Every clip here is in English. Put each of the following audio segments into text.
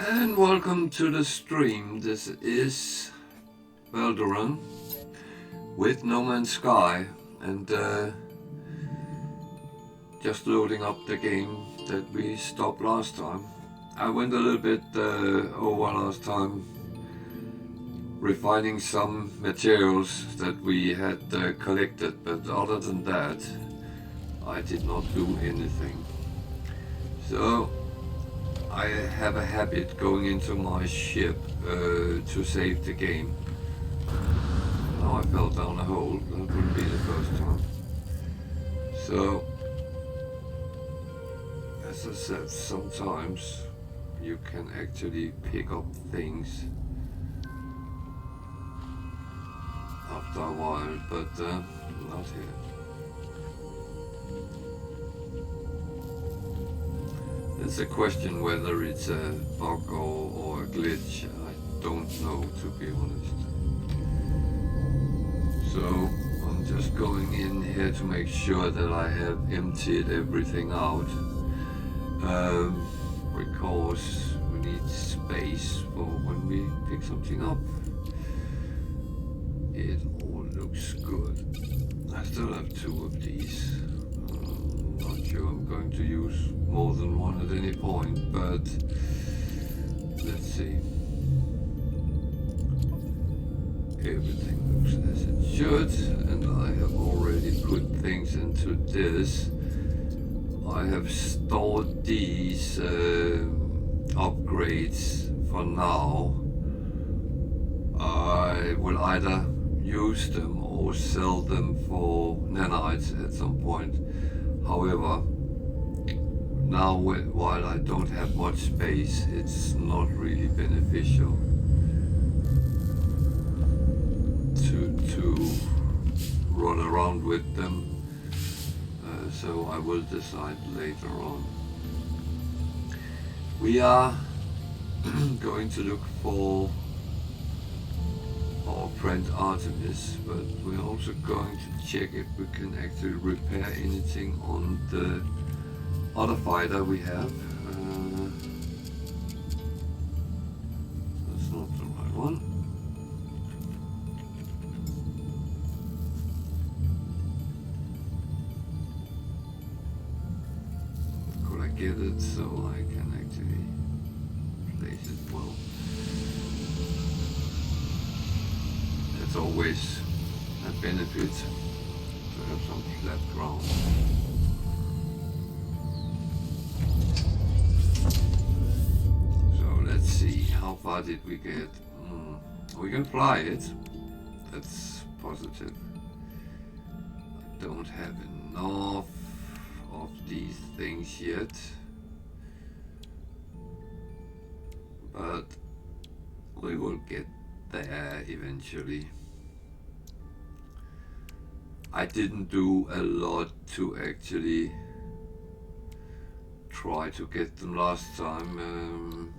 And welcome to the stream. This is Valdoran with No Man's Sky, and just loading up the game that we stopped last time. I went a little bit over last time, refining some materials that we had collected, but other than that I did not do anything. So I have a habit going into my ship to save the game. Now I fell down a hole, that wouldn't be the first time. So, as I said, sometimes you can actually pick up things after a while, but not here. It's a question whether it's a bug or a glitch. I don't know, to be honest. So I'm just going in here to make sure that I have emptied everything out, because we need space for when we pick something up. It all looks good. I still have 2 of these. Not sure I'm going to use more than one at any point, but let's see. Everything looks as it should, and I have already put things into this. I have stored these upgrades for now. I will either use them or sell them for nanites at some point. However, now while I don't have much space, it's not really beneficial to run around with them. So I will decide later on. We are going to look for our friend Artemis, but we're also going to check if we can actually repair anything on the other fighter we have. That's not the right one. Could I get it so I can actually place it well? It's always a benefit to have some flat ground. So let's see, how far did we get? We can fly it, that's positive. I don't have enough of these things yet, but we will get there eventually. I didn't do a lot to actually try to get them last time.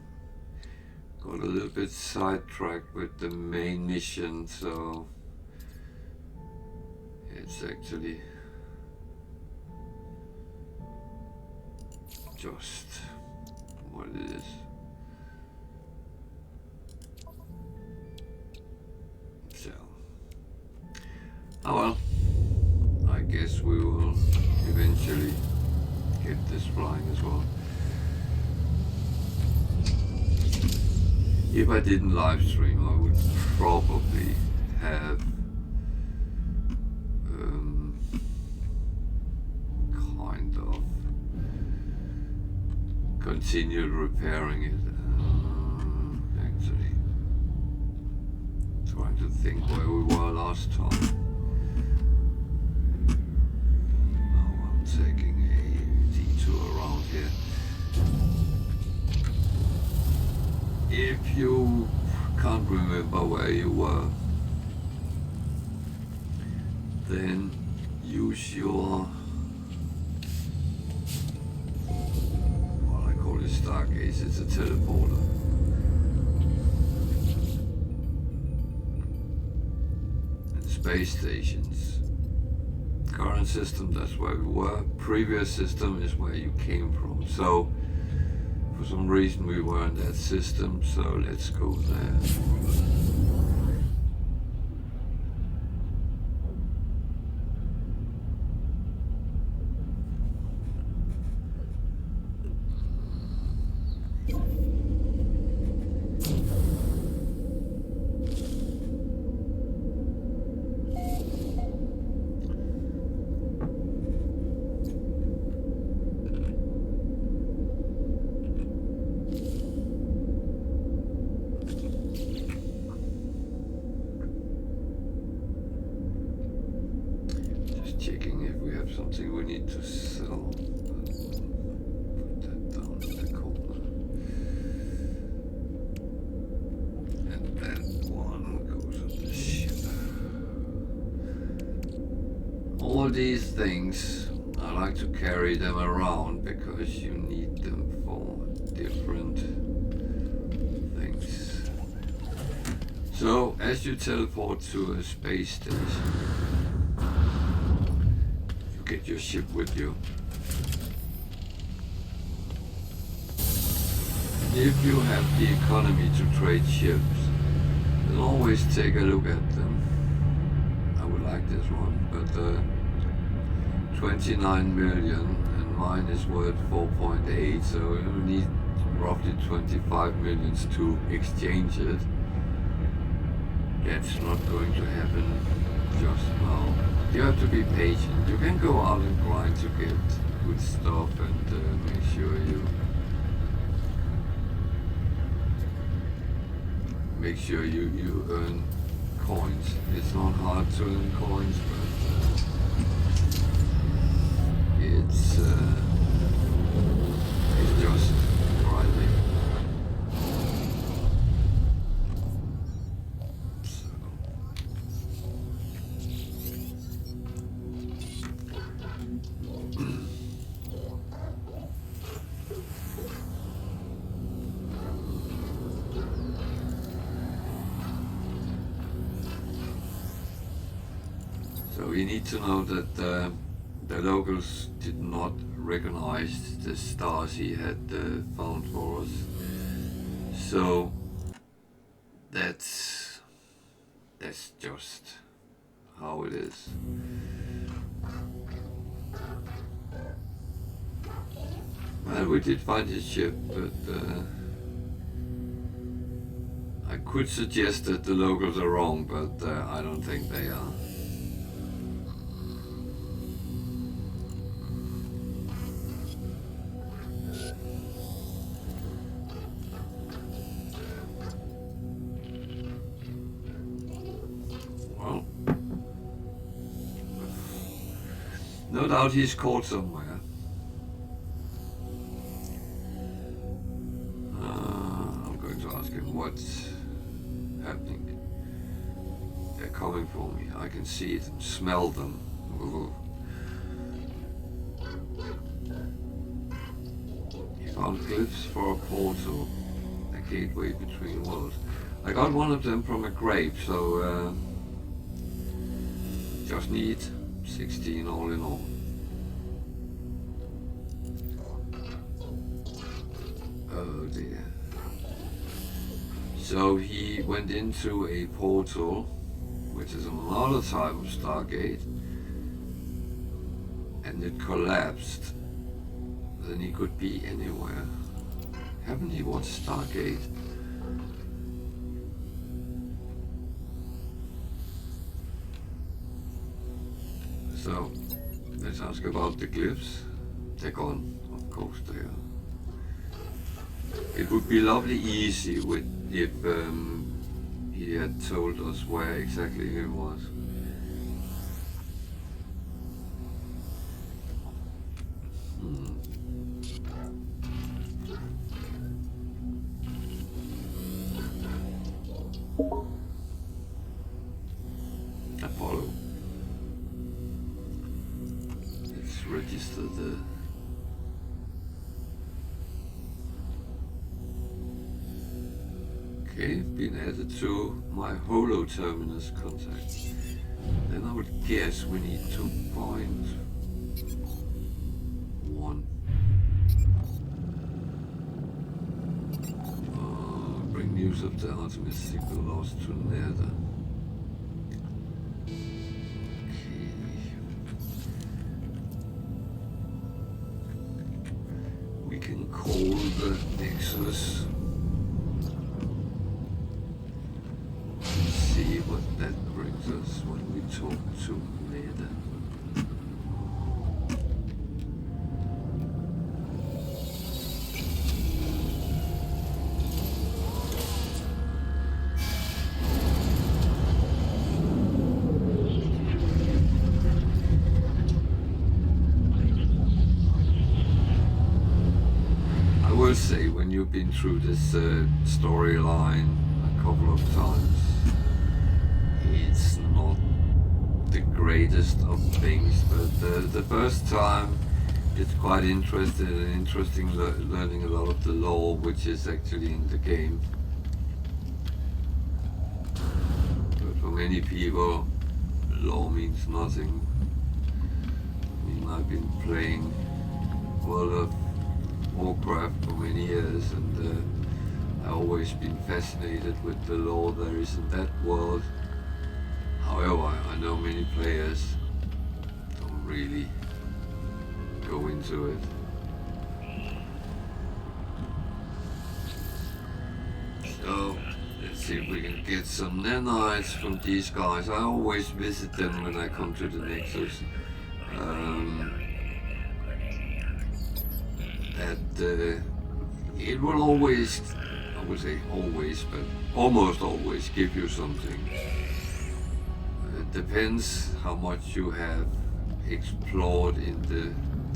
Got a little bit sidetracked with the main mission, so it's actually just what it is. So, oh well, I guess we will eventually get this flying as well. If I didn't live stream, I would probably have kind of continued repairing it. Actually, trying to think where we were last time. Now I'm taking a detour around here. If you can't remember where you were, then use your, what I call it, Stargaze. It's a teleporter. And space stations. Current system, that's where we were. Previous system is where you came from. So For some reason we were in that system, so let's go there. Checking if we have something we need to sell. Put that down in the corner. And that one goes on the ship. All these things, I like to carry them around because you need them for different things. So, as you teleport to a space station, get your ship with you. If you have the economy to trade ships, then always take a look at them. I would like this one, but 29 million and mine is worth 4.8, so you need roughly 25 millions to exchange it. That's not going to happen just now. You have to be patient. You can go out and grind to get good stuff and make sure you earn coins. It's not hard to earn coins, but it's just grinding. So we need to know that the locals did not recognize the stars he had found for us. So that's just how it is. Well, we did find his ship, but I could suggest that the locals are wrong, but I don't think they are. Well, no doubt he's caught somewhere. I'm going to ask him what's happening. They're coming for me. I can see it and smell them. Ooh. He found glyphs for a portal, a gateway between worlds. I got one of them from a grave, so just need 16 all in all. Oh dear. So he went into a portal, which is another type of Stargate, and it collapsed. Then he could be anywhere. Haven't he watched Stargate? So, let's ask about the glyphs. They're gone, of course they are. It would be lovely easy if he had told us where exactly he was. Apollo. Let's register the okay, been added to my holo terminus contact. Then I would guess we need 2.1. use of the Artemis signal lost to Nether. We can call the Nexus. See what that brings us when we talk to Nether. Say when you've been through this storyline a couple of times, it's not the greatest of things, but the first time it's quite interesting learning a lot of the lore which is actually in the game. But for many people, lore means nothing. I mean, I've been playing World of Warcraft for many years, and I've always been fascinated with the lore there is in that world. However, I know many players don't really go into it. So let's see if we can get some nanites from these guys. I always visit them when I come to the Nexus. It will always, I would say always, but almost always give you something. It depends how much you have explored in the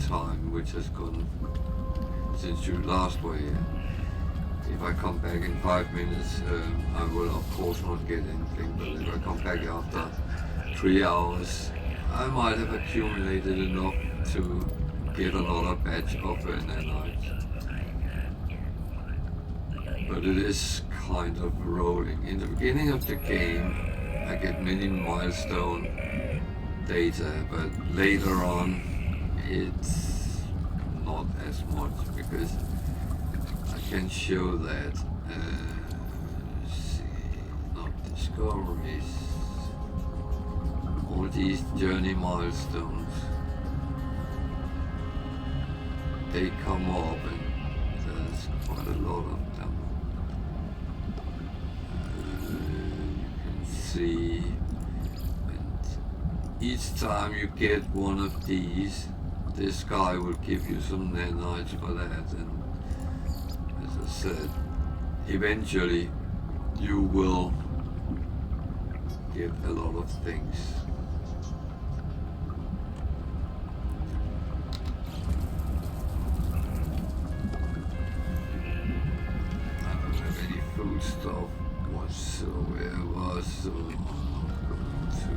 time which has gone since you last were here. If I come back in 5 minutes, I will of course not get anything, but if I come back after 3 hours, I might have accumulated enough to get another batch of nanites. But it is kind of rolling. In the beginning of the game, I get many milestone data, but later on, it's not as much because I can show that. See, not discoveries. All these journey milestones. They come up and there's quite a lot of them. You can see, and each time you get one of these, this guy will give you some nanites for that, and as I said, eventually you will get a lot of things. Stuff whatsoever, so I'm not going to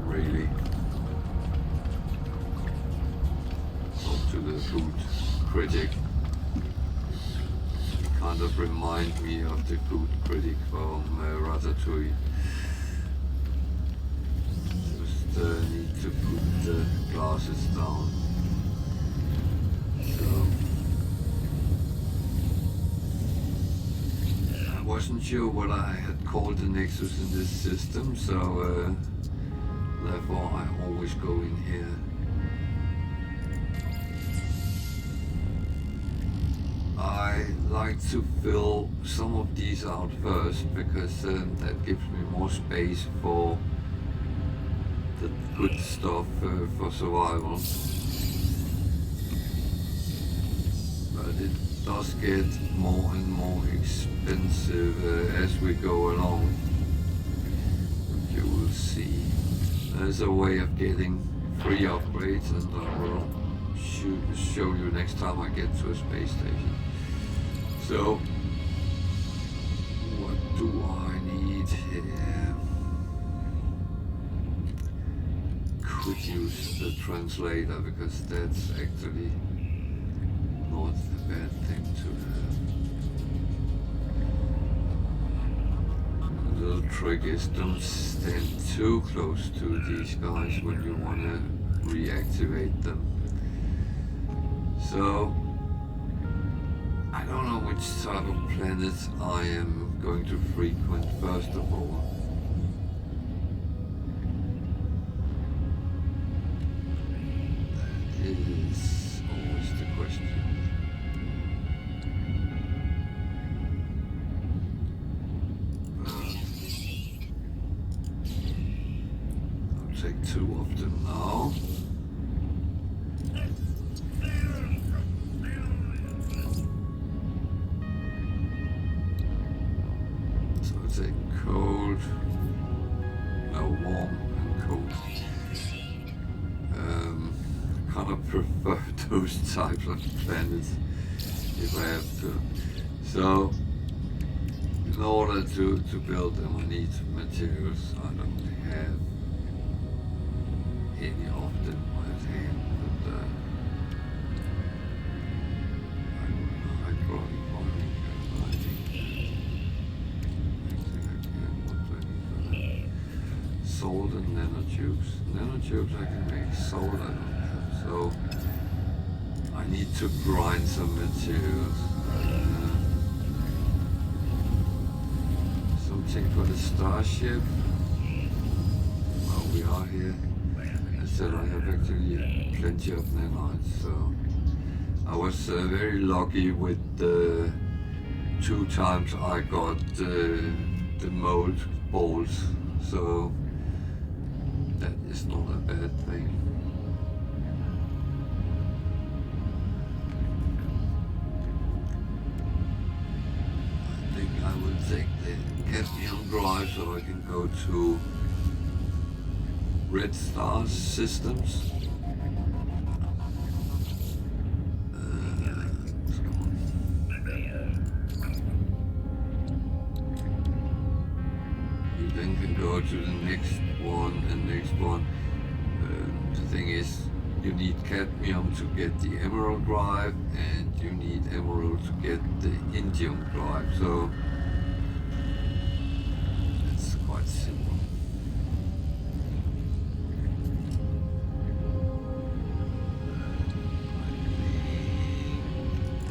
really talk to the food critic. He kind of remind me of the food critic from Ratatouille. Just need to put the glasses down. So I wasn't sure what I had called the Nexus in this system, so therefore I always go in here. I like to fill some of these out first because that gives me more space for the good stuff for survival. But it does get more and more expensive as we go along. You will see. There's a way of getting free upgrades, and I will show you next time I get to a space station. So, what do I need here? Could use the translator because that's actually not a bad thing to have. The little trick is don't stand too close to these guys when you want to reactivate them. So I don't know which type of planets I am going to frequent first of all. That is always the question. I'll take 2 of them now. Cold, no, warm and cold. I kind of prefer those types of planets if I have to. So, in order to build them, I need materials. I don't have any of them at hand, but salt and nanotubes. Nanotubes I can make, salt I don't have, so I need to grind some materials. Something for the starship. Well, we are here. I said I have actually plenty of nanites, so I was very lucky with the 2 times I got the mold balls, so that is not a bad thing. I think I will take the cadmium drive so I can go to Red Star systems. You then can go to the next one and next one. The thing is, you need cadmium to get the emerald drive, and you need emerald to get the indium drive. So it's quite simple.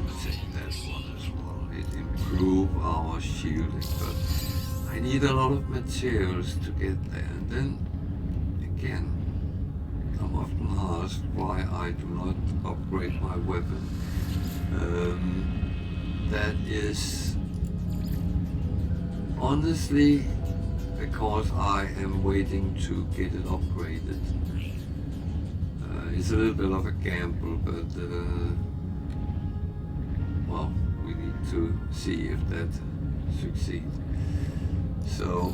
I think that one as well. It improves our shielding, but I need a lot of materials to get there. And then again, I'm often asked why I do not upgrade my weapon. That is honestly because I am waiting to get it upgraded. It's a little bit of a gamble, but well, we need to see if that succeeds. So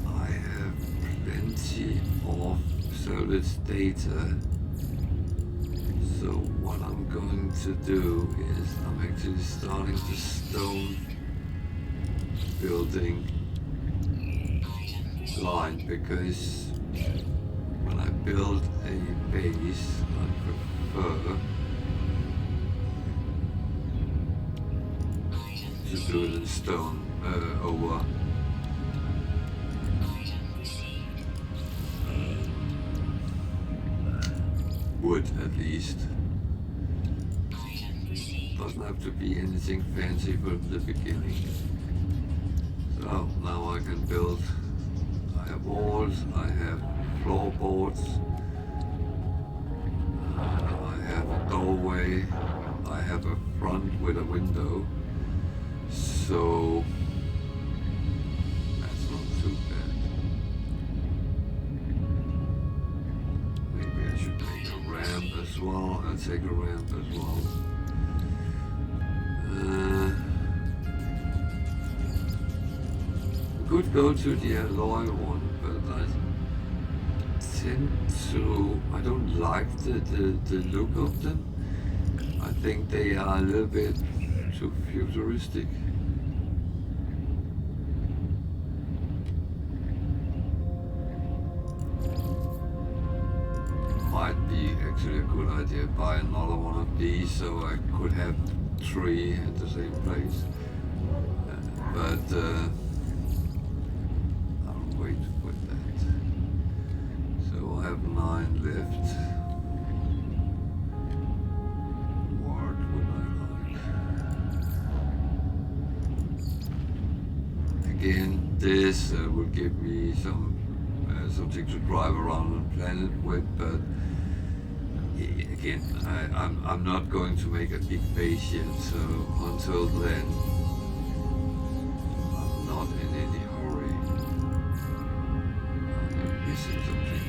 I have plenty of solid data. So what I'm going to do is I'm actually starting the stone building line, because when I build a base I prefer to do it in stone over wood at least. Doesn't have to be anything fancy from the beginning. So now I can build. I have walls, I have floorboards, I have a doorway, I have a front with a window. So that's not too bad. Maybe I should make a ramp as well. I'll take a ramp as well. Could go to the alloy one, but I don't like the look of them. I think they are a little bit too futuristic. Might be actually a good idea to buy another one of these so I could have 3 at the same place. But I'll wait with that. So I have 9 left. this will give me something to drive around the planet with, but again, I'm not going to make a big base yet, so until then, I'm not in any hurry. I'm missing something.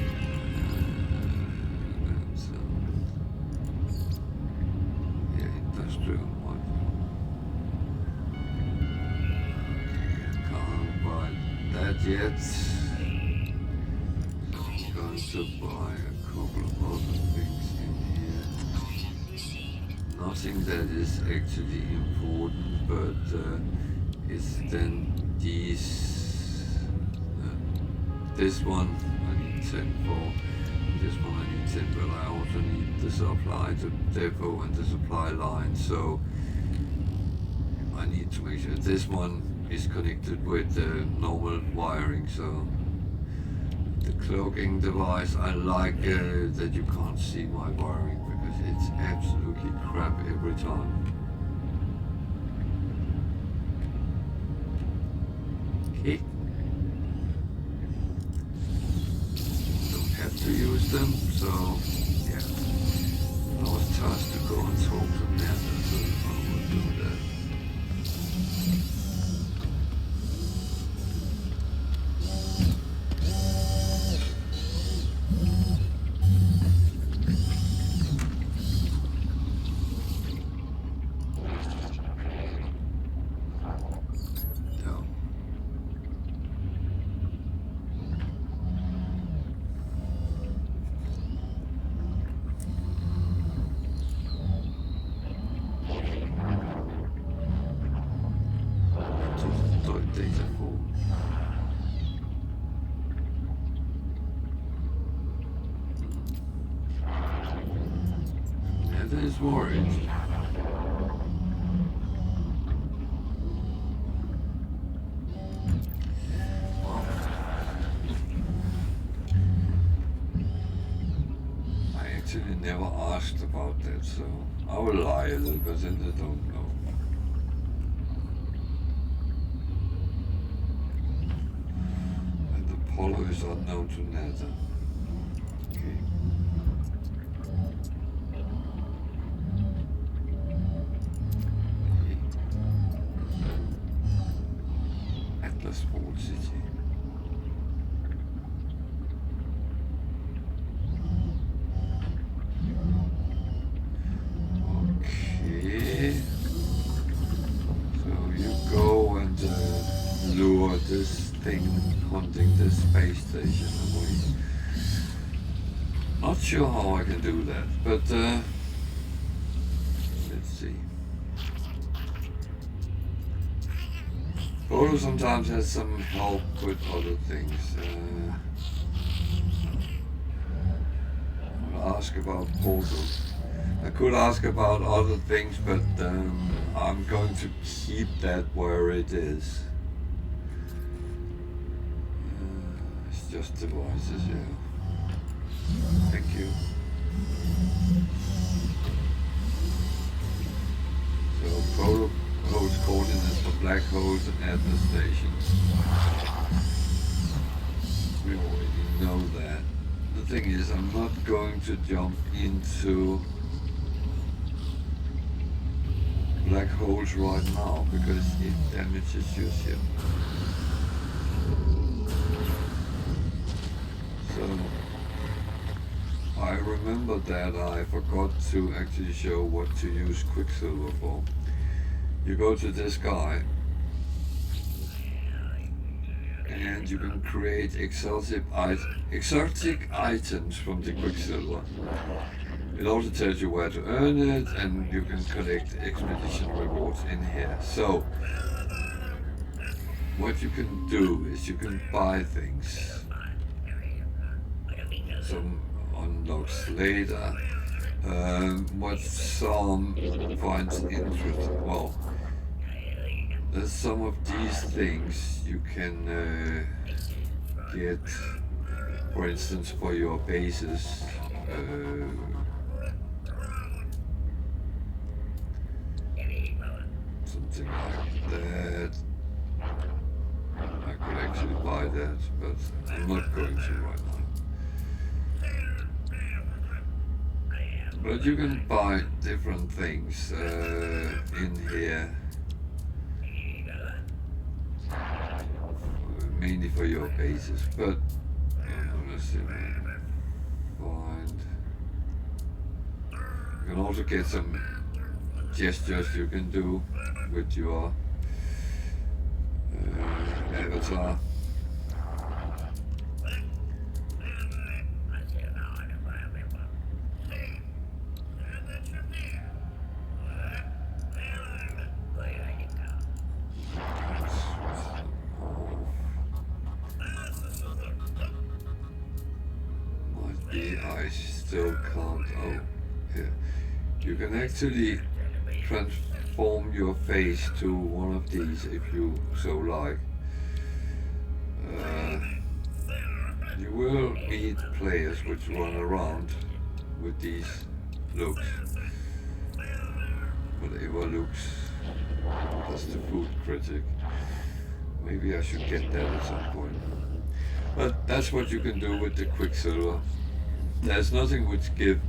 Yeah, industrial one. Can't buy that yet. So I'm going to buy a couple of other things in here. Nothing that is actually important, but it's then these. This one I need 10 for. This one I need 10, but I also need the supply to depot and the supply line. So I need to make sure this one is connected with the normal wiring. So the cloaking device, I like that you can't see my wiring because it's absolutely crap every time. Okay. Don't have to use them, so yeah. Now it's task to go and talk to them, so I will do that. That is worried. Well, I actually never asked about that, so I will lie a little bit and I don't know. And the polo is unknown to Nether. Okay. Sport City. Okay. So you go and lure this thing hunting this space station away. Not sure how I can do that, but let's see. Polo sometimes has some help with other things. I'll ask about Portal. I could ask about other things, but I'm going to keep that where it is. It's just devices, yeah. Thank you. So Polo holds coordinates for black holes and Atlas stations. We already know that. The thing is, I'm not going to jump into black holes right now because it damages your ship. So I remember that I forgot to actually show what to use Quicksilver for. You go to this guy and you can create exotic items from the Quicksilver. It also tells you where to earn it, and you can collect expedition rewards in here. So what you can do is you can buy things. Some unlocks later. What some finds interesting. Well, there's some of these things you can get, for instance, for your bases. Something like that. I could actually buy that, but I'm not going to right now. But you can buy different things in here, mainly for your bases. But let's see, find. You can also get some gestures you can do with your avatar. I still can't. Oh, here. You can actually transform your face to one of these if you so like. You will meet players which run around with these looks. Whatever looks. That's the food critic. Maybe I should get that at some point. But that's what you can do with the Quicksilver. There's nothing which gives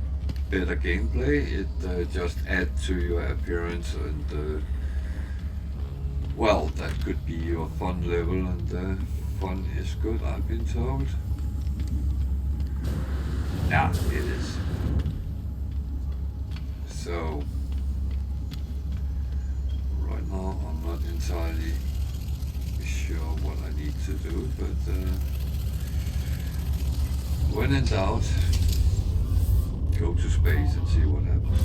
better gameplay. It just adds to your appearance, and well, that could be your fun level, and fun is good, I've been told. Yeah, it is. So right now I'm not entirely sure what I need to do, but when in doubt, go to space and see what happens.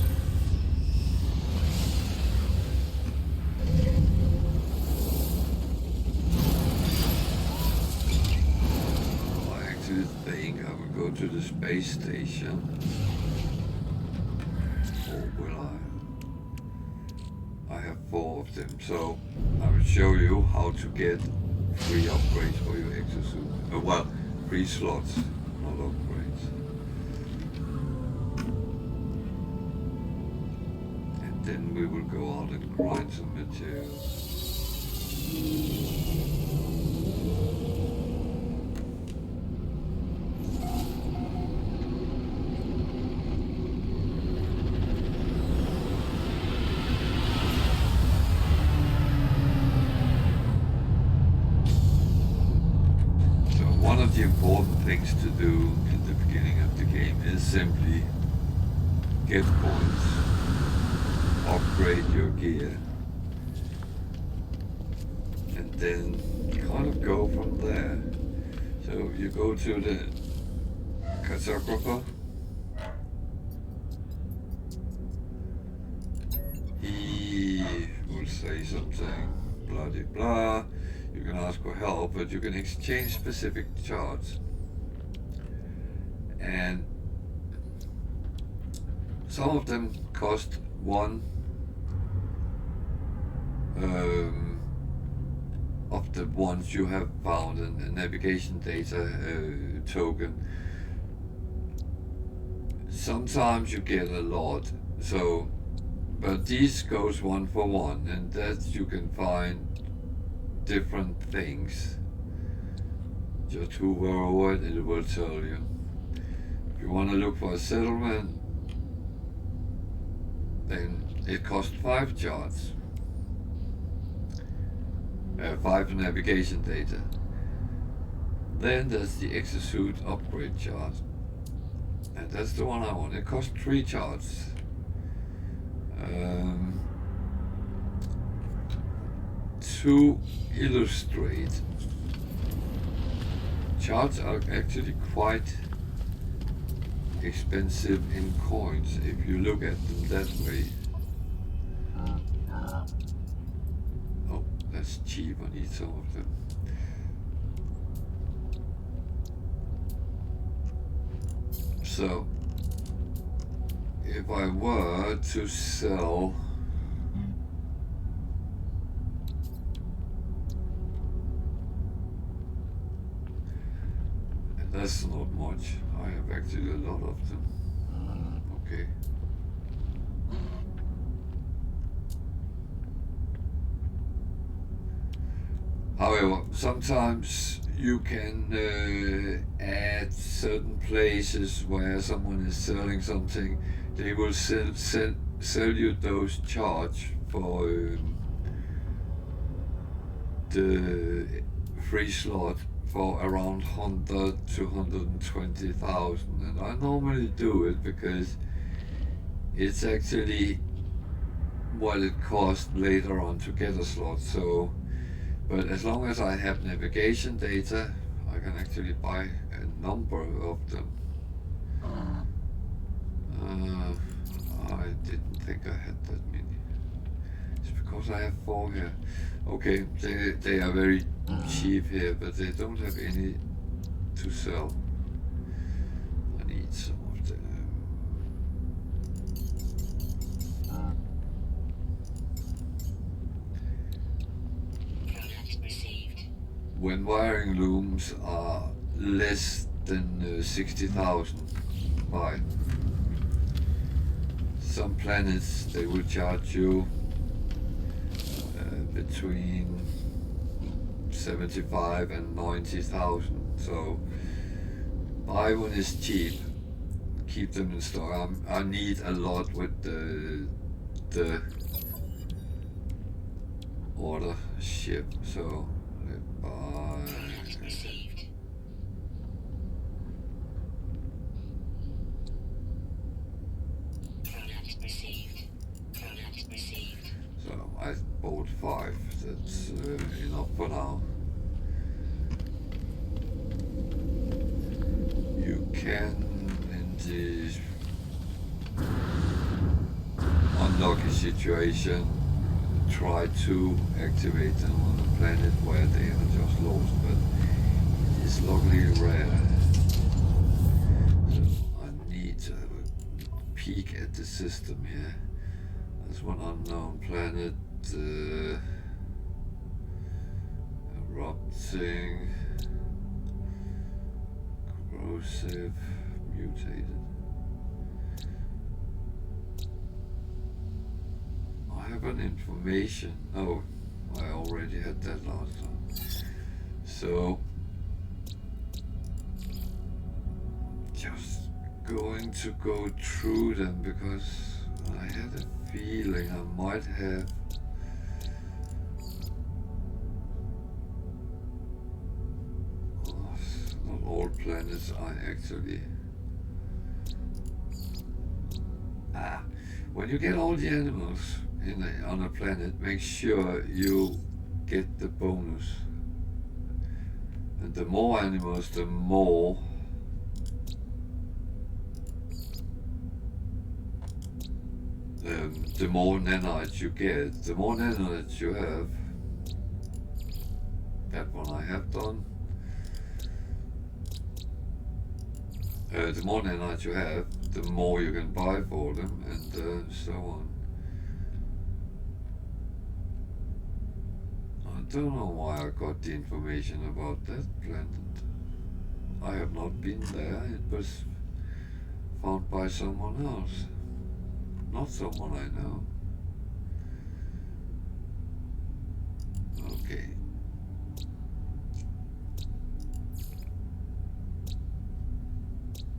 I actually think I will go to the space station. Or will I? I have 4 of them, so I will show you how to get free upgrades for your exosuit. Well, free slots, not upgrades. And then we will go out and grind some materials. The important things to do in the beginning of the game is simply get points, upgrade your gear, and then kind of go from there. So you go to the cartographer. He will say something, blah de blah. You can ask for help, but you can exchange specific charts. And some of them cost 1 of the ones you have found in a navigation data token. Sometimes you get a lot, so but these goes 1 for 1, and that you can find different things. Just hover over it and it will tell you. If you want to look for a settlement, then it costs 5 charts. 5 navigation data. Then there's the exosuit upgrade chart. And that's the one I want. It costs 3 charts. To illustrate, charts are actually quite expensive in coins if you look at them that way. Oh, that's cheap, I need some of them. So, if I were to sell that's not much. I have actually a lot of them. Okay. However, sometimes you can add certain places where someone is selling something. They will sell you those charge for the free slot for around 100 to 120,000, and I normally do it because it's actually what it costs later on to get a slot. So, but as long as I have navigation data, I can actually buy a number of them. I didn't think I had that many. It's because I have 4 here. Okay, they are very cheap here, but they don't have any to sell. I need some of them. When wiring looms are less than 60,000 by some planets, they will charge you between 75 and 90,000. So buy when it's cheap, keep them in stock. I need a lot with the order ship. So let's buy. So I bought 5. That's enough for now. You can, in the unlucky situation, try to activate them on a planet where they are just lost, but it is luckily rare. So I need to have a peek at the system here. There's one unknown planet, erupting, corrosive, mutated. I have an information. Oh, I already had that last time. So, just going to go through them because I had a feeling I might have not all planets I actually when you get all the animals on a planet, make sure you get the bonus, and the more animals, the more nanites you get. The more nanites you have, that one I have done, the more nanites you have, the more you can buy for them, and so on. I don't know why I got the information about that planet. I have not been there. It was found by someone else, not someone I know. Okay.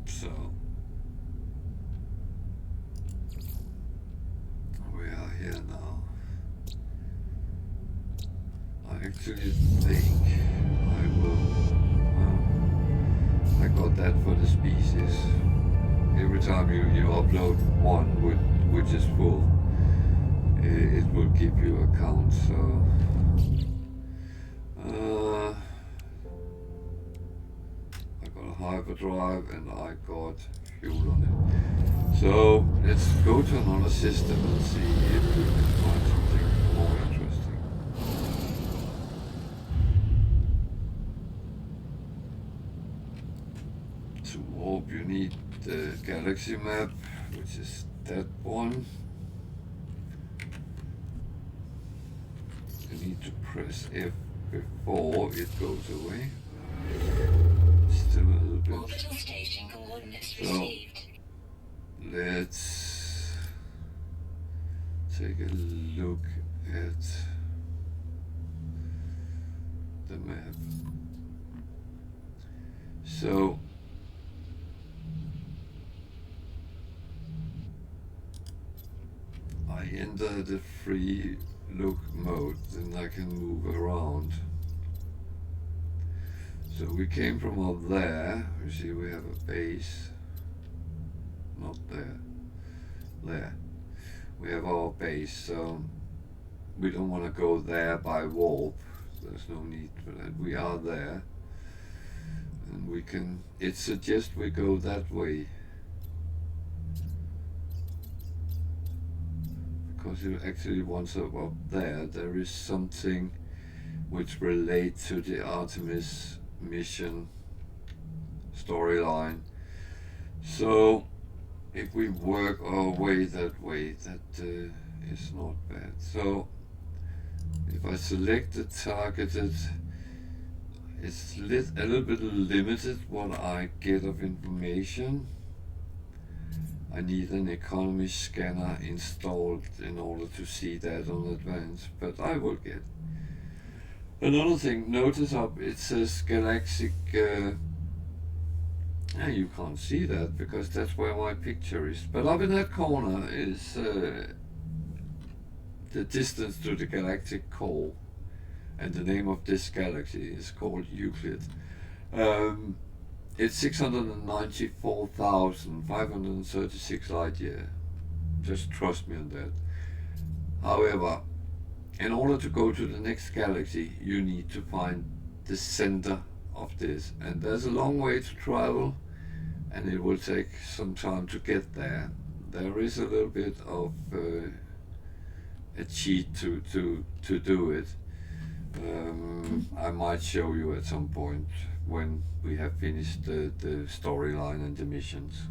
So we are here now. I actually think I will. I got that for the species. Every time you upload one which is full, it will give you a count. So I got a hyperdrive and I got fuel on it. So let's go to another system and see if we can find something more interesting. To warp you need the galaxy map, which is that one. You need to press F before it goes away. Still a little bit. Orbital station coordinates So received. let's take a look at the map. So I enter the free look mode, then I can move around. So we came from up there. You see we have a base. Not there. There. We have our base, so we don't want to go there by warp. There's no need for that. We are there. And we can, it suggests we go that way. Because it actually wants up there. There is something which relates to the Artemis mission storyline. So if we work our way that way, that is not bad. So if I select the targeted, it's a little bit limited what I get of information. I need an economy scanner installed in order to see that on advance, but I will get. Another thing, notice up it says galactic, you can't see that because that's where my picture is, but up in that corner is the distance to the galactic core, and the name of this galaxy is called Euclid. It's 694,536 light year. Just trust me on that. However, in order to go to the next galaxy, you need to find the center of this, and there's a long way to travel, and it will take some time to get there. There is a little bit of a cheat to do it. I might show you at some point when we have finished the storyline and the missions.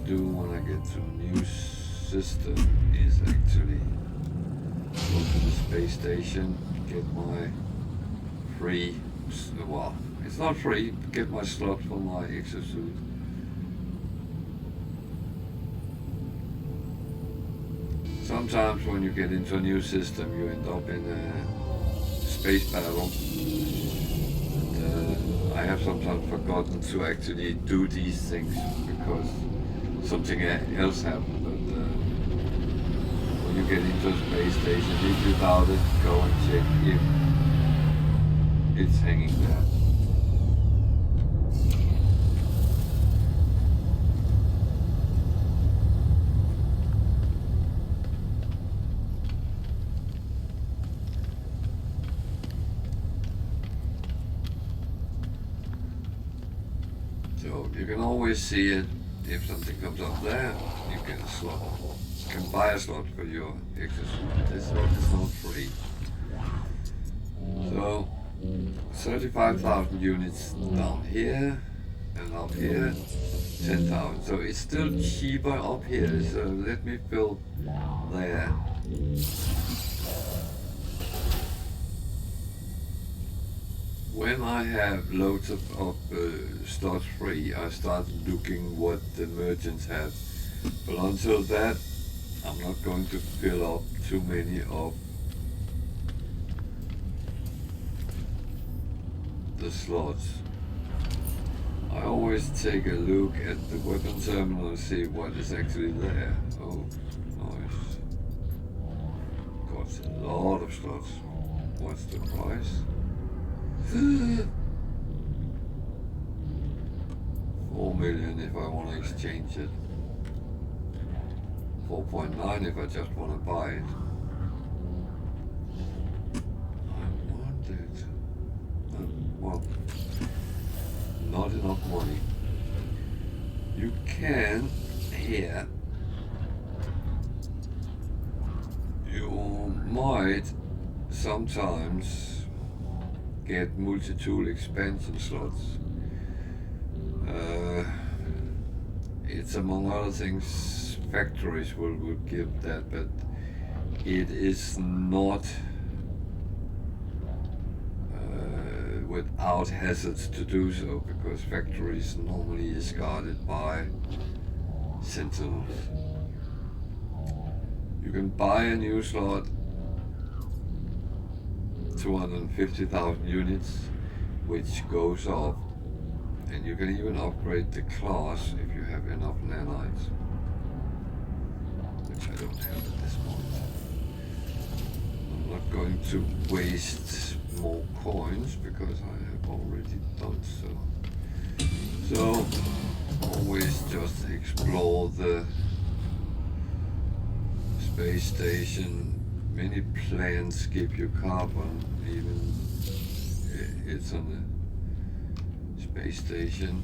Do when I get to a new system is actually go to the space station, get my free, well, it's not free, get my slot for my exosuit. Sometimes when you get into a new system you end up in a space battle. And, I have sometimes forgotten to actually do these things because something else happened, but when you get into a space station, if you doubt it, go and check if it's hanging there. So you can always see it. If something comes up there, you can buy a slot for your exosuit. This slot is not free. So 35,000 units down here, and up here 10,000. So it's still cheaper up here. So let me build there. When I have loads of slots free, I start looking what the merchants have. But until that, I'm not going to fill up too many of the slots. I always take a look at the weapon terminal and see what is actually there. Oh, nice. Costs a lot of slots. What's the price? 4 million if I want to exchange it. 4.9 if I just want to buy it. I want it. Well, not enough money. You can here. You might sometimes get multi-tool expansion slots. It's among other things, factories will give that, but it is not without hazards to do so, because factories normally is guarded by sentinels. You can buy a new slot, 250,000 units, which goes up, and you can even upgrade the class if you have enough nanites, which I don't have at this point. I'm not going to waste more coins because I have already done so. So always just explore the space station. Many planets give you carbon, even it's on the space station.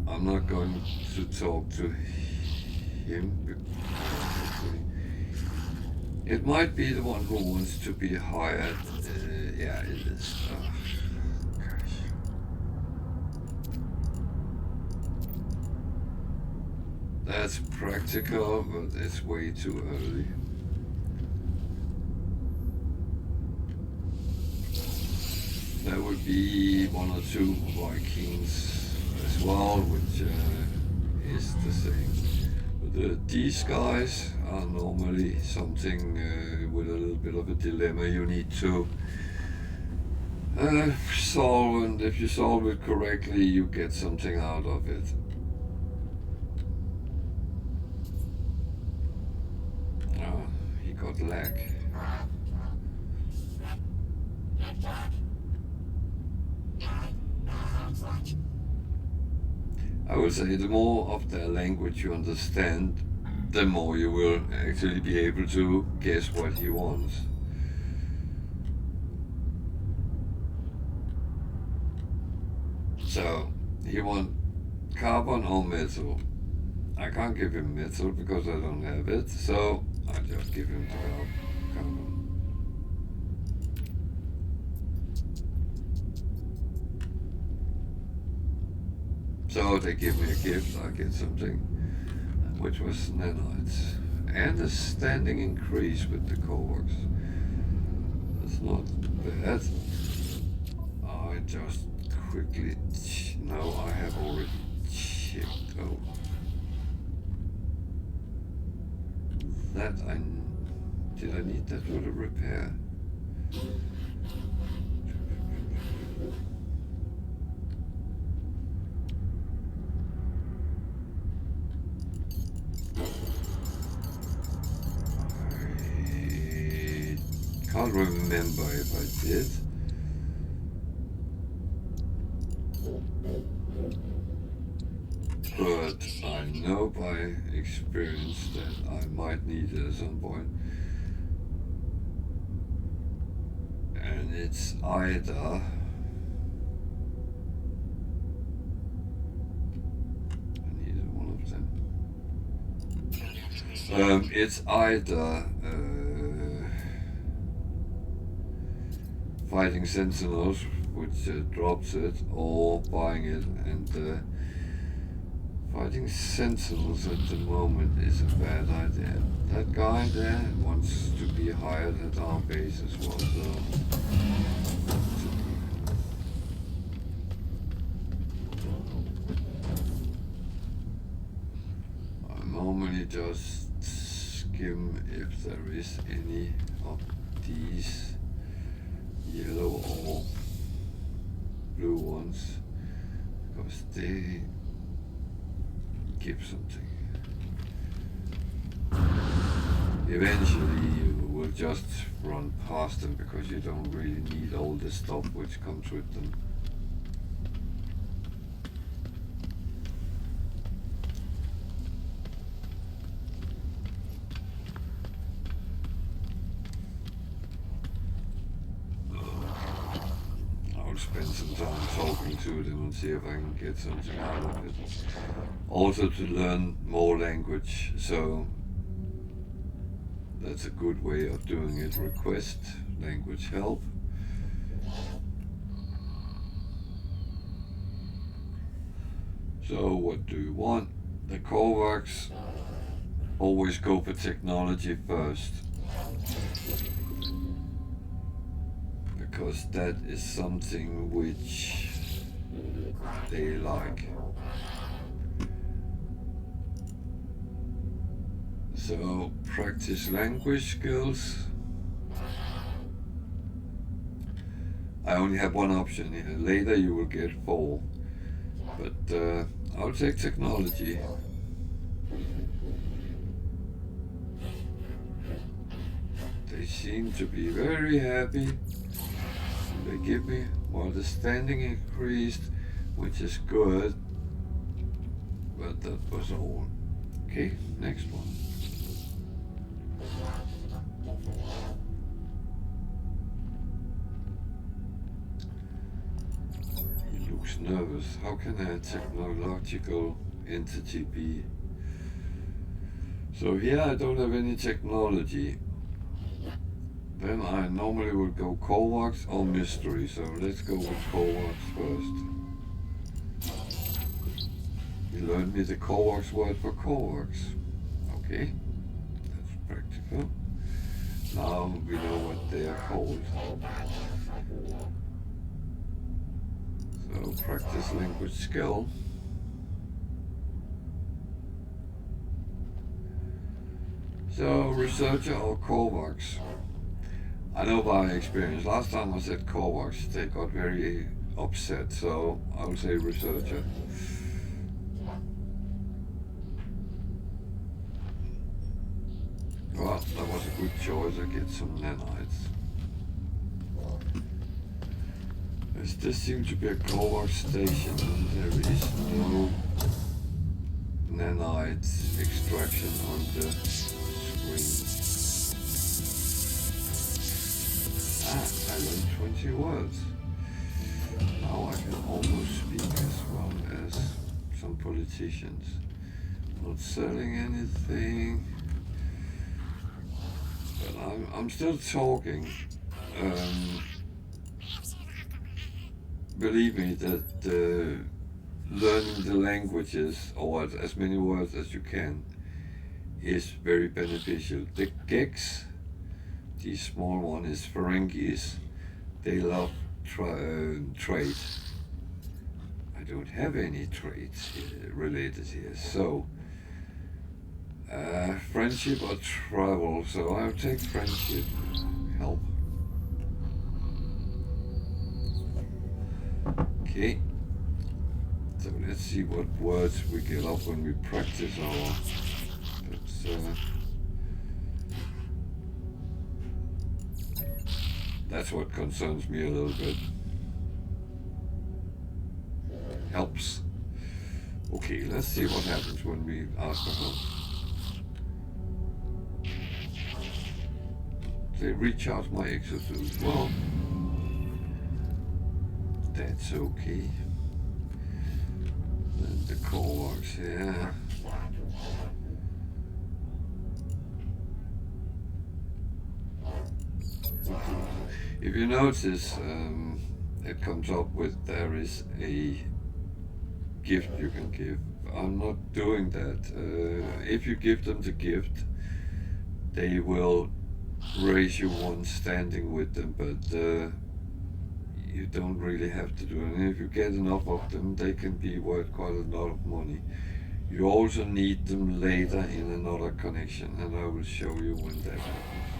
I'm not going to talk to him. It might be the one who wants to be hired. Yeah, it is. Gosh. That's practical, but it's way too early. There would be one or two Vikings as well, which is the same. These guys are normally something with a little bit of a dilemma you need to solve, and if you solve it correctly, you get something out of it. He got lag. I would say the more of their language you understand, the more you will actually be able to guess what he wants. So, he wants carbon or metal. I can't give him metal because I don't have it, so I just give him the carbon. So they give me a gift, I get something, which was nanites. And a standing increase with the Kovacs. That's not bad. I just quickly, no, I have already checked. Oh. Did I need that for the repair? I can't remember if I did. But I know by experience that I might need it at some point. And it's either I needed one of them. It's either fighting sentinels, which drops it, or buying it, and fighting sentinels at the moment is a bad idea. That guy there wants to be hired at our base as well, so I normally just skim if there is any of these yellow or blue ones, because they give something. Eventually you will just run past them because you don't really need all the stuff which comes with them. Spend some time talking to them and see if I can get something out of it. Also to learn more language, so that's a good way of doing it. Request language help, So what do you want? The Kovacs always go for technology first, because that is something which they like. So practice language skills. I only have one option here. Later you will get 4, but I'll take technology. They seem to be very happy. They give me, well, the standing increased, which is good, but that was all. Okay, next one. He looks nervous. How can a technological entity be? So here I don't have any technology. Then I normally would go Kovacs or mystery, so let's go with Kovacs first. He learned me the Kovacs word for Kovacs. Okay, that's practical. Now we know what they are called. So practice language skill. So researcher or Kovacs? I know by experience. Last time I said Kovacs, they got very upset, so I would say researcher. Well, that was a good choice. I get some nanites. This seems to be a Kovac station, and there is no nanite extraction on the screen. I learned 20 words. Now I can almost speak as well as some politicians. Not selling anything, but I'm still talking. Believe me that learning the languages, or as many words as you can, is very beneficial. The gex, the small one, is Ferengis. They love trade. I don't have any trades related here, so friendship or travel. So I'll take friendship. Help. Okay. So let's see what words we get up when we practice our. That's what concerns me a little bit. Helps. Okay, let's see what happens when we ask for help. They recharge my exosuit. Well, that's okay. And the Kovacs here. If you notice, it comes up with there is a gift you can give. I'm not doing that. If you give them the gift, they will raise you one standing with them, but you don't really have to do it. And if you get enough of them, they can be worth quite a lot of money. You also need them later in another connection, and I will show you when that happens.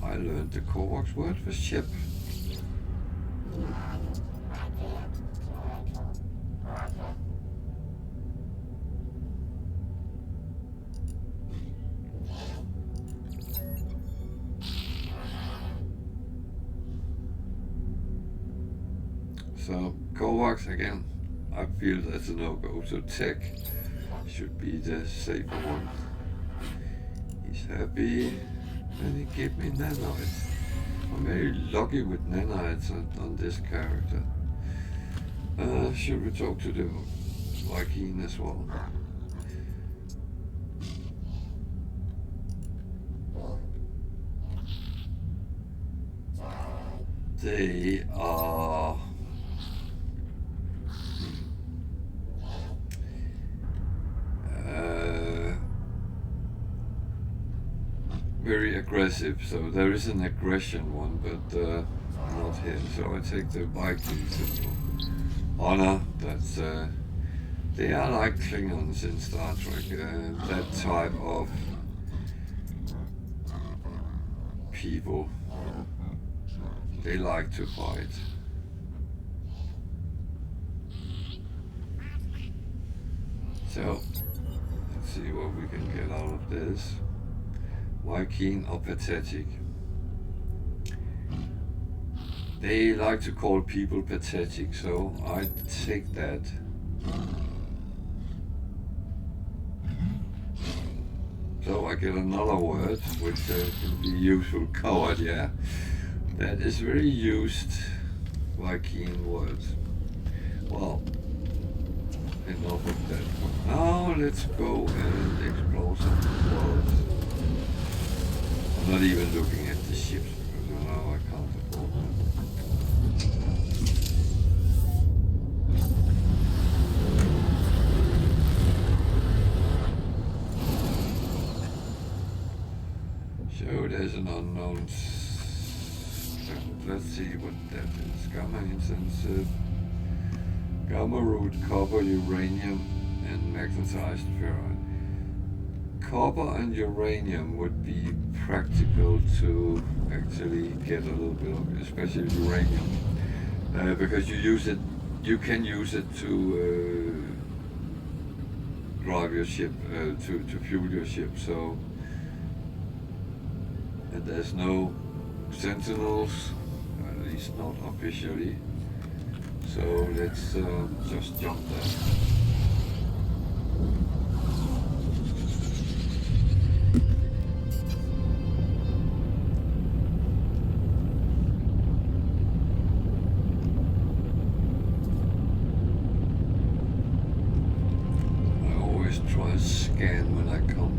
I learned the Kovacs word for ship. So Kovacs again, I feel that's a no-go. So tech should be the safer one. He's happy. And he gave me nanites. I'm very lucky with nanites on this character. Should we talk to the Viking as well? They are aggressive, so there is an aggression one, but not here. So I take the Viking symbol. Honor, that's they are like Klingons in Star Trek, that type of people. They like to fight. So, let's see what we can get out of this. Viking or pathetic. They like to call people pathetic, so I take that. So I get another word, which can be useful. Coward, yeah. That is very used Viking word. Well, enough of that. Now let's go and explore some worlds. I'm not even looking at the ships because now I can't afford them. So there's an unknown. Let's see what that is. Gamma intensive, gamma root, copper, uranium, and magnetized ferrite. Copper and uranium would be practical to actually get a little bit of, especially uranium, because you can use it to drive your ship, to fuel your ship. So, and there's no sentinels, at least not officially. So let's just jump there. I always try to scan when I come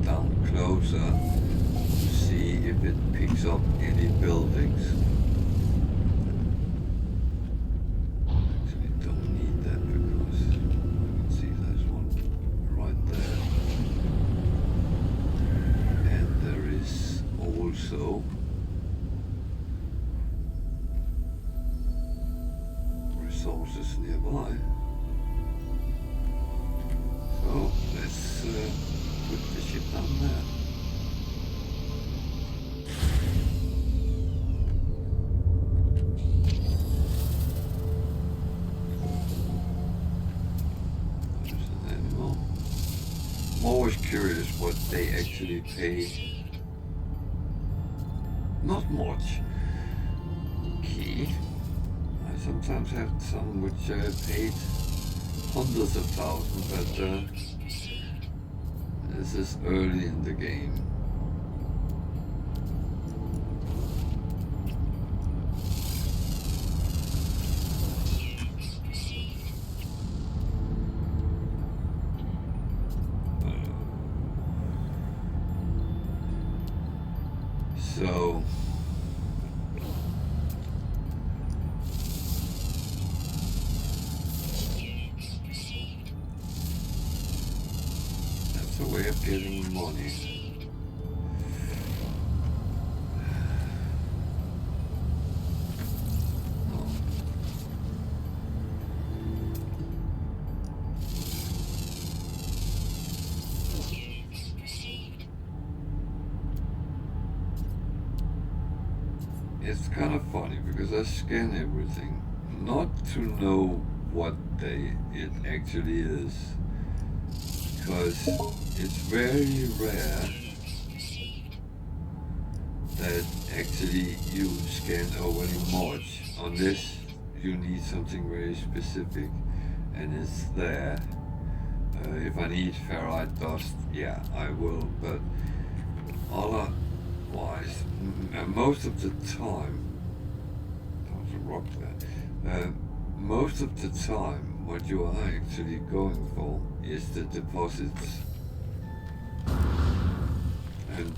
down closer to see if it picks up any buildings. Actually don't need that because I can see there's one right there. And there is also resources nearby. So let's put the ship down there. There's an animal. I'm always curious what they actually pay. Not much. Okay. I sometimes have some which paid hundreds of thousands, but this is early in the game. So that's a way of getting money. Oh. It's kind of funny because I scan everything, not to know what it actually is, because it's very rare that actually you scan overly much unless you need something very specific and it's there. If I need ferrite dust, yeah, I will, but otherwise, most of the time, that was a rock there, most of the time what you are actually going for is the deposits. And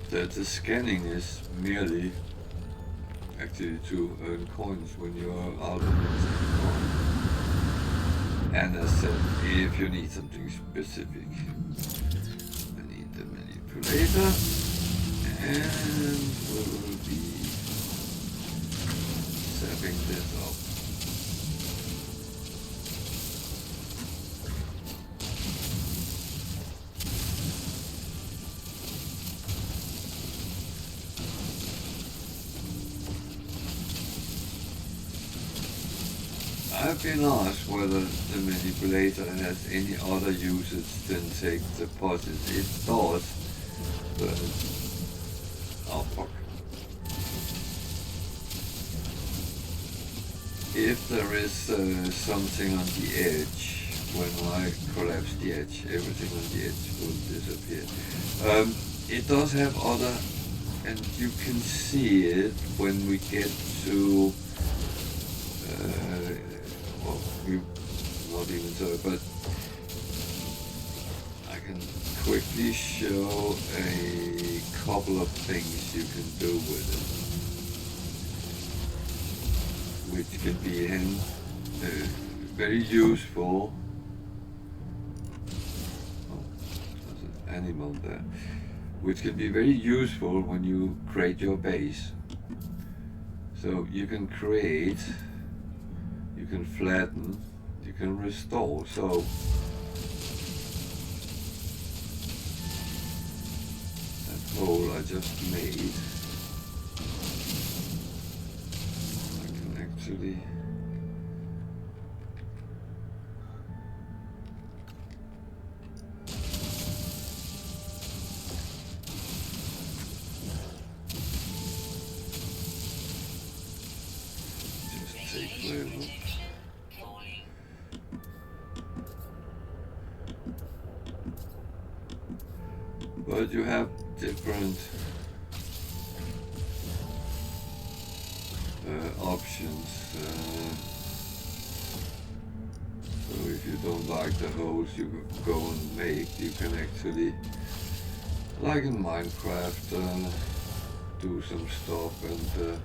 the scanning is merely actually to earn coins when you are out of the And as said, if you need something specific, I need the manipulator, and we'll be setting this up. I've been asked whether the manipulator has any other usage than take deposits. It does, but oh fuck. If there is something on the edge, when I collapse the edge, everything on the edge will disappear. It does have other, and you can see it when we get to well, we not even so, but I can quickly show a couple of things you can do with it, which can be very useful. Oh, there's an animal there, which can be very useful when you create your base. So you can create, you can flatten, you can restore. So that hole I just made, I can actually just take whatever. But you have different options. So if you don't like the holes you go and make, you can actually, like in Minecraft, do some stuff and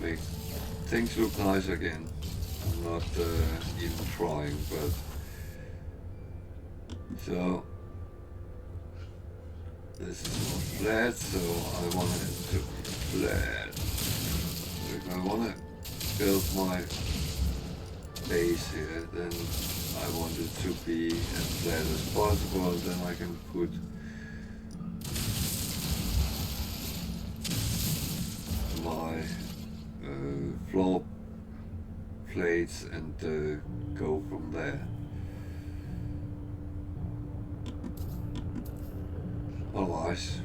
make things look nice again. I'm not even trying, but so this is not flat, so I want it to be flat. If I want to build my base here, then I want it to be as flat as possible. Then I can put my floor plates and go from there. Otherwise,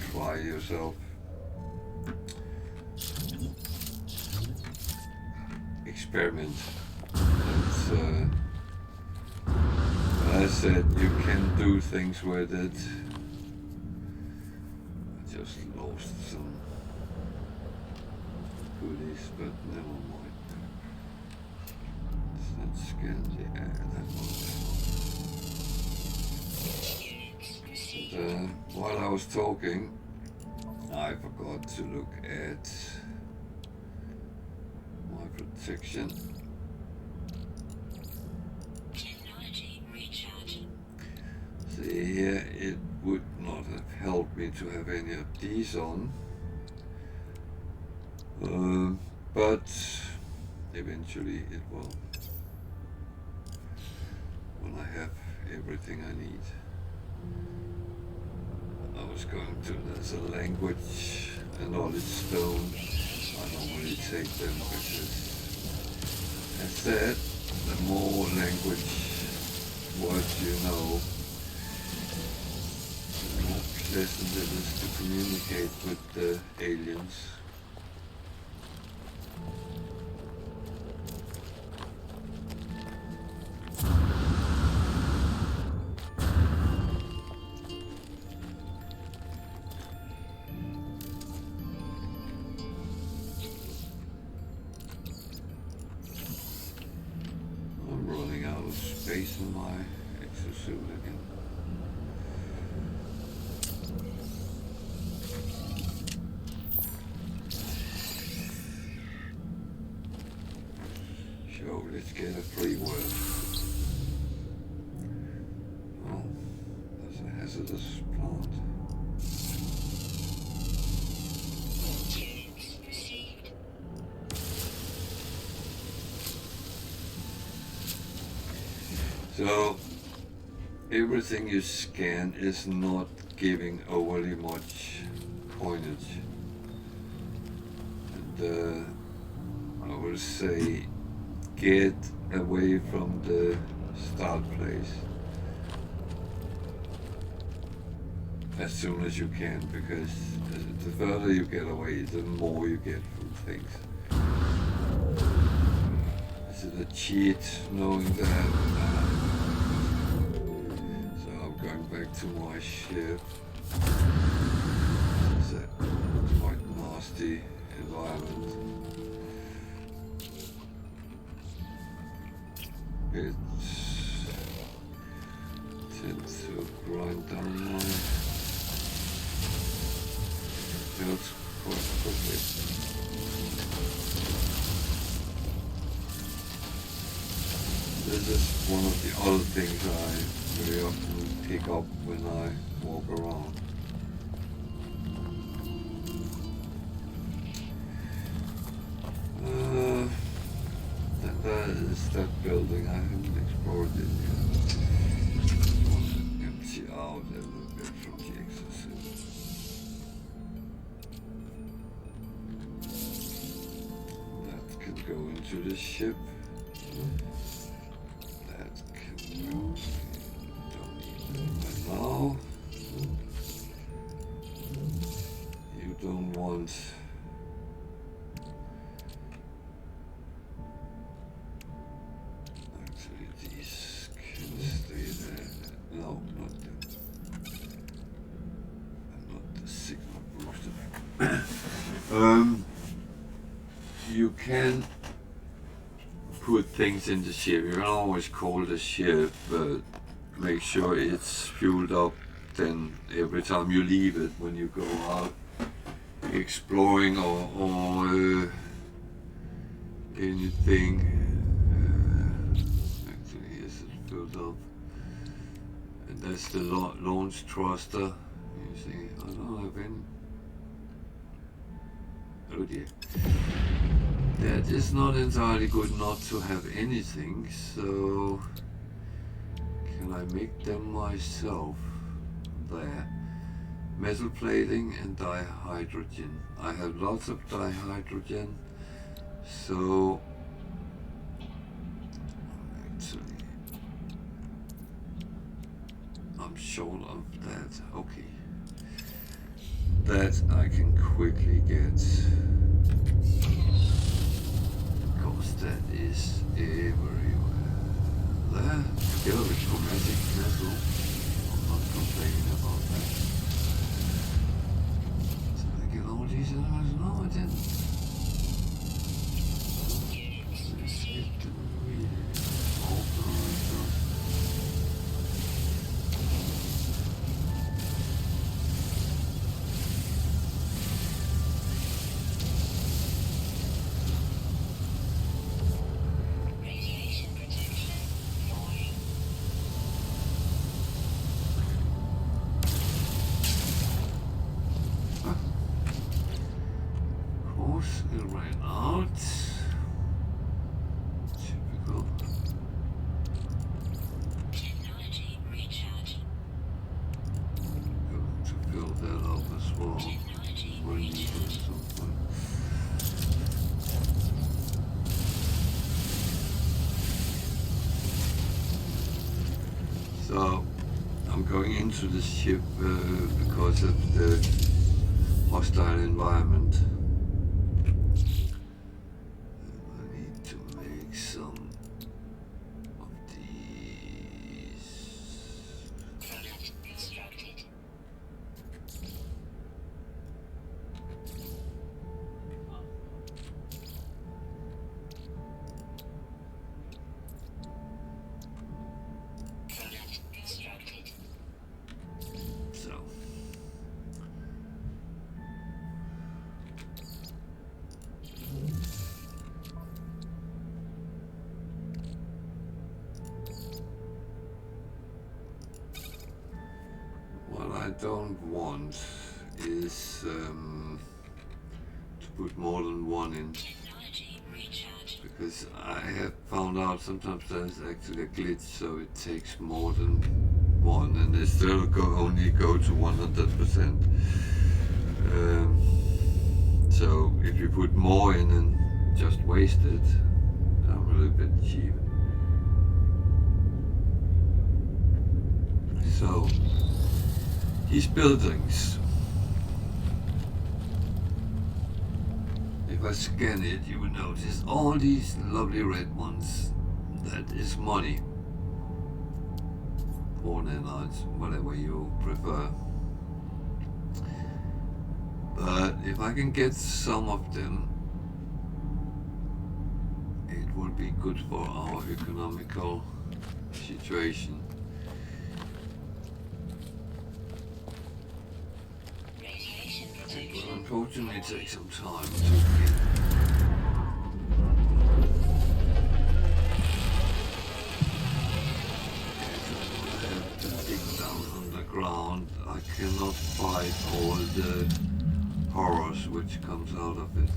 try yourself. Experiment. It's, as I said, you can do things with it. I just lost some goodies, but never mind. Let's scan the air. That one. While I was talking, I forgot to look at my protection. Technology recharging. See here, it would not have helped me to have any of these on, but eventually it will, when I have everything I need. I was going to, there's a language, a knowledge stone. I normally take them because, as said, the more language words you know, the more pleasant it is to communicate with the aliens. Space in my exosuit again. get a free word. Oh, that's a hazardous plant. Tunes received. So everything you scan is not giving overly much coinage. And I will say get away from the start place as soon as you can, because the further you get away, the more you get from things. Is it a cheat knowing that? So I'm going back to my ship. It's a quite nasty environment. It tends to grind down my builds quite quickly. This is one of the other things I very often pick up when I walk around. Then there is that building. I haven't explored it yet. I want to empty out a little bit from the exorcism. That can go into the ship. That can go. Don't need it right now. You don't want. Actually, these can stay there. No, not them. And not the signal booster. You can put things in the ship. You can always call the ship, but make sure it's fueled up then every time you leave it when you go out exploring or anything. Actually, yes, it's filled up. And that's the launch thruster. You see, I don't have any. Oh dear. That is not entirely good not to have anything, so can I make them myself? There. Metal plating and dihydrogen. I have lots of dihydrogen, so actually I'm short of that. Okay. That I can quickly get. Because that is everywhere. There, together with chromatic metal. I'm not complaining about that. Did I get all these others? No, I didn't. Let's get them really organized. Radiation protection. Fine. Of course, it ran out. Typical. Technology recharge. Going to build that up as well. Technology We'll need it at recharge. some point. So I'm going into the ship because of the hostile environment. I need to make some of these. Product constructed. Product constructed. So don't want is to put more than one in. Technology recharge. Because I have found out sometimes there's actually a glitch, so it takes more than one, and they still only go to 100%. So if you put more in and just waste it, I'm a little bit cheap. So these buildings, if I scan it, you will notice all these lovely red ones. That is money. Or nanites, whatever you prefer. But if I can get some of them, it will be good for our economical situation. Radiation It protection. will unfortunately take some time to get. I have to dig down underground. I cannot fight all the horrors which comes out of it.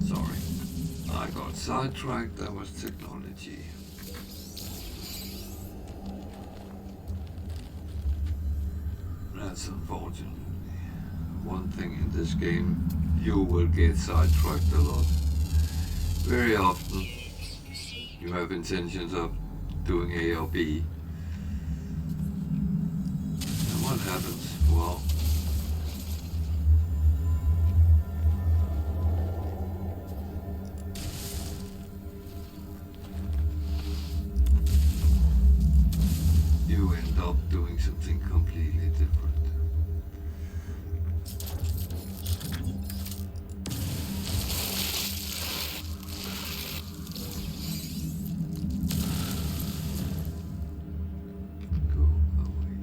Sorry, I got sidetracked. That was technology. That's unfortunate. One thing in this game, you will get sidetracked a lot. Very often, you have intentions of doing A or B. And what happens? Well, you end up doing something completely different. Go away.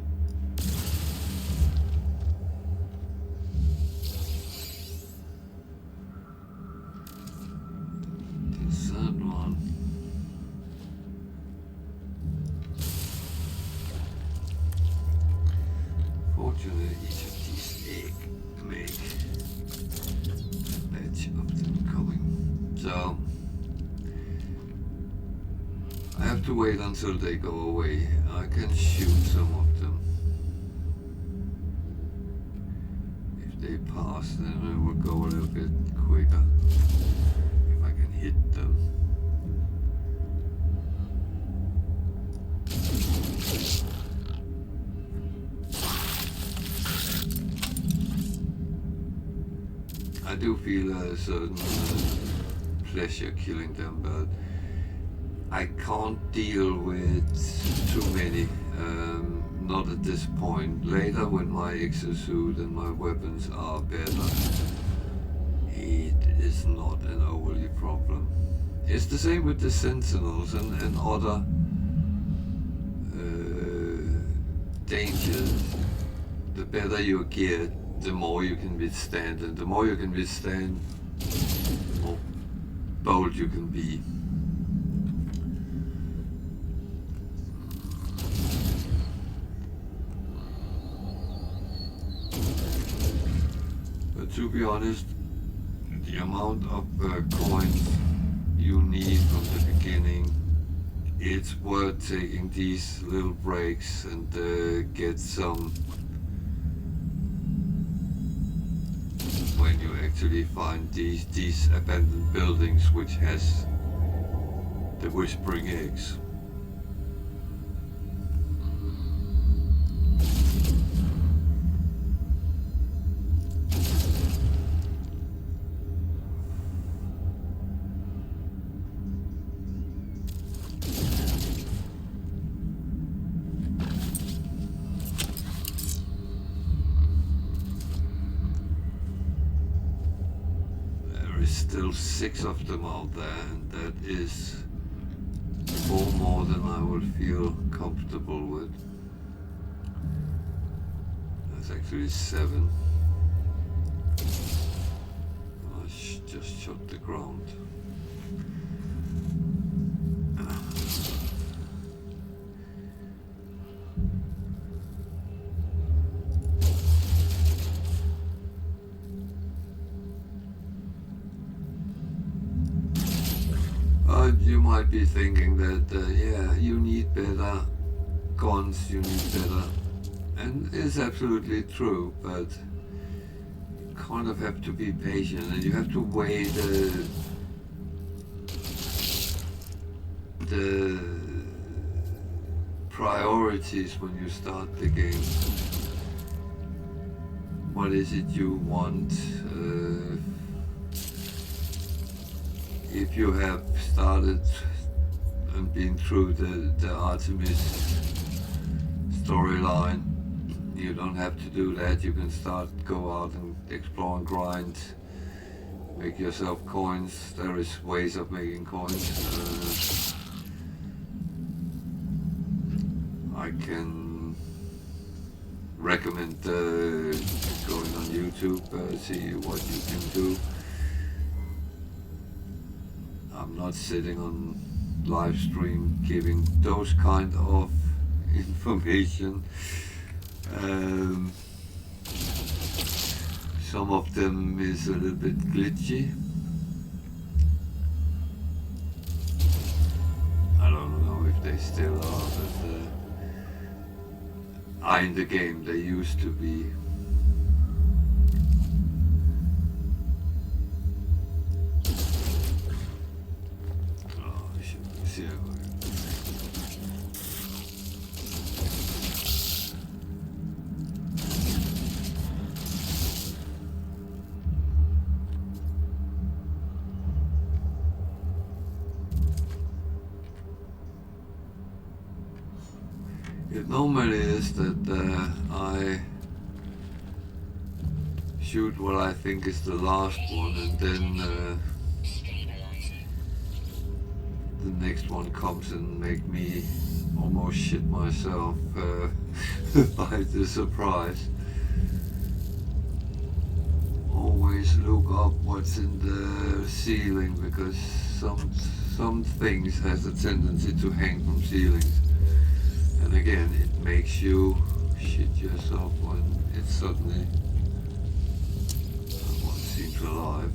The third one. Fortunately, each of these eggs make a batch of them coming. So I have to wait until they go away. I can shoot some of them. If they pass, then it will go a little bit quicker. If I can hit them. I do feel a certain pleasure killing them, but I can't deal with too many. Not at this point. Later, when my exosuit and my weapons are better, it is not an overly problem. It's the same with the sentinels and other dangers. The better you get, the more you can withstand, and the more you can withstand, the more bold you can be. But to be honest, the amount of coins you need from the beginning, it's worth taking these little breaks and get some when you actually find these abandoned buildings which has the whispering eggs. Still 6 of them out there, and that is 4 more than I would feel comfortable with. That's actually 7. Let's just just shot the ground. You might be thinking that, yeah, you need better guns, you need better, and it's absolutely true, but you kind of have to be patient and you have to weigh the priorities when you start the game. What is it you want? If you have started and been through the Artemis storyline, you don't have to do that. You can go out and explore and grind, make yourself coins. There is ways of making coins. I can recommend going on YouTube, see what you can do. I'm not sitting on Livestream giving those kind of information. Some of them is a little bit glitchy. I don't know if they still are, but in the game they used to be. It normally is that I shoot what I think is the last one, and then the next one comes and make me almost shit myself by the surprise. Always look up what's in the ceiling, because some things has a tendency to hang from ceilings. And again, it makes you shit yourself when it suddenly one seems alive.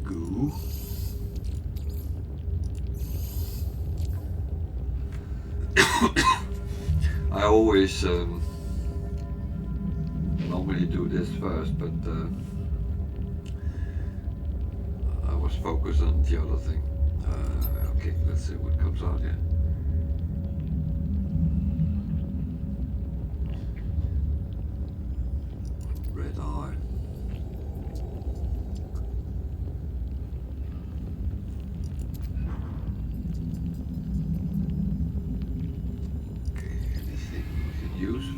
Goo. I always normally do this first, but I was focused on the other thing. Okay, let's see what comes out here. Red eye. Okay, anything we can use?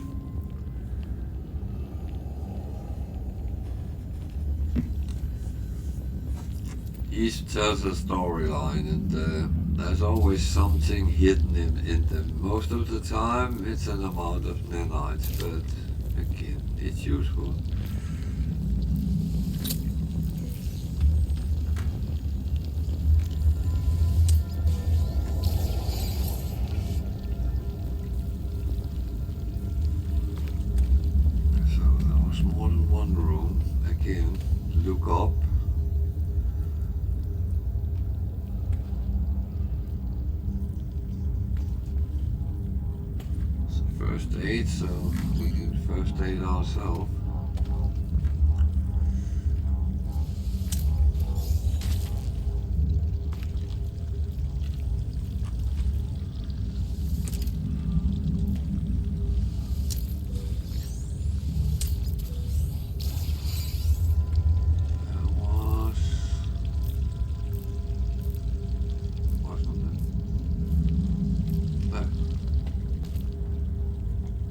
Each tells a storyline, and there's always something hidden in them. Most of the time it's an amount of nanites, but again, it's useful. So there was more than one room. Again, look up. First aid, so we can first aid ourselves.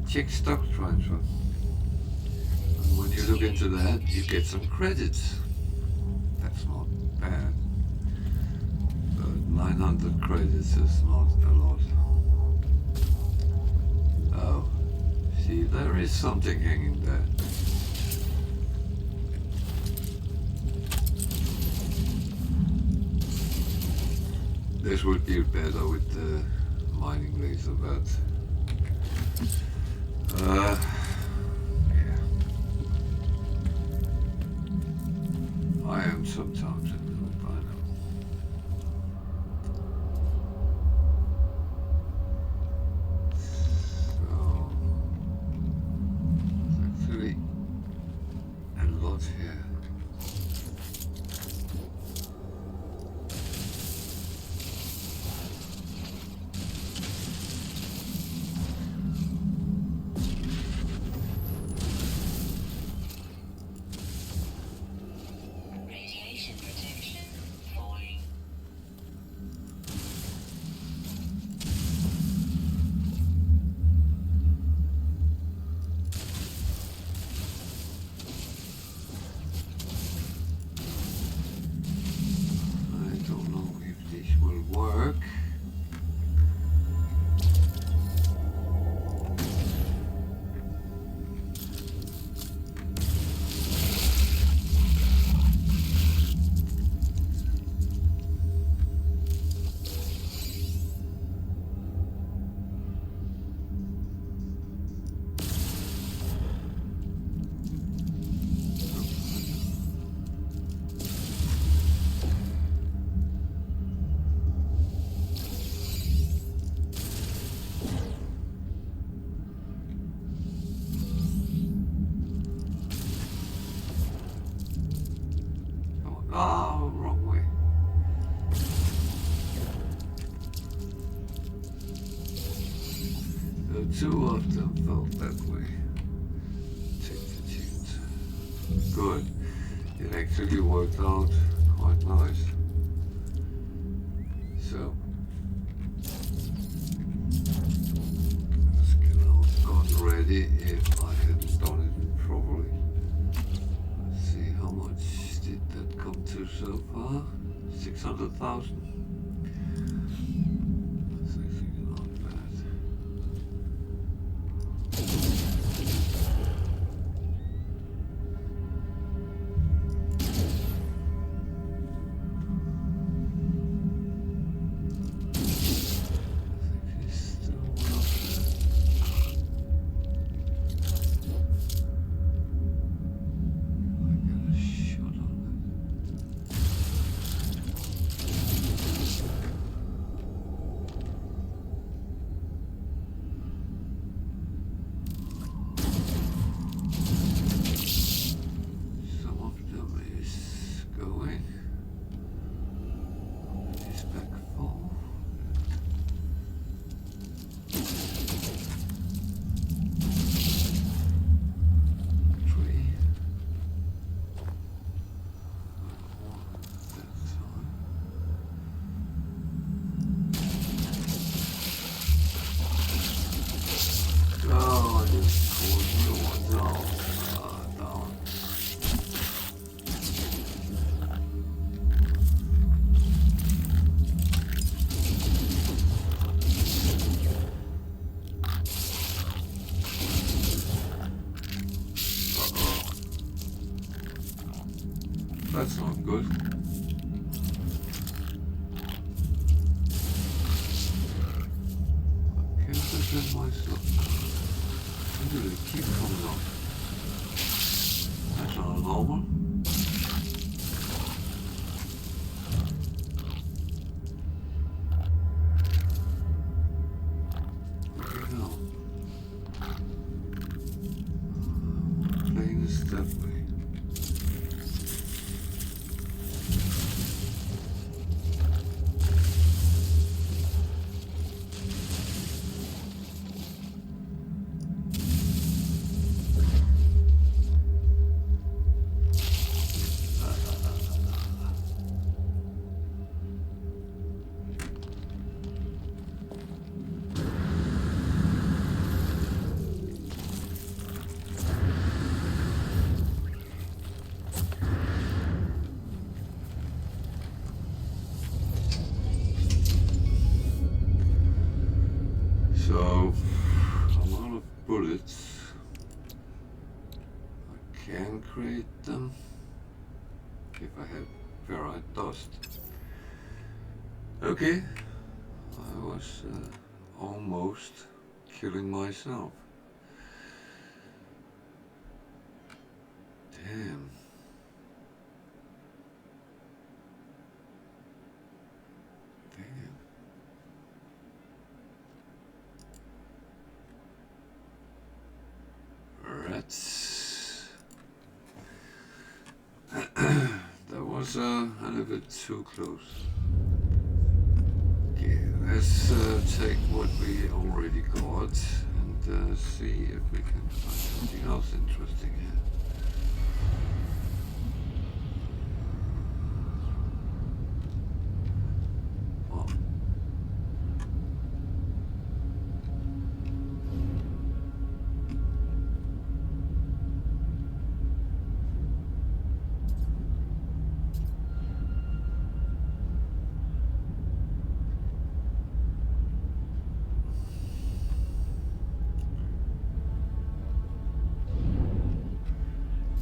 Check stock transfer. And when you look into that, you get some credits. That's not bad. But 900 credits is not a lot. Oh, see, there is something hanging there. this would be better with the mining laser, but yeah. I am sometimes a little by now. So it's actually a lot here. Radiation protection falling. I don't know if this will work. Oh, wrong way. The two of them felt that way. Take the chance. Good. It actually worked out quite nice. So, let's get our gun ready if I hadn't done it properly. Let's see, how much did that come to so far? 600,000. That's actually not bad. It's still well up there. I got a shot on it. Some of them is going. Is back full. Three. That time. Oh, I just pulled the one down. Down. Uh-oh. That's not good. I can't defend myself. Why do they keep coming up? That's not normal. Where do we go? Playing this that way. So, I'm out of bullets. I can create them if I have ferrite dust. Okay, I was almost killing myself. Damn. Damn. Rats. That was a little bit too close. Okay, let's take what we already got and see if we can find something else interesting here.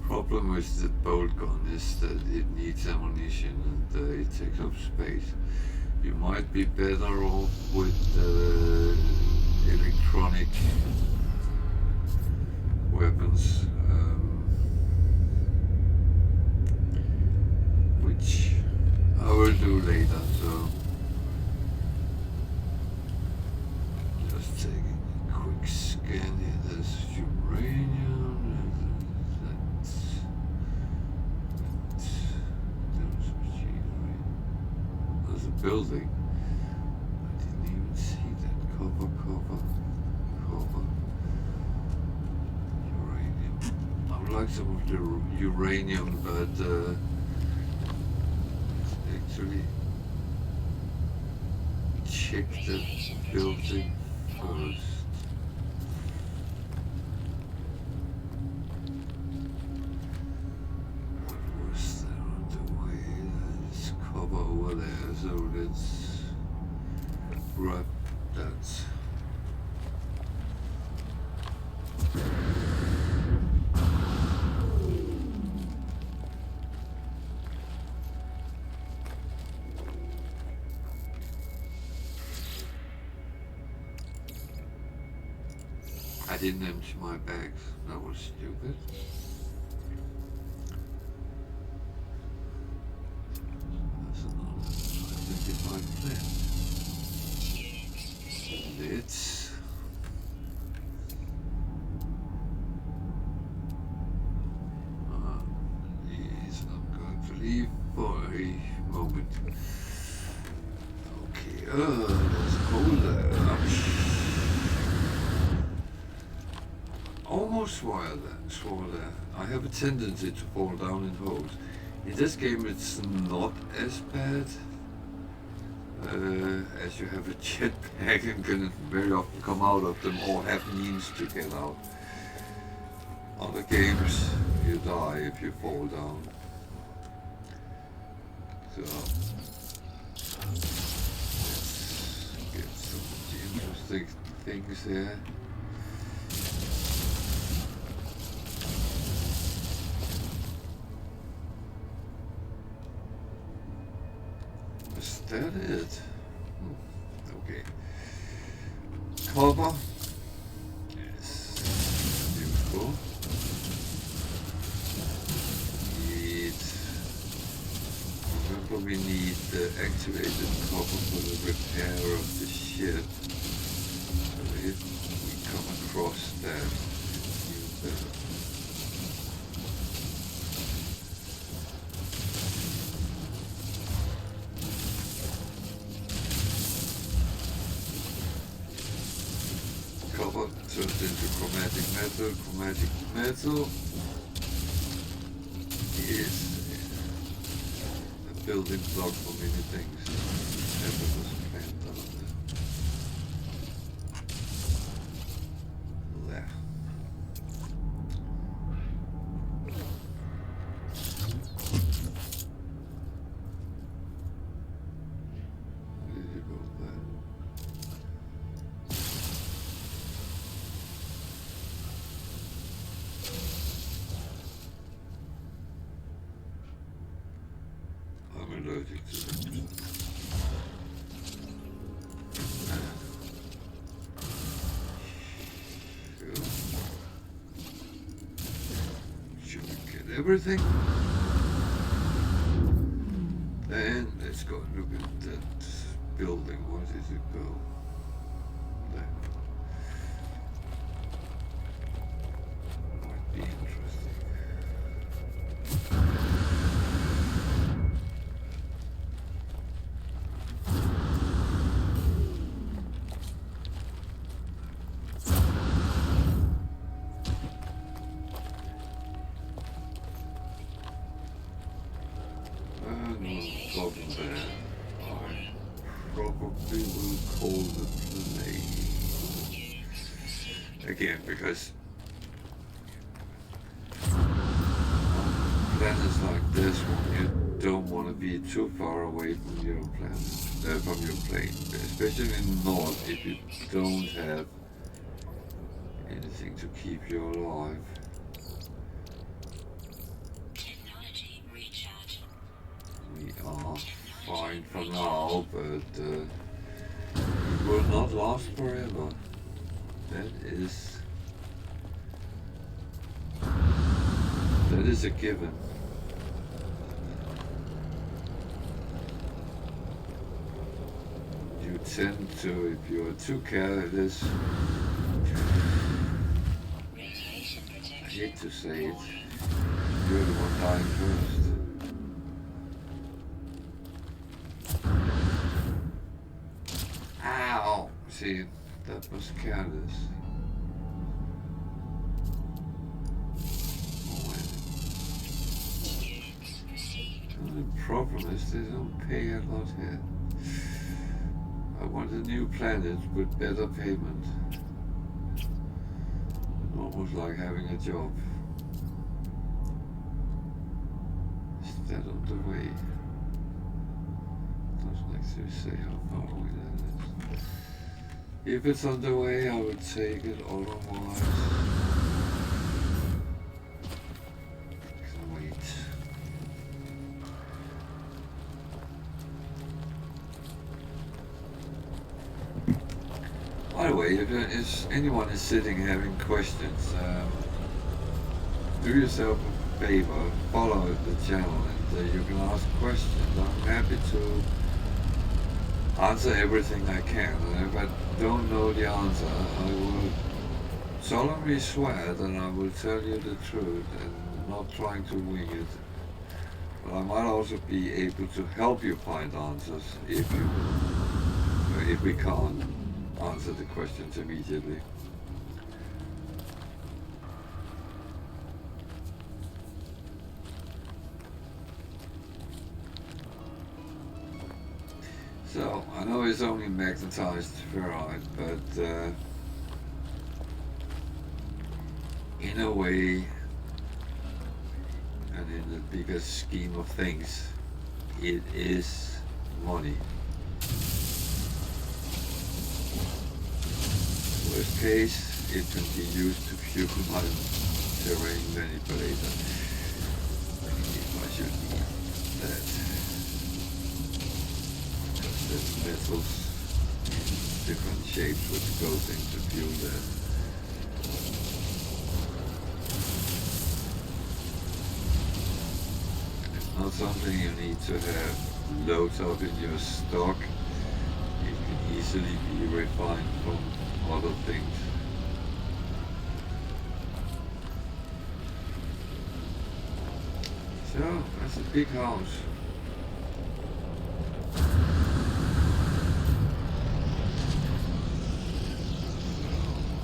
Problem with the bolt gun is that it needs ammunition and it takes up space. You might be better off with electronic weapons, which I will do later. So just taking a quick scan here. There's uranium. Building. I didn't even see that. Copper. Uranium. I would like some of the uranium, but let's actually check the building first. Over there, so let's grab that. I didn't empty my bags, that was stupid. Lids. Yes, I'm going to leave for a moment. Okay, there's a hole there. Almost swore there. I have a tendency to fall down in holes. In this game it's not as bad. As you have a jetpack and can very often come out of them or have means to get out. Other games, you die if you fall down. So, let's get some of the interesting things here. Is that it? Okay. Copper. Yes. Beautiful. Remember, we need the activated copper for the repair of the ship. So if we come across that, use that. Turns into chromatic metal. Chromatic metal is a building block for many things. Never was planned on there. Where did you go there? I'm allergic to them. everything. Then let's go look at that building. Where did it go? There. Might be interesting. No problem there. I probably will call the plane again because planets like this one, you don't want to be too far away from your planet, from your plane, especially in the north if you don't have anything to keep you alive. Technology recharge. We are fine for now, but it will not last forever. That is a given. You tend to, if you are too careless, Radiation I protection. hate to say it, you're the one dying first. Ow! See, that was careless. Units received. The problem is they don't pay a lot here. I want a new planet with better payment. Almost like having a job. Is that on the way? Doesn't actually say how far away that is. If it's on the way, I would take it, otherwise. Wait. By the way, if anyone is sitting having questions, do yourself a favor, follow the channel, and you can ask questions. I'm happy to answer everything I can, and if I don't know the answer, I will solemnly swear that I will tell you the truth and not trying to wing it. But I might also be able to help you find answers if we can't answer the questions immediately. So, I know it's only magnetized ferrite, but in a way, and in the bigger scheme of things, it is money. Worst case, it can be used to fuel my terrain manipulator. If I should need that. Because there's metals in different shapes which goes into fuel that. It's not something you need to have loads of in your stock. It can easily be refined from other things. So, that's a big house.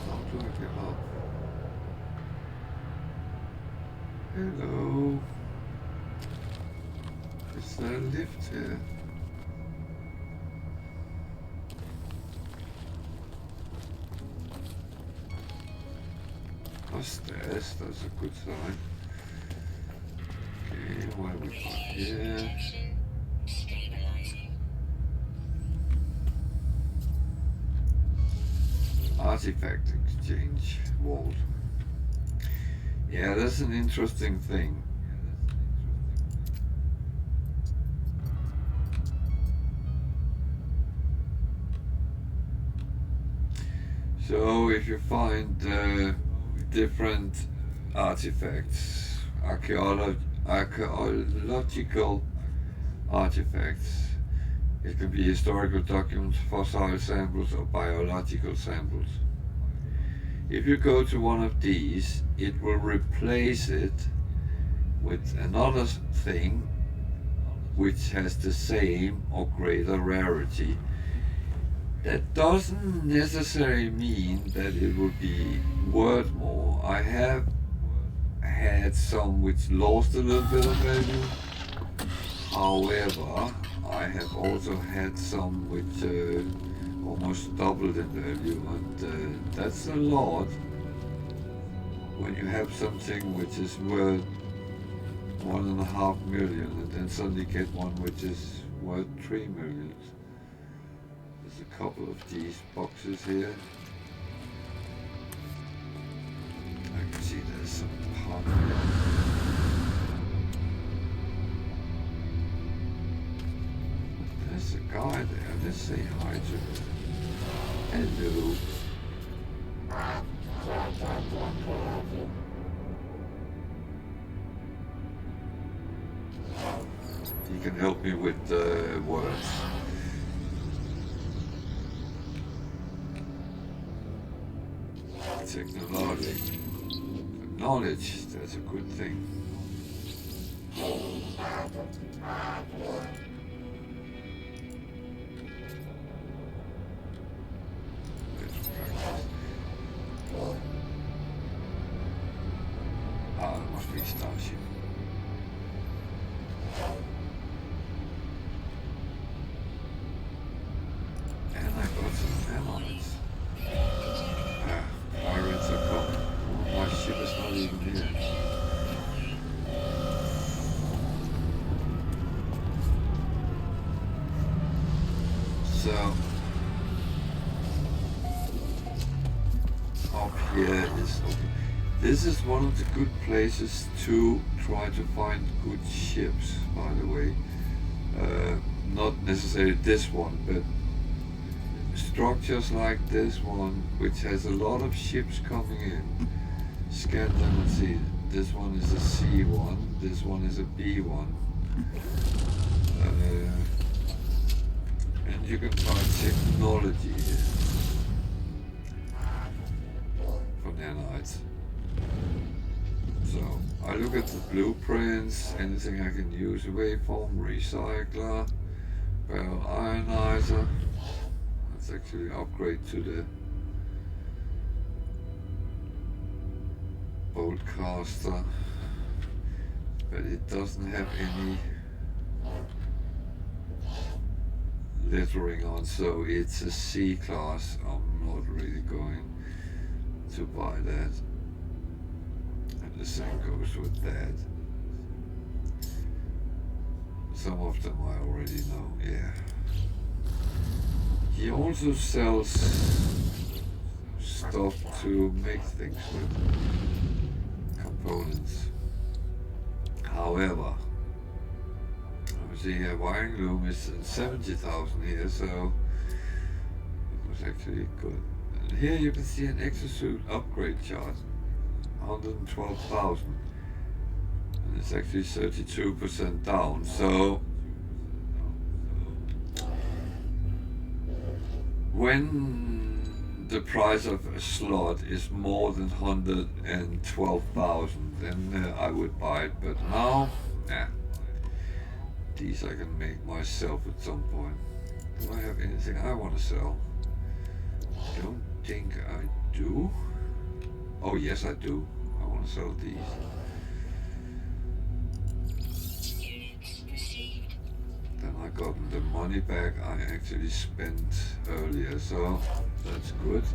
How do I get up? Hello. Is there a lift here? Stairs, that's a good sign. Okay, what have we got Radiation here? protection. Stabilizing. Artifact exchange vault. Yeah, that's an interesting thing. So if you find different artifacts, archaeological artifacts. It can be historical documents, fossil samples, or biological samples. If you go to one of these, it will replace it with another thing which has the same or greater rarity. That doesn't necessarily mean that it will be worth more. I have had some which lost a little bit of value. However, I have also had some which almost doubled in value, and that's a lot when you have something which is worth 1.5 million and then suddenly get one which is worth 3 million. There's a couple of these boxes here. I can see there's some pop here. There's a guy there. Let's say hi to him. Hello. He can help me with words. Technology. Knowledge, that's a good thing. Ah, it must be Starship. And I got some allies. Pirates are coming. Oh, my ship is not even here. So, up here is open. This is one of the good places to try to find good ships, by the way. Not necessarily this one, but structures like this one, which has a lot of ships coming in. Scan them and see. This one is a C1, this one is a B1. And you can find technology here for nanites. So I look at the blueprints, anything I can use, waveform, recycler, barrel ionizer. Let's actually upgrade to the bolt caster, but it doesn't have any lettering on, so it's a C class. I'm not really going to buy that. And the same goes with that. Some of them I already know, yeah. He also sells stuff to make things with, components. However, the wiring loom is 70,000 here, so it was actually good. And here you can see an exosuit upgrade chart, 112,000, and it's actually 32% down. So when the price of a slot is more than 112,000, then I would buy it. But now, nah. These I can make myself at some point. Do I have anything I want to sell? Don't think I do. Oh yes, I do. I want to sell these. Units received. Then I got the money back I actually spent earlier, so that's good.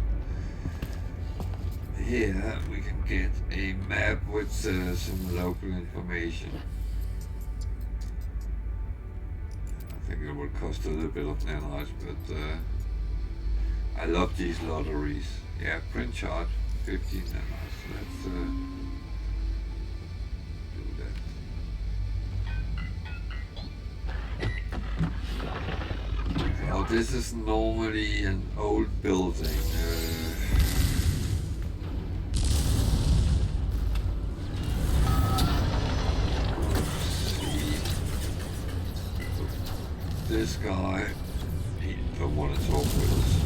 Here we can get a map with some local information. I think it will cost a little bit of nanites, but I love these lotteries. Yeah, print chart, 15 nanites. Let's do that. Now this is normally an old building. this guy, he don't want to talk with us.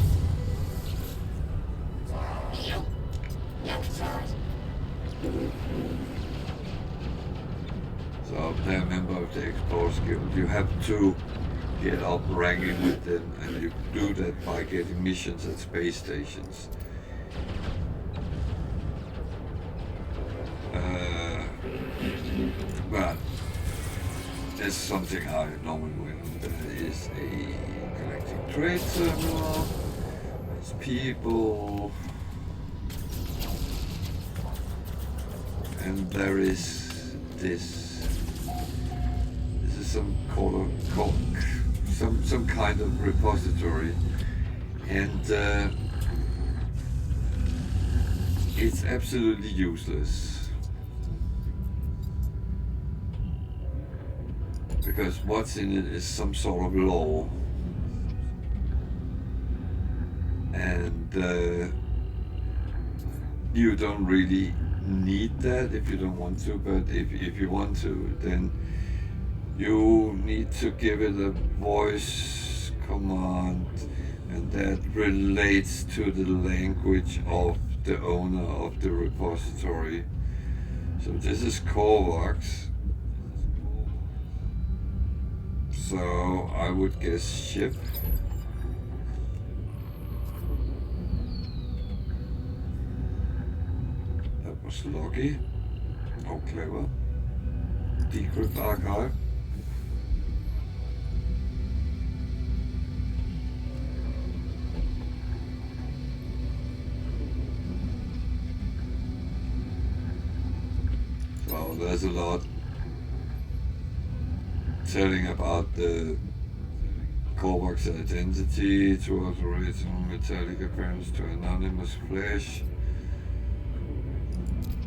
So they're a member of the Explorers Guild. You have to get up ranking with them, and you do that by getting missions at space stations. But there's something I normally win. There is a collecting trade terminal. There's people. And there is this. This is some some kind of repository, and it's absolutely useless. Because what's in it is some sort of law, and you don't really need that if you don't want to, but if you want to, then you need to give it a voice command, and that relates to the language of the owner of the repository. So this is Korvax. So I would guess ship. That was Loggy. Oh, clever. Decrypt archive. So there's a lot telling about the Korvax identity, to original metallic appearance to anonymous flesh,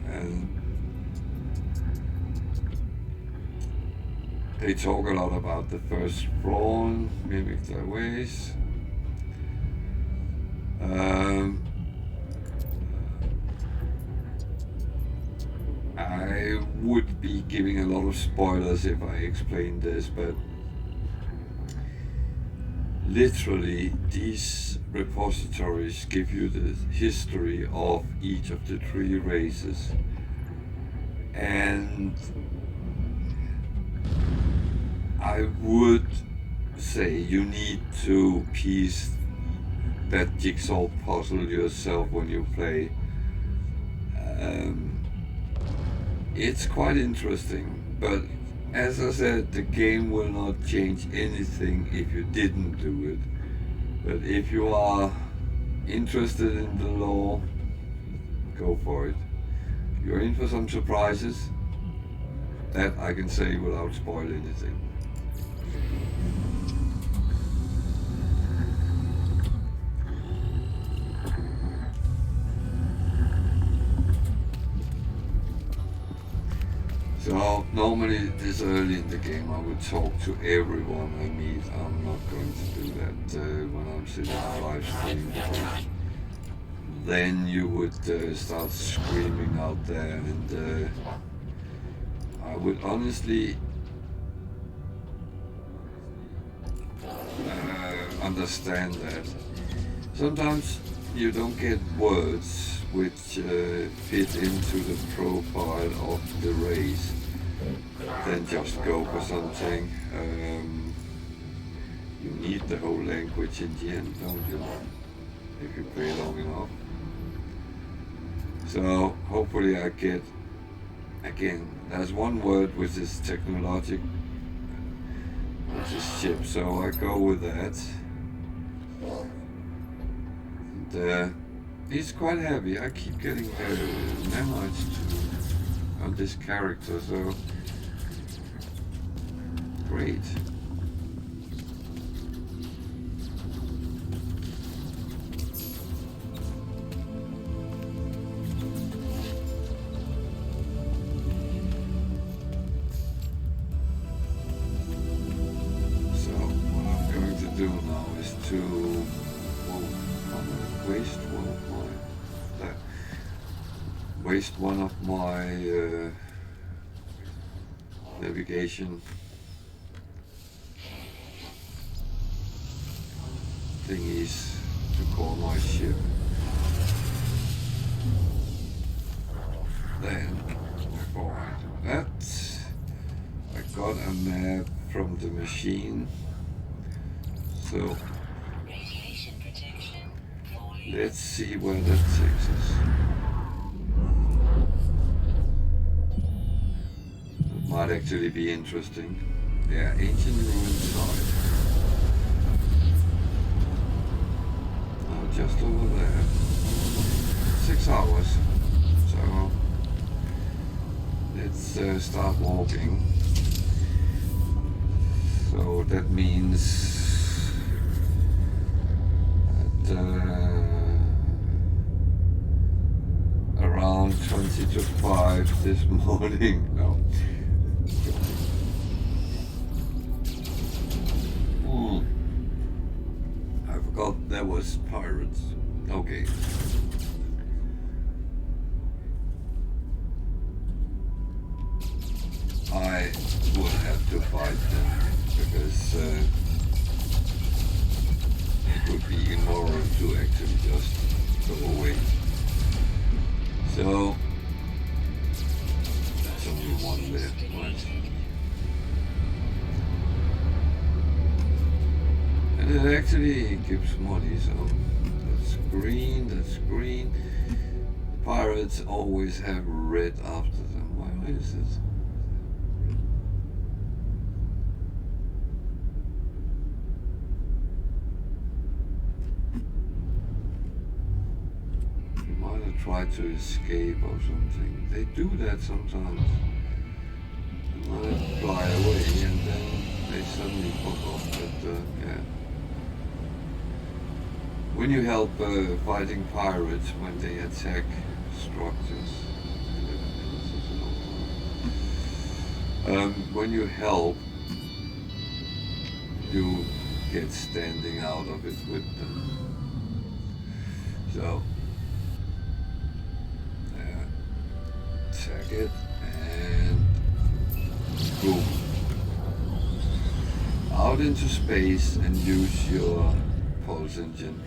and they talk a lot about the first spawn, mimic their ways. I would be giving a lot of spoilers if I explained this, but literally these repositories give you the history of each of the 3 races, and I would say you need to piece that jigsaw puzzle yourself when you play. It's quite interesting, but as I said, the game will not change anything if you didn't do it. But if you are interested in the lore, go for it. You're in for some surprises. That I can say without spoiling anything. So normally this early in the game I would talk to everyone I meet. I'm not going to do that when I'm sitting on live stream. Then you would start screaming out there, and I would honestly understand that. Sometimes you don't get words which fit into the profile of the race, then just go for something. You need the whole language in the end, don't you? If you play long enough. So hopefully I get, again, there's one word which is technologic, which is ship, so I go with that. And, he's quite heavy. I keep getting nanites on this character, so great. So what I'm going to do now is to waste one of my navigation thingies to call my ship. Then, before I do that, I got a map from the machine. So Radiation protection fully. let's see where that takes us. It might actually be interesting. Yeah, ancient ruin site. Oh, just over there. 6 hours. So let's start walking. So that means at around 20 to 5 this morning. No. I forgot there was pirates. Okay. I would have to fight them because it would be immoral to actually just go away. So there's only one left, right? And it actually gives money, so that's green, that's green. Pirates always have red after them. Why is it? You might have tried to escape or something. They do that sometimes. They might fly away and then they suddenly pop off, but yeah. When you help fighting pirates when they attack structures, when you help, you get standing out of it with them. So, attack it and boom. Out into space and use your pulse engine.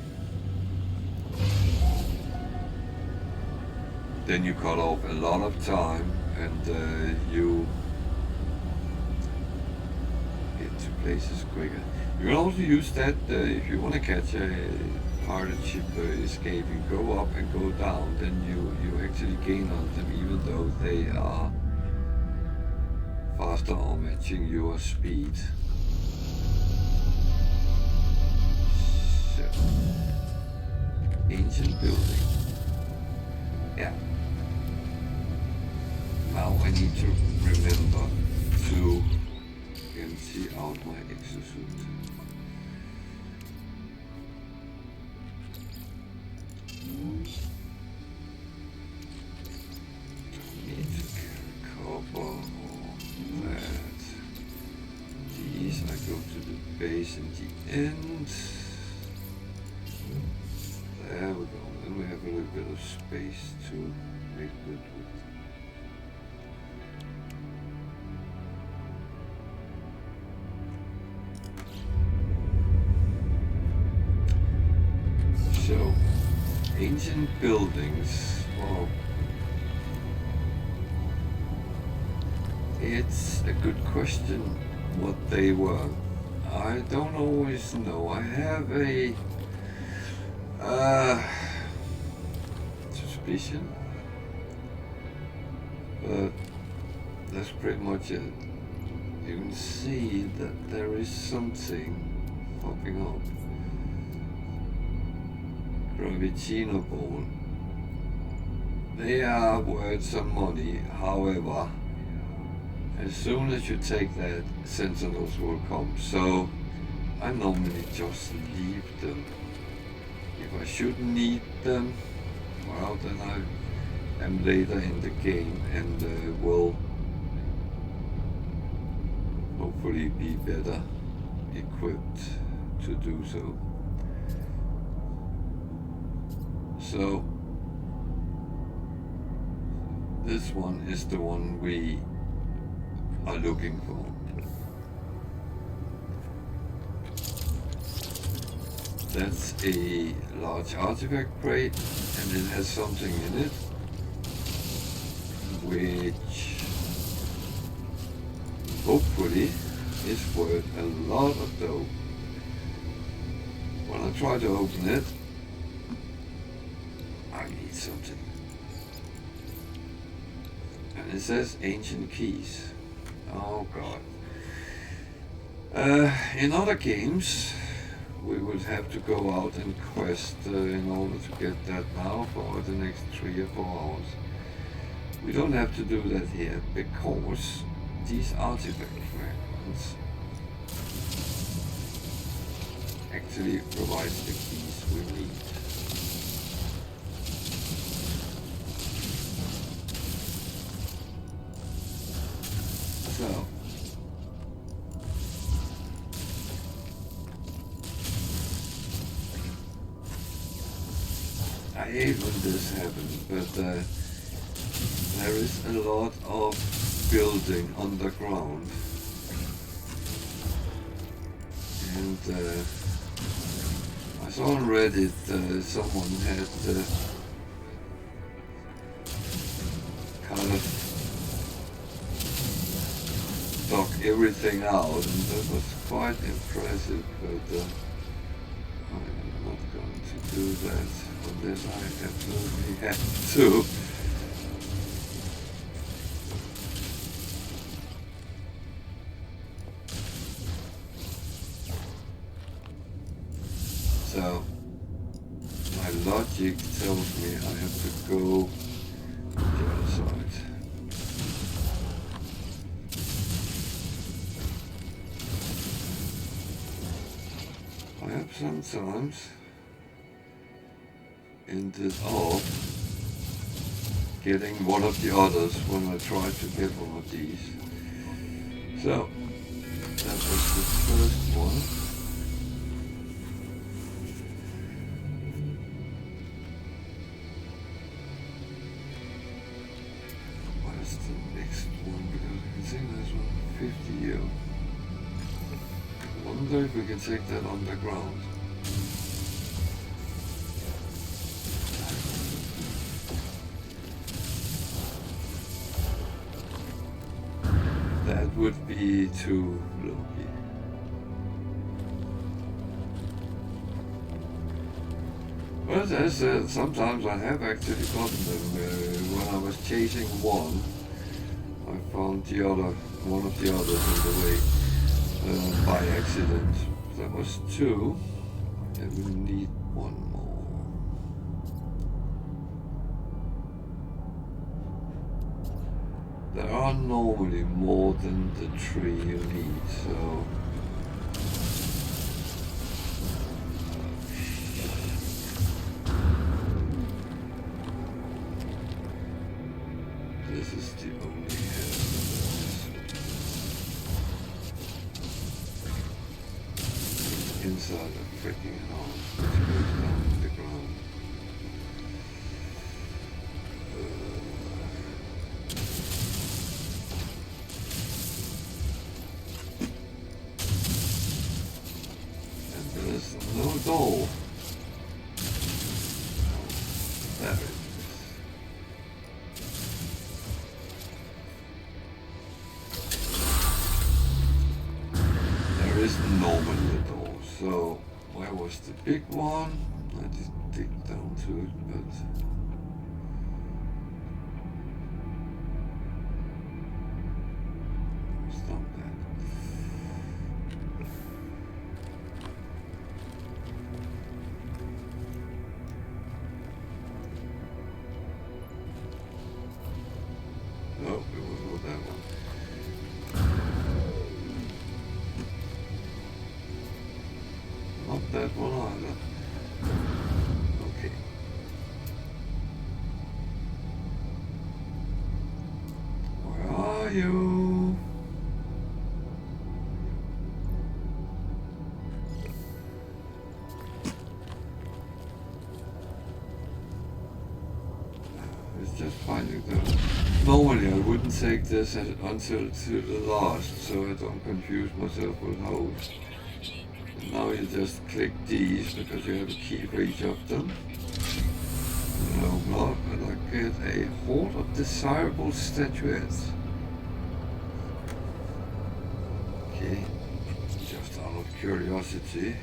Then you cut off a lot of time and you get to places quicker. You can also use that if you want to catch a pirate ship escaping. Go up and go down, then you actually gain on them even though they are faster or matching your speed. So, ancient building. Yeah. Now I need to remember to empty out my exosuit. Need to carry copper or that. These I go to the base in the end. There we go. Then we have a little bit of space to make good with. So, ancient buildings, well, it's a good question what they were. I don't always know. I have a suspicion, but that's pretty much it. You can see that there is something popping up. Gravitino ball. They are worth some money, however, as soon as you take that, sentinels will come. So I normally just leave them. If I should need them, well, then I am later in the game and will hopefully be better equipped to do so. So this one is the one we are looking for. That's a large artifact crate, and it has something in it, which hopefully is worth a lot of dough. When I try to open it, I need something. And it says ancient keys. Oh god. In other games, we would have to go out and quest in order to get that now for the next 3 or 4 hours. We don't have to do that here because these artifact fragments actually provides the keys we need. So I hate when this happens, but there is a lot of building underground, and I saw on Reddit someone had kind of dug everything out, and that was quite impressive, but I'm not going to do that unless I absolutely have to. So my logic tells me I have to go to the other side. I have sometimes ended up getting one of the others when I tried to get one of these. So that was the first one. The next one, because I can see there's 150 here. I wonder if we can take that underground. That would be too low-key. But as I said, sometimes I have actually gotten them. When I was chasing one, I found the other, one of the others on the way by accident. That was 2, and we need 1 more. There are normally more than the 3 you need, so this is the only head. Inside a freaking house, which goes down to the ground. And there's no door. There it is. There isn't normally a door. So, where was the big one? I didn't dig down to it, but it's not bad. Oh, it was not that one. Not that one either. Okay. Where are you? It's just finding them. Normally I wouldn't take this until to the last, so I don't confuse myself with holes. now you just click these because you have a key for each of them. No block, and I get a hoard of desirable statuettes. Okay, just out of curiosity.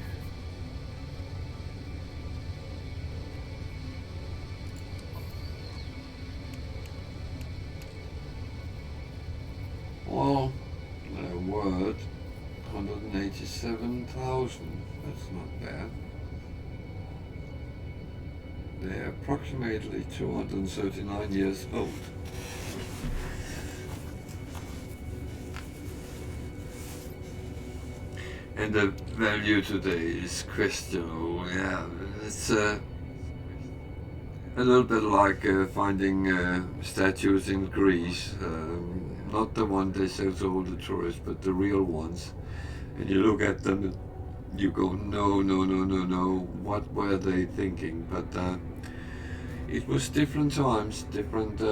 Well, a word, 187,000, that's not bad. They're approximately 239 years old. And the value today is questionable. Yeah, it's a little bit like finding statues in Greece. Not the one they sell to all the tourists, but the real ones. And you look at them and you go, no, no, no, no, no. What were they thinking? But it was different times, different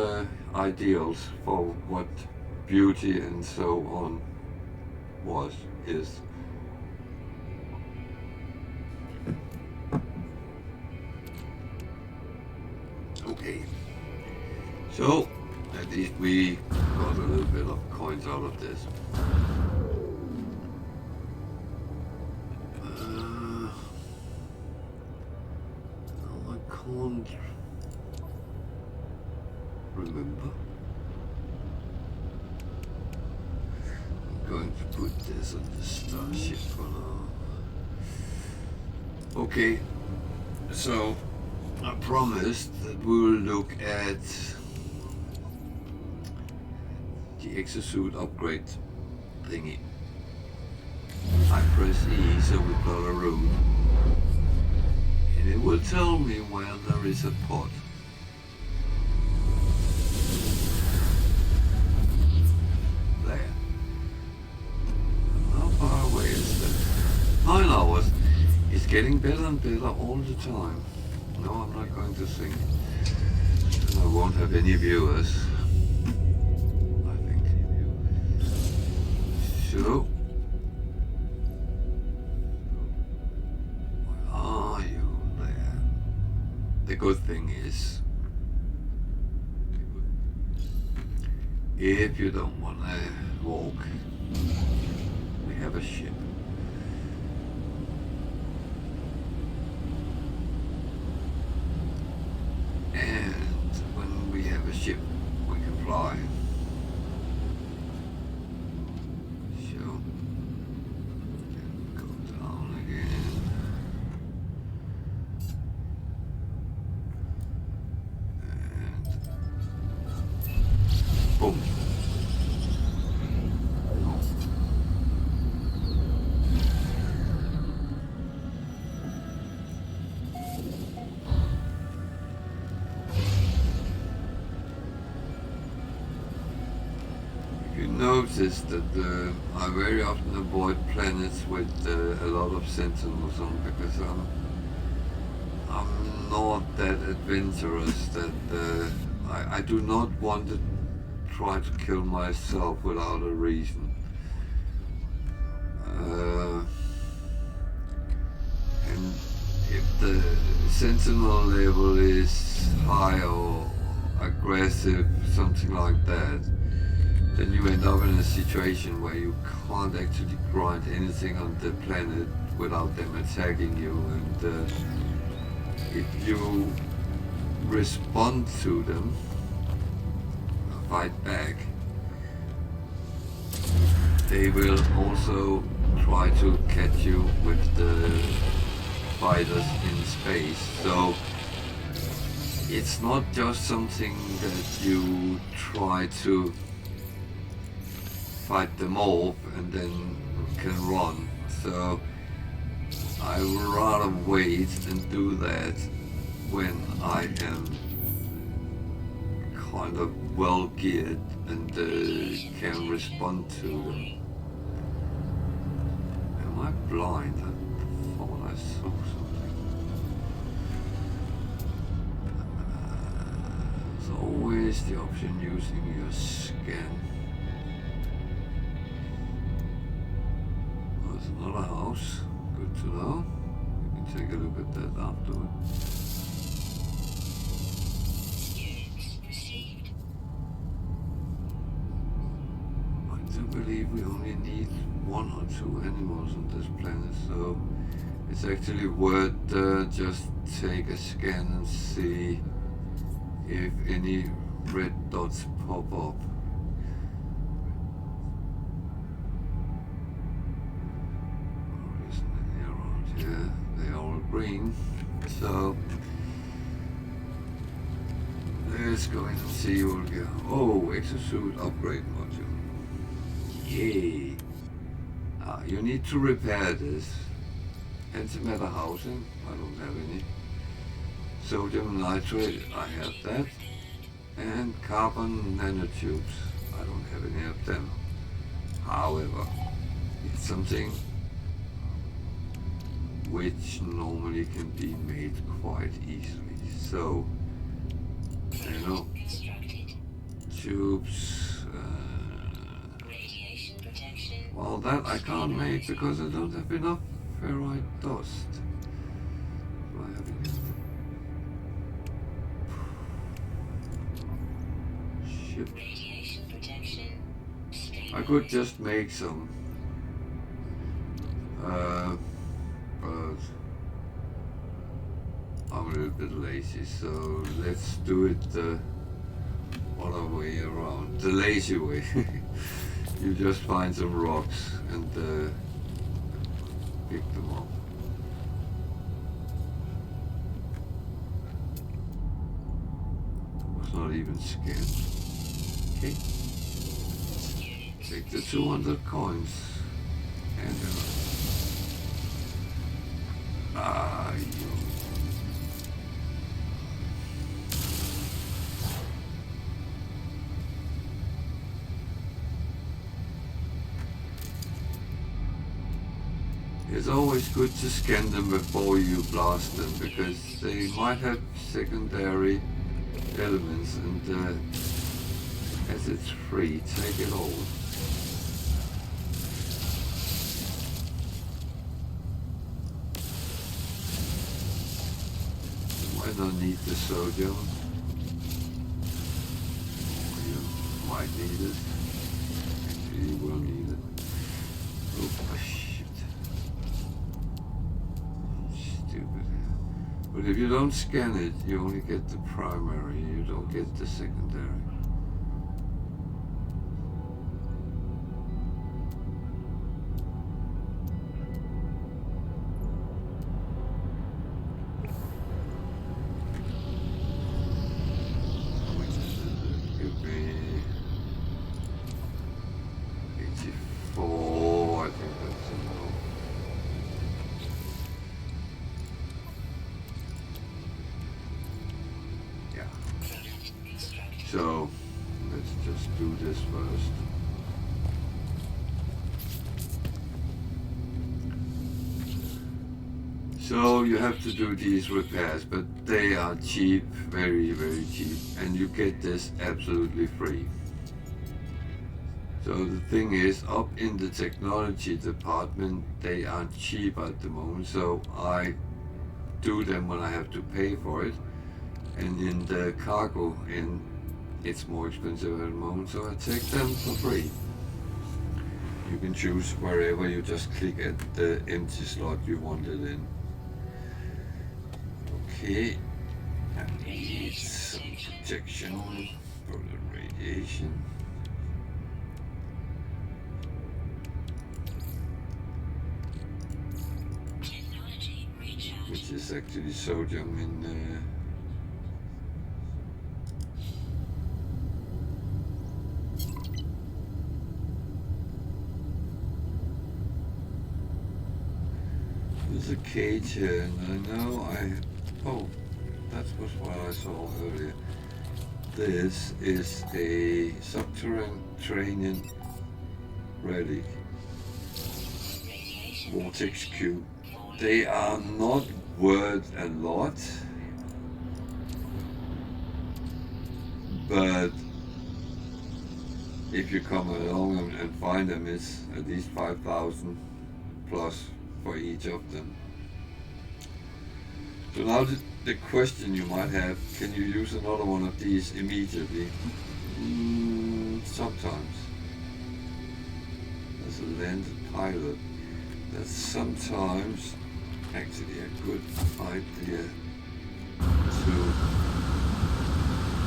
ideals for what beauty and so on is. Okay, so at least we got a little bit of coins out of this. No, I can't remember. I'm going to put this on the starship for now. Okay, so I promised that we'll look at the exosuit upgrade thingy. I press E so we plot a route, and it will tell me where there is a pod. There. How far away is that? 9 hours. It's getting better and better all the time. No, I'm not going to sing. I won't have any viewers, I think. So, where are you there? The good thing is, if you don't want to walk, we have a ship. And when we have a ship, we can fly. So, go down again. And boom. Notice that I very often avoid planets with a lot of sentinels on, because I'm not that adventurous that I do not want to try to kill myself without a reason. And if the sentinel level is high or aggressive, something like that, then you end up in a situation where you can't actually grind anything on the planet without them attacking you. And if you respond to them, fight back, they will also try to catch you with the fighters in space. So it's not just something that you try to fight them off and then can run. So I would rather wait and do that when I am kind of well geared and can respond to them. Am I blind? I thought I saw something. There's always the option using your scan. There's another house. Good good to know. We can take a look at that afterward. Students received. I do believe we only need 1 or 2 animals on this planet, so it's actually worth just take a scan and see if any red dots pop up. Isn't any around here? They are all green. So let's go in and see what we get. Oh, exosuit upgrade module. Yay! You need to repair this. Antimatter housing, I don't have any. Sodium nitrate, I have that. And carbon nanotubes, I don't have any of them. However, it's something which normally can be made quite easily. So, you know, tubes. Well, that I can't make because I don't have enough ferrite dust. Do I have any? Shit. I could just make some. But I'm a little bit lazy, so let's do it the other way around. The lazy way. You just find some rocks and pick them up. It was not even scanned. Okay. Take the 200 coins and it's always good to scan them before you blast them because they might have secondary elements, and as it's free, take it all. You might not need the sodium. You might need it. Actually, you will need it. Oh, shit. Stupid. But if you don't scan it, you only get the primary, you don't get the secondary. Give me 84, I think that's enough. Yeah. So let's just do this first. So you have to do these repairs, but they are cheap, very, very cheap, and you get this absolutely free. So the thing is, up in the technology department, they are cheap at the moment, so I do them when I have to pay for it. And in the cargo end, it's more expensive at the moment, so I take them for free. You can choose wherever, you just click at the empty slot you want it in. Okay, I need some protection for the radiation. Which is actually sodium in there's a cage here, and I know oh, that was what I saw earlier. This is a subterranean relic. Vortex cube. They are not worth a lot, but if you come along and find them, it's at least 5,000 plus for each of them. So now the question you might have, can you use another one of these immediately? Sometimes. As a landed pilot, that's sometimes actually a good idea to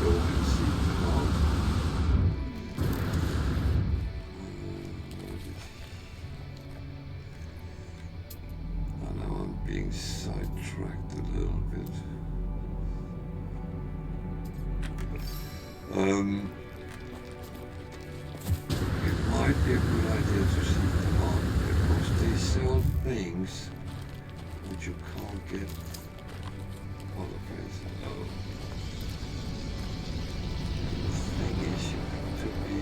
go and seek them out. I know I'm being sidetracked a little bit. It might be a good idea to seek them out because they sell things which you can't get other places. Oh. The thing is, you have to be.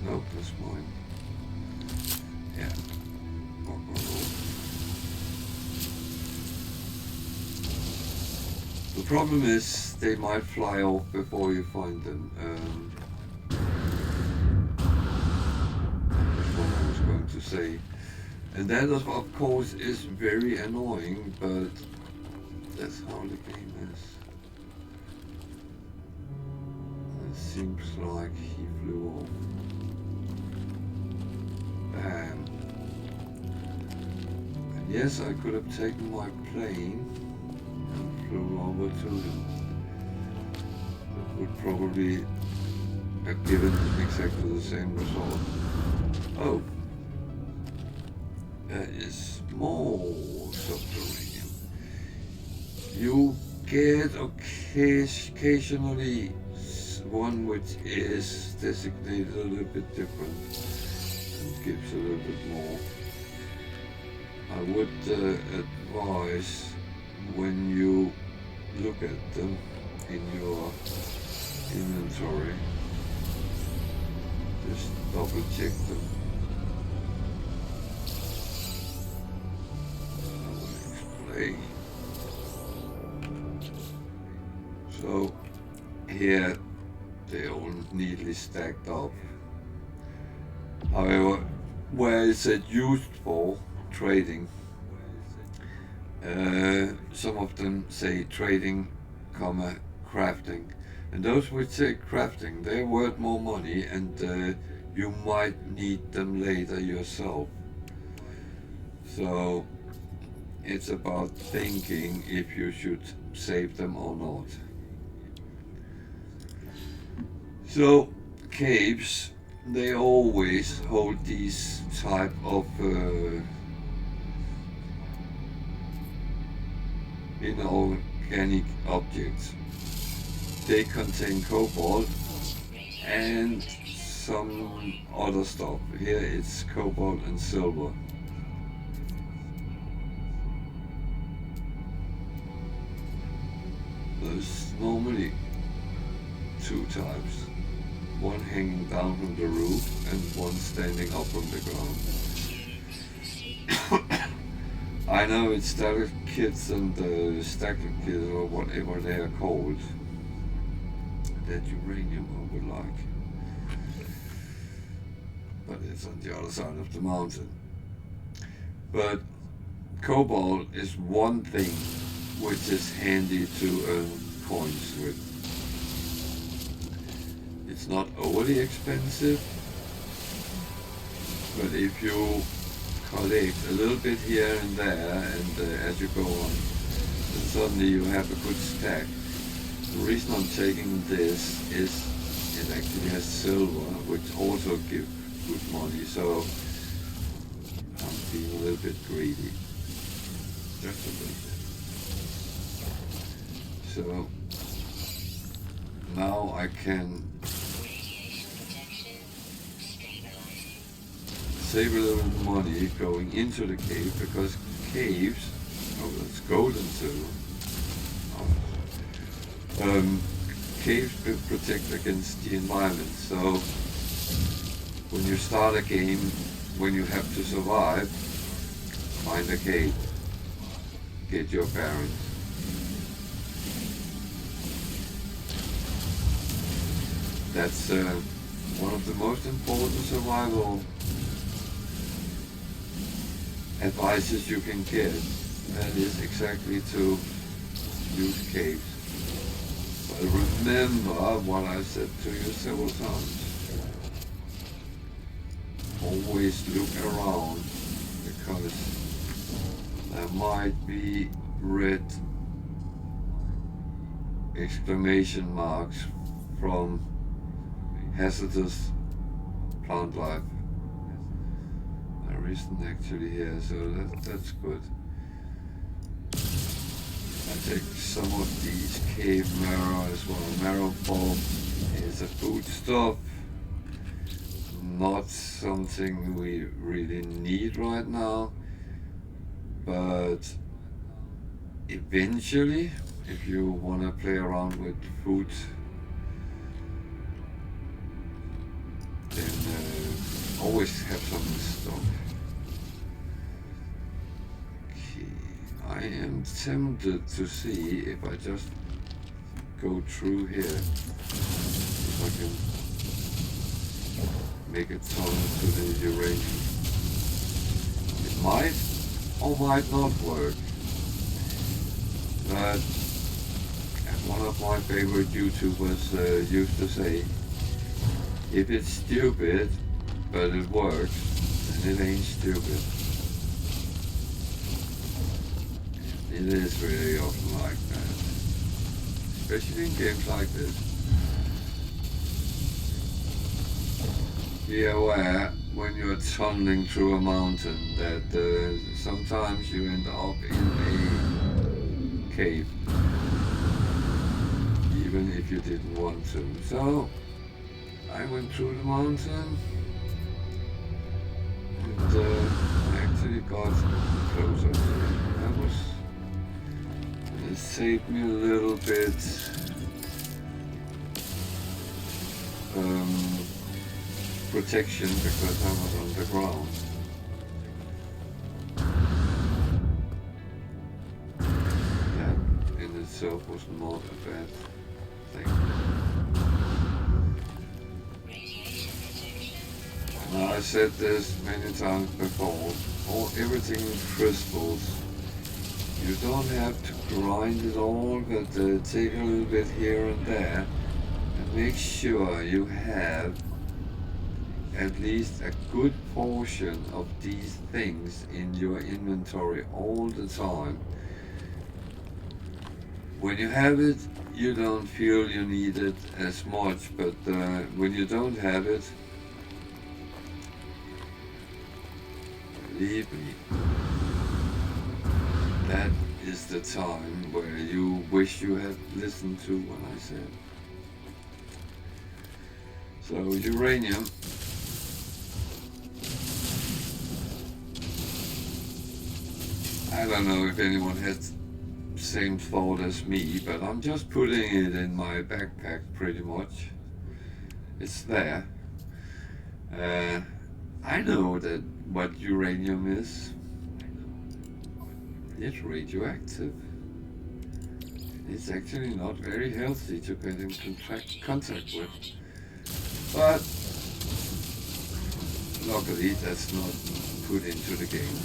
Nope, that's mine. Yeah. The problem is they might fly off before you find them. That's what I was going to say. And that of course is very annoying, but that's how the game is. It seems like he flew off. Bam. And yes, I could have taken my plane and flew over to them. That would probably have given exactly the same result. Oh. That is more subterranean. You get occasionally one which is designated a little bit different and gives a little bit more. I would advise when you look at them in your inventory, just double check them. So here they're all neatly stacked up. However, where is it used for trading? Some of them say trading, crafting, and those which say crafting, they're worth more money, and you might need them later yourself. So it's about thinking if you should save them or not. So caves, they always hold these type of inorganic objects. They contain cobalt and some other stuff. Here it's cobalt and silver. There's normally two types, one hanging down from the roof and one standing up from the ground. I know it's starter kits and stacker kits or whatever they are called that uranium would like, but it's on the other side of the mountain. But cobalt is one thing which is handy to earn coins with. It's not overly expensive, but if you collect a little bit here and there, and as you go on, then suddenly you have a good stack. The reason I'm taking this is it actually has silver, which also gives good money, so I'm being a little bit greedy. Just a little bit. So now I can save a little money going into the cave, because caves, oh, that's gold and silver. Caves protect against the environment. So when you start a game, when you have to survive, find a cave, get your bearings. That's one of the most important survival advices you can get. That is exactly to use caves. But remember what I said to you several times. Always look around, because there might be red exclamation marks from hazardous plant life. There isn't actually here, so that's good. I take some of these cave marrow as well. Marrow pulp is a foodstuff, not something we really need right now, but eventually, if you want to play around with food, then always have some in stock. Okay, I am tempted to see if I just go through here, if I can make a tunnel to the uranium. It might or might not work, but as one of my favorite YouTubers used to say, if it's stupid but it works, then it ain't stupid. It is really often like that, especially in games like this. Be aware when you're tunneling through a mountain that sometimes you end up in a cave, even if you didn't want to. So I went through the mountain and actually got closer. It saved me a little bit protection because I was on the ground. That in itself was not a bad thing. Now I said this many times before, everything in crystals. You don't have to grind it all, but take a little bit here and there, and make sure you have at least a good portion of these things in your inventory all the time. When you have it, you don't feel you need it as much, but when you don't have it, believe me, that is the time where you wish you had listened to what I said. So uranium. I don't know if anyone has the same thought as me, but I'm just putting it in my backpack pretty much. It's there. I know that what uranium is. It's radioactive. It's actually not very healthy to get in contact with. But luckily that's not put into the game.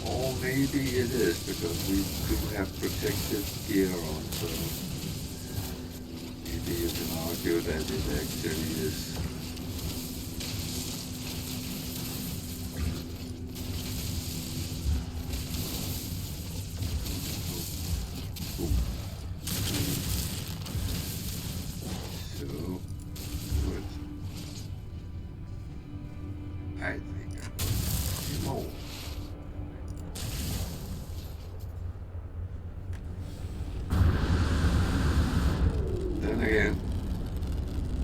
Or maybe it is, because we do have protective gear on, so maybe you can argue that it actually is.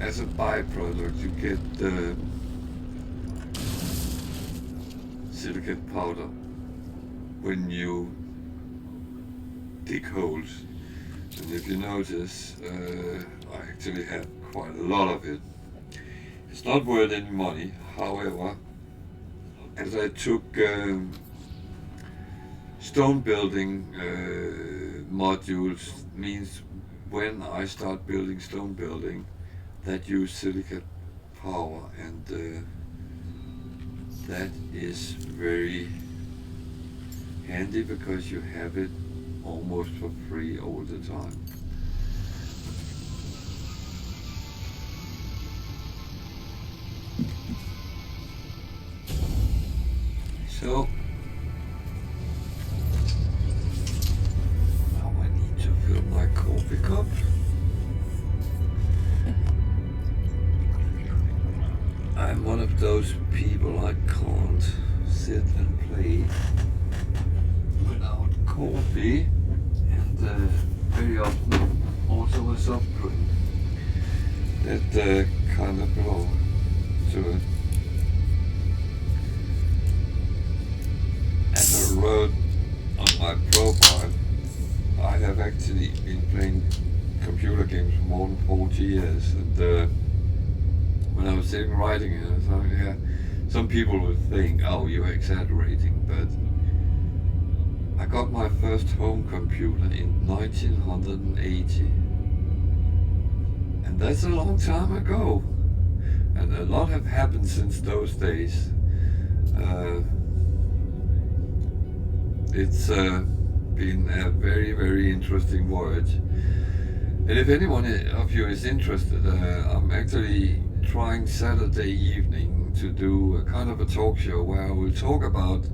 As a byproduct, you get the silicate powder when you dig holes. And if you notice, I actually have quite a lot of it. It's not worth any money, however, as I took stone building modules, means when I start building stone building, that use silicon power, and that is very handy because you have it almost for free all the time. So now I need to fill my coffee cup. I'm one of those people I can't sit and play without coffee, and very often also a soft drink that kind of belong to it. As I wrote on my profile, I have actually been playing computer games for more than 40 years, and when I was sitting writing it, I thought, yeah, some people would think, oh, you're exaggerating, but I got my first home computer in 1980, and that's a long time ago, and a lot have happened since those days. It's been a very, very interesting voyage. And if anyone of you is interested, I'm actually trying Saturday evening to do a kind of a talk show where I will talk about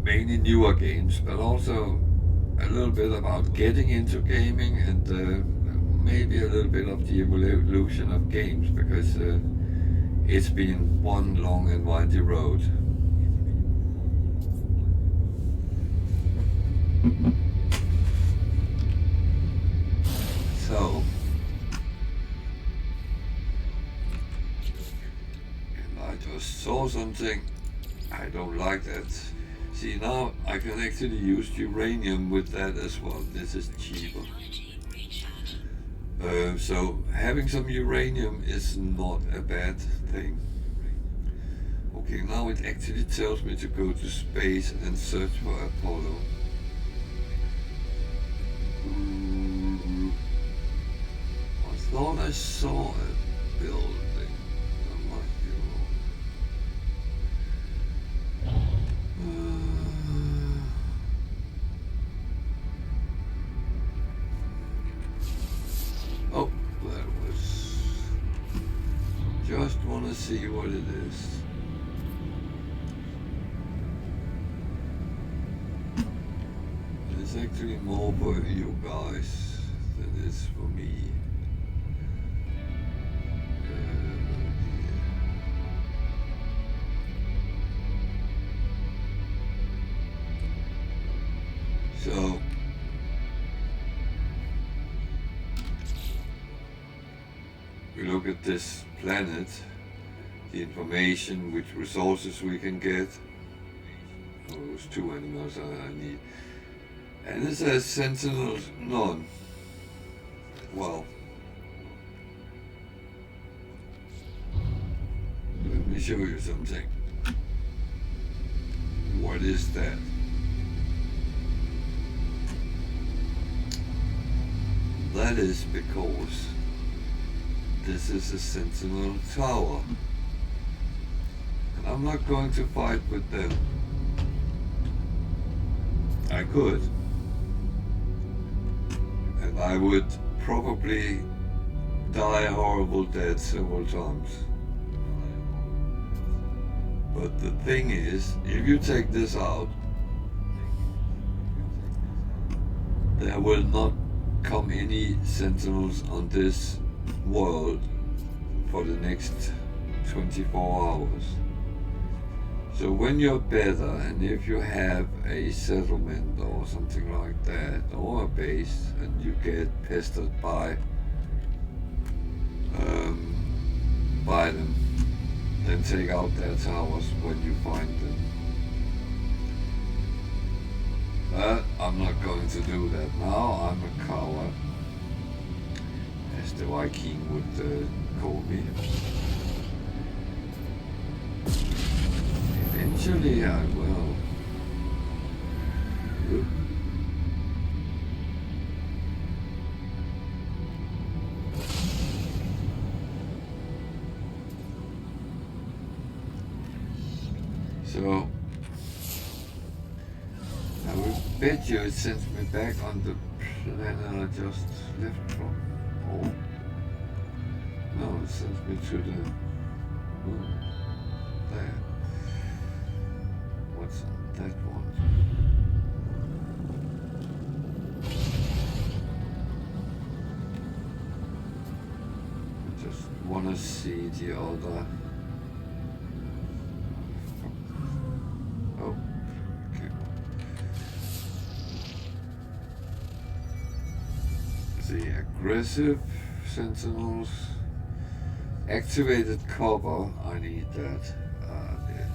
mainly newer games, but also a little bit about getting into gaming, and maybe a little bit of the evolution of games, because it's been one long and windy road. So, and I just saw something, I don't like that. See, now I can actually use uranium with that as well. This is cheaper. So having some uranium is not a bad thing. Okay, now it actually tells me to go to space and search for Apollo. I thought I saw a building. I might be wrong. Oh, that was... Just want to see what it is. It's actually more for you guys than it is for me. So, we look at this planet, the information, which resources we can get. Oh, those two animals I need. And it says Sentinels none. Well, let me show you something. What is that? That is because this is a Sentinel tower. And I'm not going to fight with them. I could. And I would probably die a horrible death several times. But the thing is, if you take this out, there will not come any Sentinels on this world for the next 24 hours. So when you're better, and if you have a settlement or something like that, or a base, and you get pestered by them, then take out their towers when you find them. But I'm not going to do that now. I'm a coward, as the Viking would call me. Eventually I will. Oop. bet you it sends me back on the planet I just left from. Or no, it sends me to the moon. There. What's on that one? I just wanna see the other. Oh, okay. The aggressive sentinels. Activated cover. I need that. Yeah.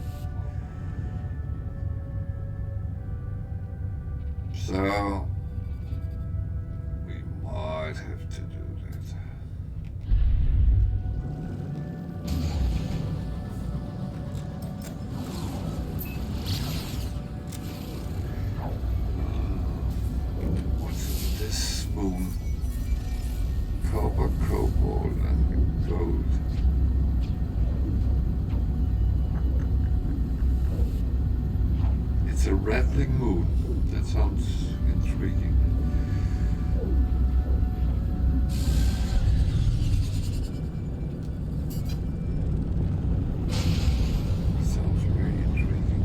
So we might have to do that. What's in this moon? Copper, cobalt, and gold. It's a rattling moon. That sounds intriguing. Sounds very intriguing.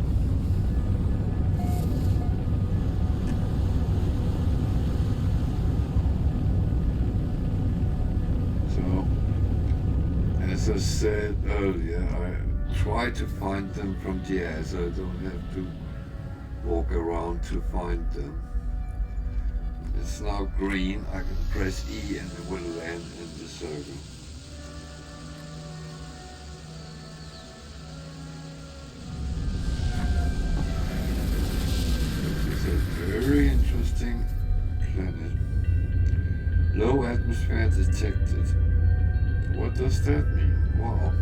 So, as I said earlier, I try to find them from the air so I don't have to walk around to find them. It's now green. I can press E and it will land in the circle. It's a very interesting planet. Low atmosphere detected. What does that mean? Wow.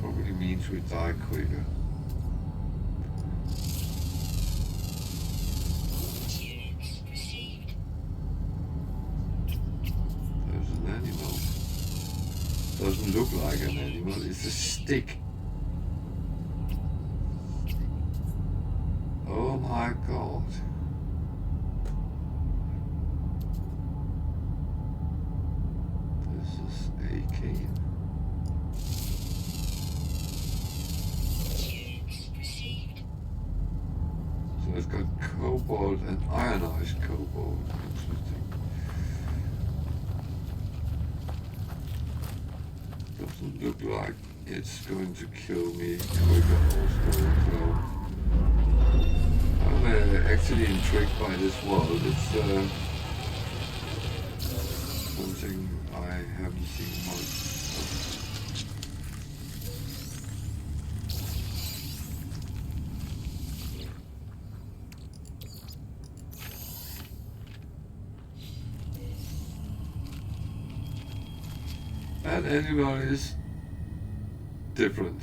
Probably means we die quicker. Units received. There's an animal. Doesn't look like an animal, it's a stick. Oh my god. This is AK. Units received. So it's got cobalt and ionized cobalt. Interesting. Doesn't look like it's going to kill me quicker also. So I'm actually intrigued by this world. It's something I haven't seen much of. That animal is different.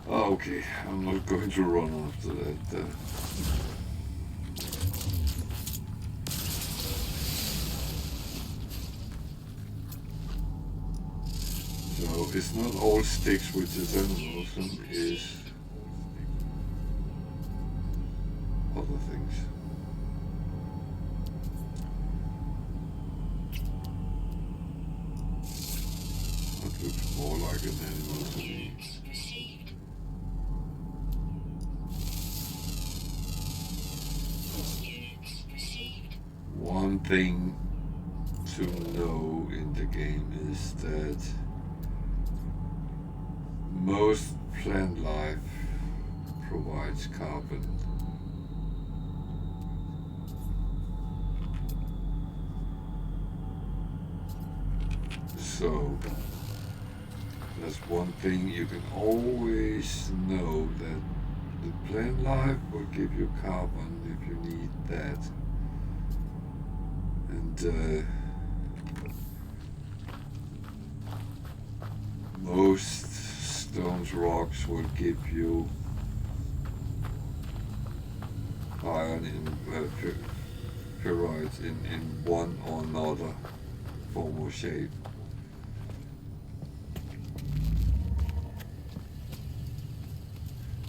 Okay, I'm not going to run after that. So it's not all sticks which is animals, some is other things. That looks more like an animal to me. Units received. Units received. One thing to know in the game is that most plant life provides carbon. So that's one thing you can always know, that The plant life will give you carbon if you need that. And most stones rocks will give you iron in ferrites in one or another form or shape.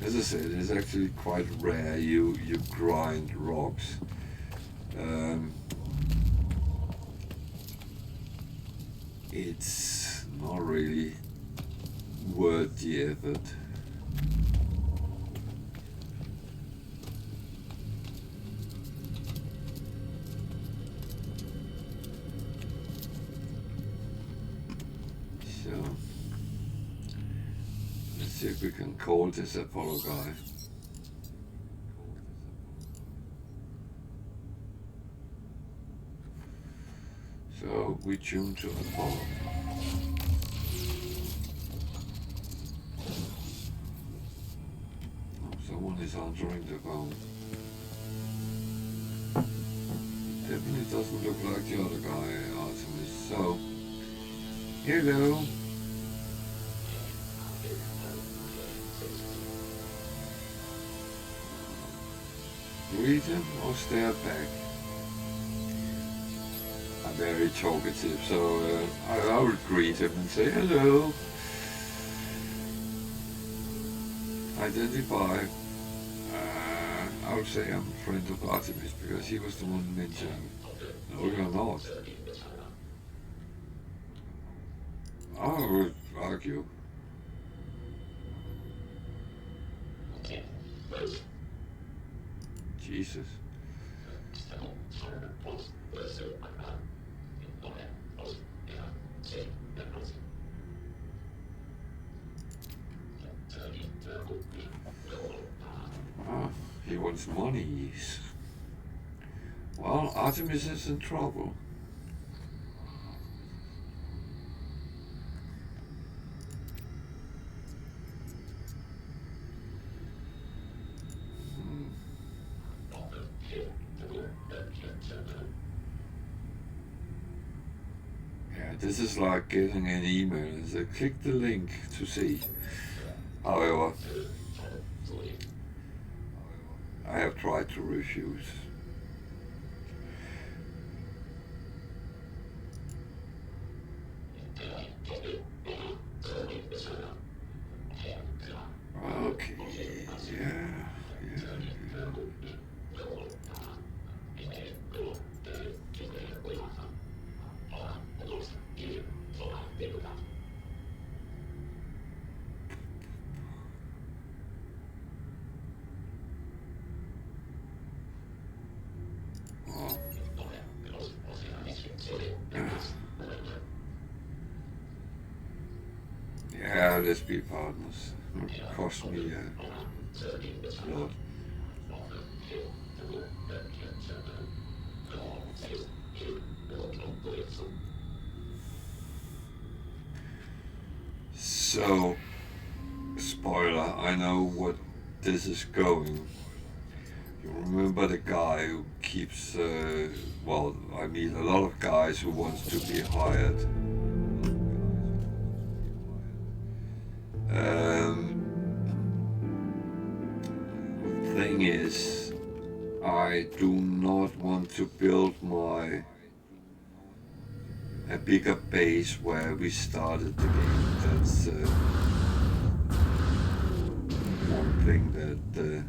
As I said, it's actually quite rare you grind rocks. It's not really worth the effort. So let's see if we can call this Apollo guy. So we tune to Apollo. Oh, someone is answering the phone. Definitely doesn't look like the other guy, Artemis. So, hello. Greet him or stare back? I'm very talkative, so I would greet him and say hello. Identify. I would say I'm a friend of Artemis because he was the one mentioning. No, you're not. I would argue. Jesus. He wants money. Well, Artemis is in trouble. Yeah, this is like getting an email and say, click the link to see. However, I have tried to refuse. Okay, yeah. Yeah, let's be partners. It cost me a lot. So, spoiler, I know what this is going. You remember the guy who keeps, well, I meet a lot of guys who wants to be hired. Thing is, I do not want to build a bigger base where we started the game. That's one thing that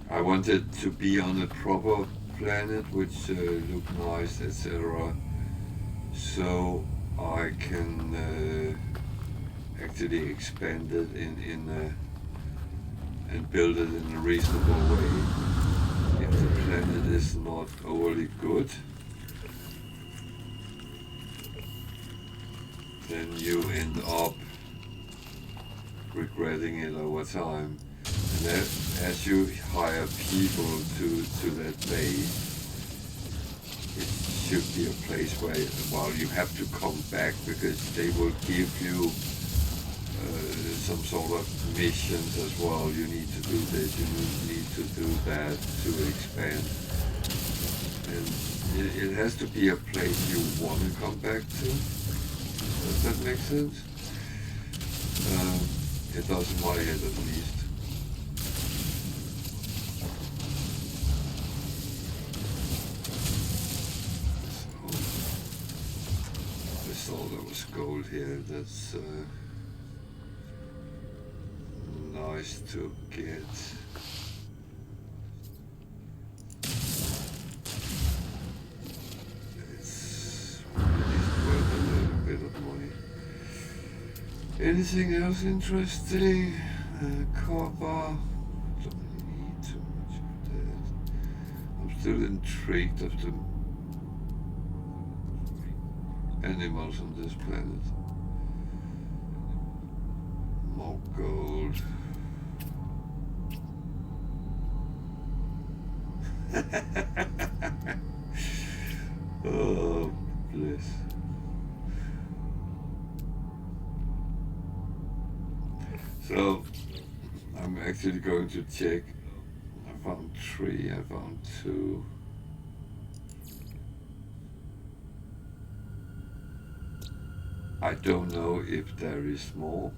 I wanted to be on a proper planet which looked nice, etc. So I can actually expand it and build it in a reasonable way. If the planet is not overly good, then you end up regretting it over time. And as you hire people to that base, it should be a place where, well, you have to come back because they will give you some sort of missions as well. You need to do this, you need to do that to expand. And it has to be a place you want to come back to. Does that make sense? It does in my head at least. So, I saw there was gold here. That's nice to get. It's at least worth a little bit of money. Anything else interesting? Copper. Don't really need too much of that. I'm still intrigued of the animals on this planet. More gold. Oh, bliss. So, I'm actually going to check. I found 3, I found 2. I don't know if there is more.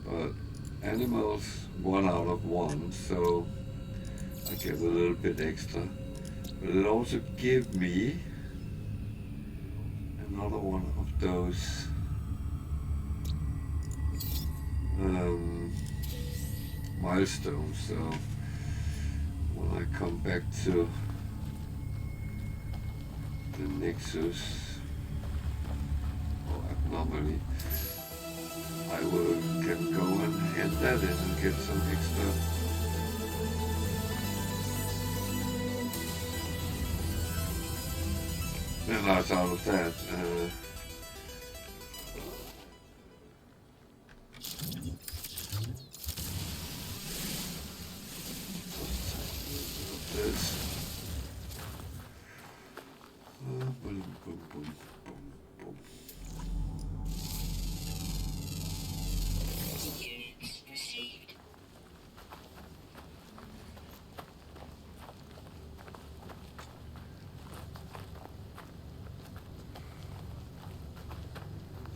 But animals, 1 out of 1, so I get a little bit extra. But it also gives me another one of those milestones. So when I come back to the Nexus or Abnormally, I can go and hand that in and get some extra. Then out of that, this. Boom, boom, boom, boom, boom. Units received.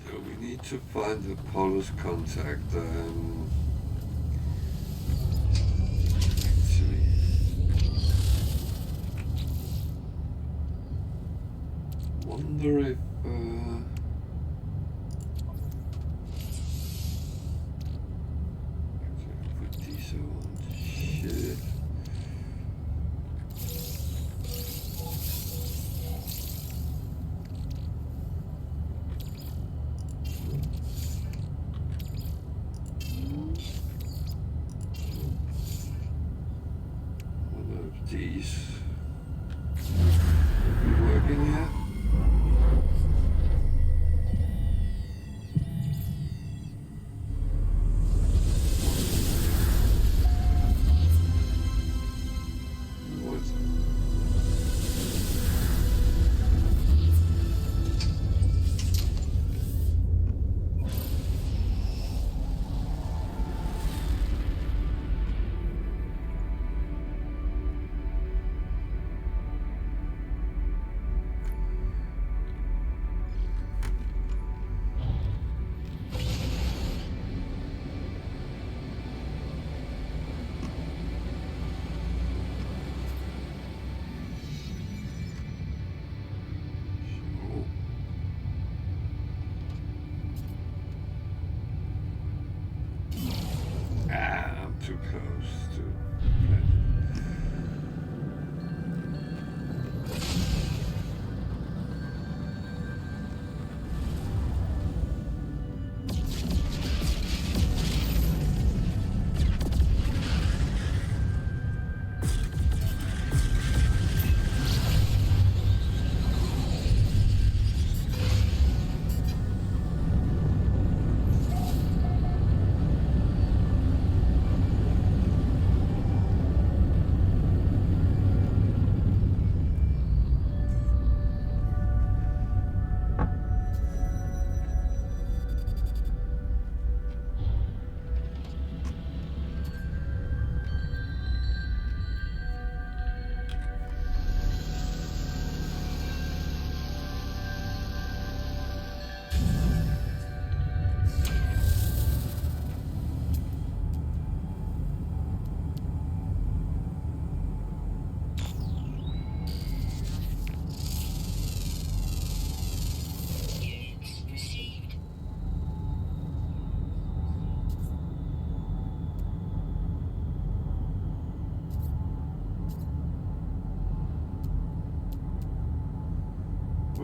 So we need to find the Apollo's contact. Actually, wonder if put these on. Shit. Wonder if these will be working here. What? I'm too close to planet.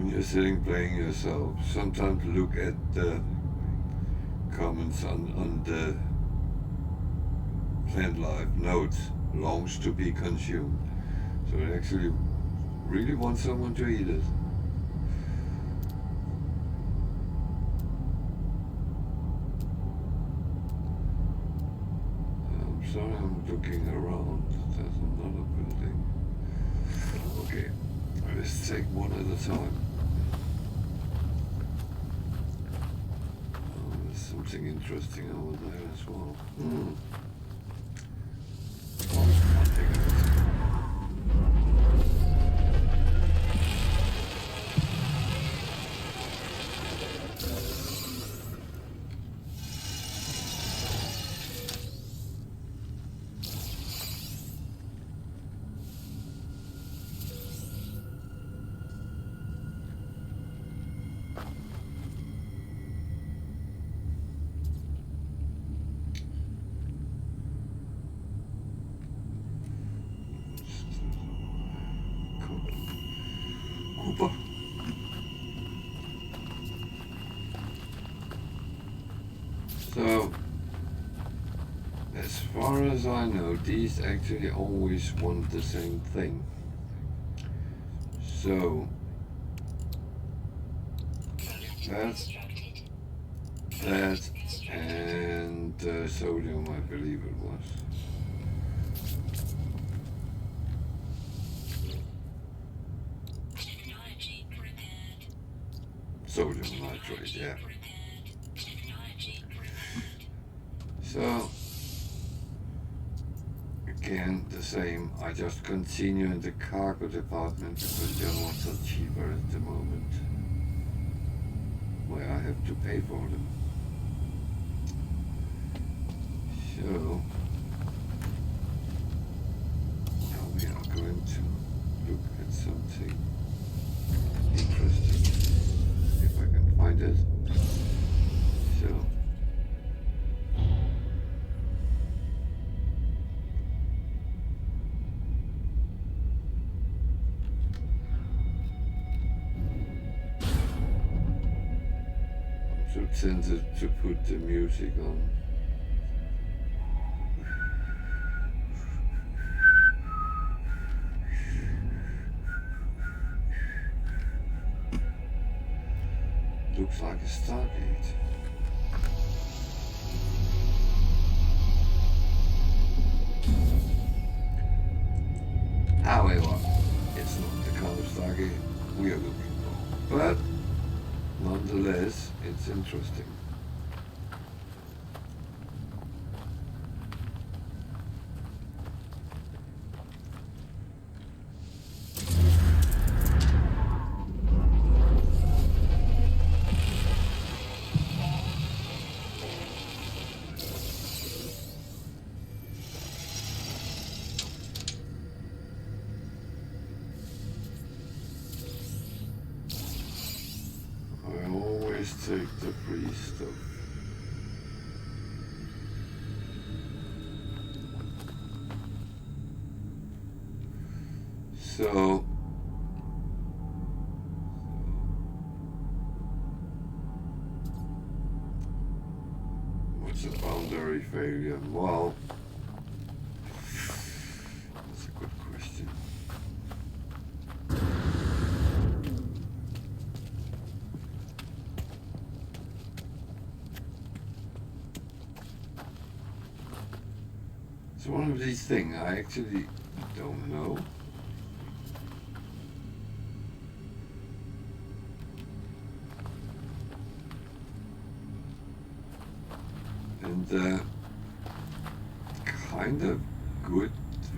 when you're sitting playing yourself, sometimes look at the comments on the plant life notes, longs to be consumed. So it actually really wants someone to eat it. I'm sorry, I'm looking around. There's another building. Okay, let's take one at a time. Oh, there's something interesting over there as well. I'll take it. So, as far as I know, these actually always want the same thing. So, that, and sodium, I believe it was. Sodium nitrate, yeah. So, again, the same. I just continue in the cargo department because the other ones are cheaper at the moment, where I have to pay for them. So, now we are going to look at something interesting, if I can find it. So, I'm so tempted to put the music on. Looks like a Stargate. However, it's not the kind of Stargate we are looking for. But, nonetheless, it's interesting. Take the free stuff. So, what's a boundary failure? Well, that's a good question. It's one of these things I actually don't know. And kind of good.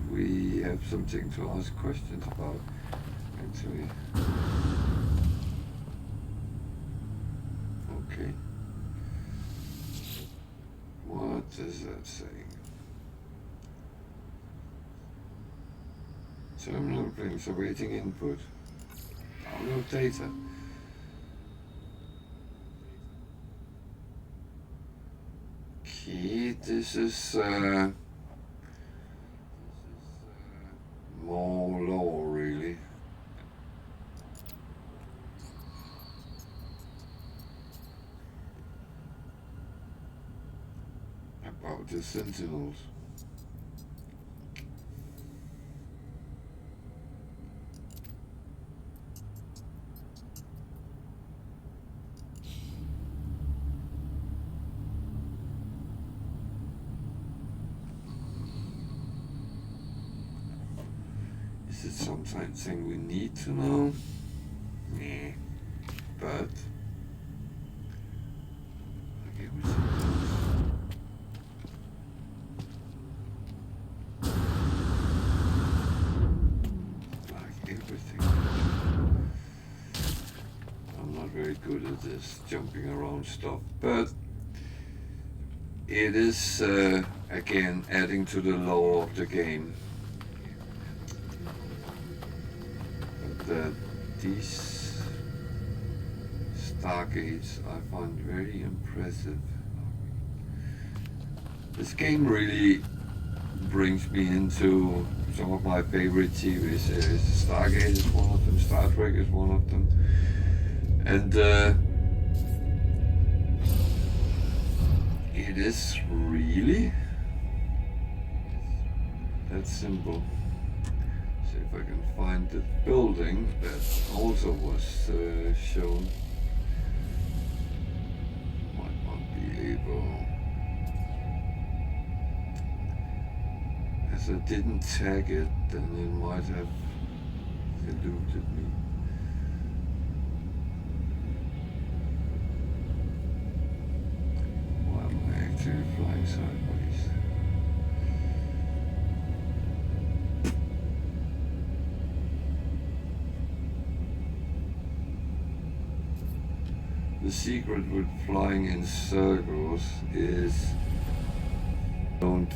We have something to ask questions about, actually. Okay. What is that saying? Terminal brings awaiting input. Download data. Okay, this is more law, really. sentinels. Is it something we need to know? Nah. But okay, we see like everything. I'm not very good at this jumping around stuff, but it is again adding to the lore of the game. That these stargates I find very impressive. This game really brings me into some of my favorite TV series. Stargate is one of them, Star Trek is one of them, and it is really that simple. See if I can find the building that also was shown. Might not be able, as I didn't tag it, then it might have eluded me. Why am I actually flying sideways? The secret with flying in circles is don't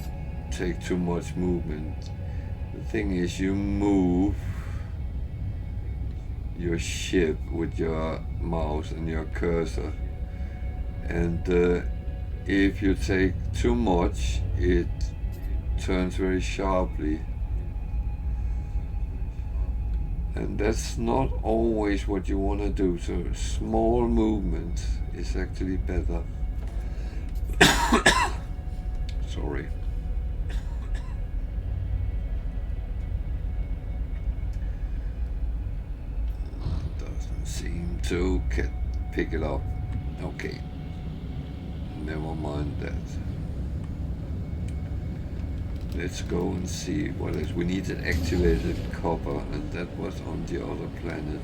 take too much movement. The thing is, you move your ship with your mouse and your cursor, and if you take too much, it turns very sharply. And that's not always what you want to do, so small movement is actually better. Sorry. Doesn't seem to pick it up. Okay. Never mind that. Let's go and see what is. We need an activated copper, and that was on the other planet.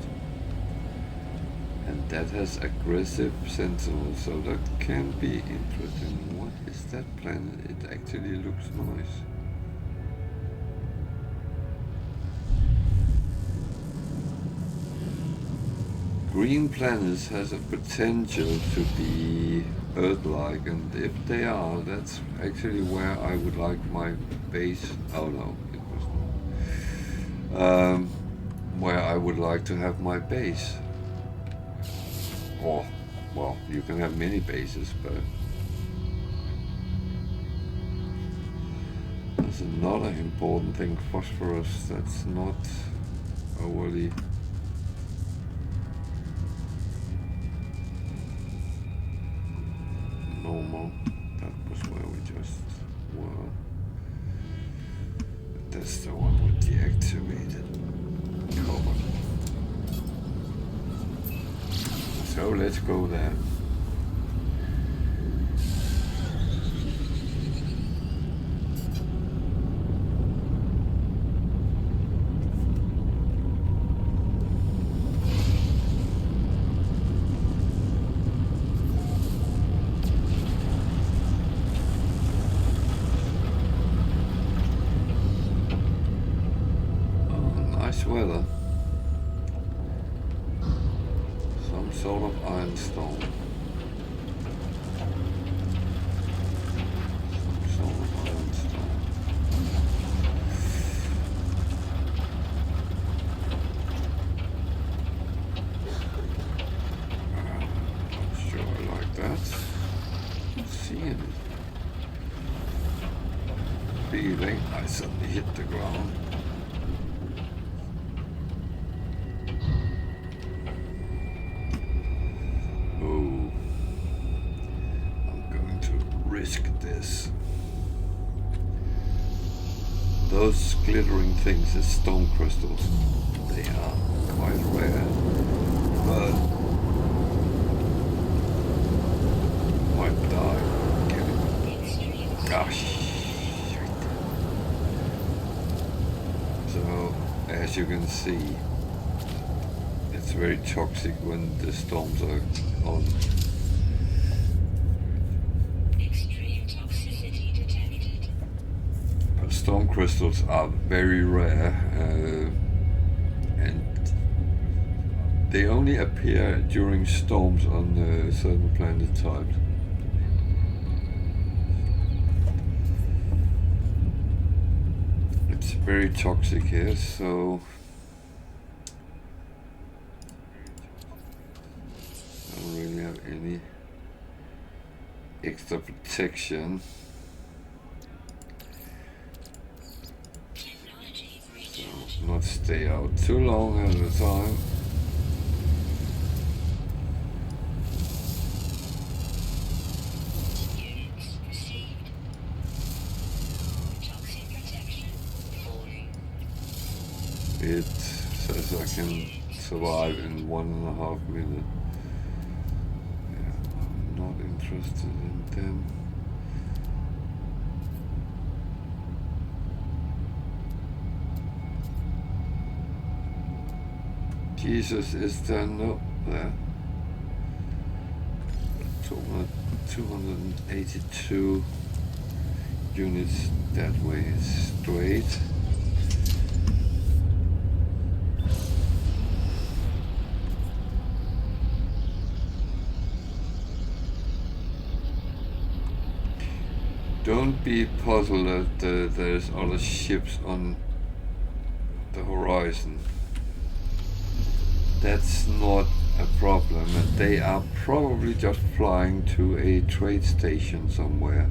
And that has aggressive sentinels, so that can be interesting. What is that planet? It actually looks nice. Green planets has a potential to be Earth-like, and if they are, that's actually where I would like my base. Oh no, it was not. Where I would like to have my base. Or, well, you can have many bases, but there's another important thing: phosphorus. That's not overly. Normal. That was where we just were. That's the one with the activated cover. So let's go there. Weather. Some sort of ironstone. Some sort of ironstone. Not sure I like that. Can't see anything. Feeling I suddenly hit the ground. Risk this. Those glittering things is stone crystals. They are quite rare, but might die. Gosh. So, as you can see, it's very toxic when the storms are on. Extreme toxicity detected. But storm crystals are very rare, and they only appear during storms on certain planet types. It's very toxic here, so I don't really have any extra protection. So not stay out too long at a time. Units received. Toxic protection falling. It says I can survive in 1.5 minutes. Yeah, I'm not interested in them. Jesus, is there no there? 282 units that way straight. Don't be puzzled that there's other ships on the horizon. That's not a problem, and they are probably just flying to a trade station somewhere.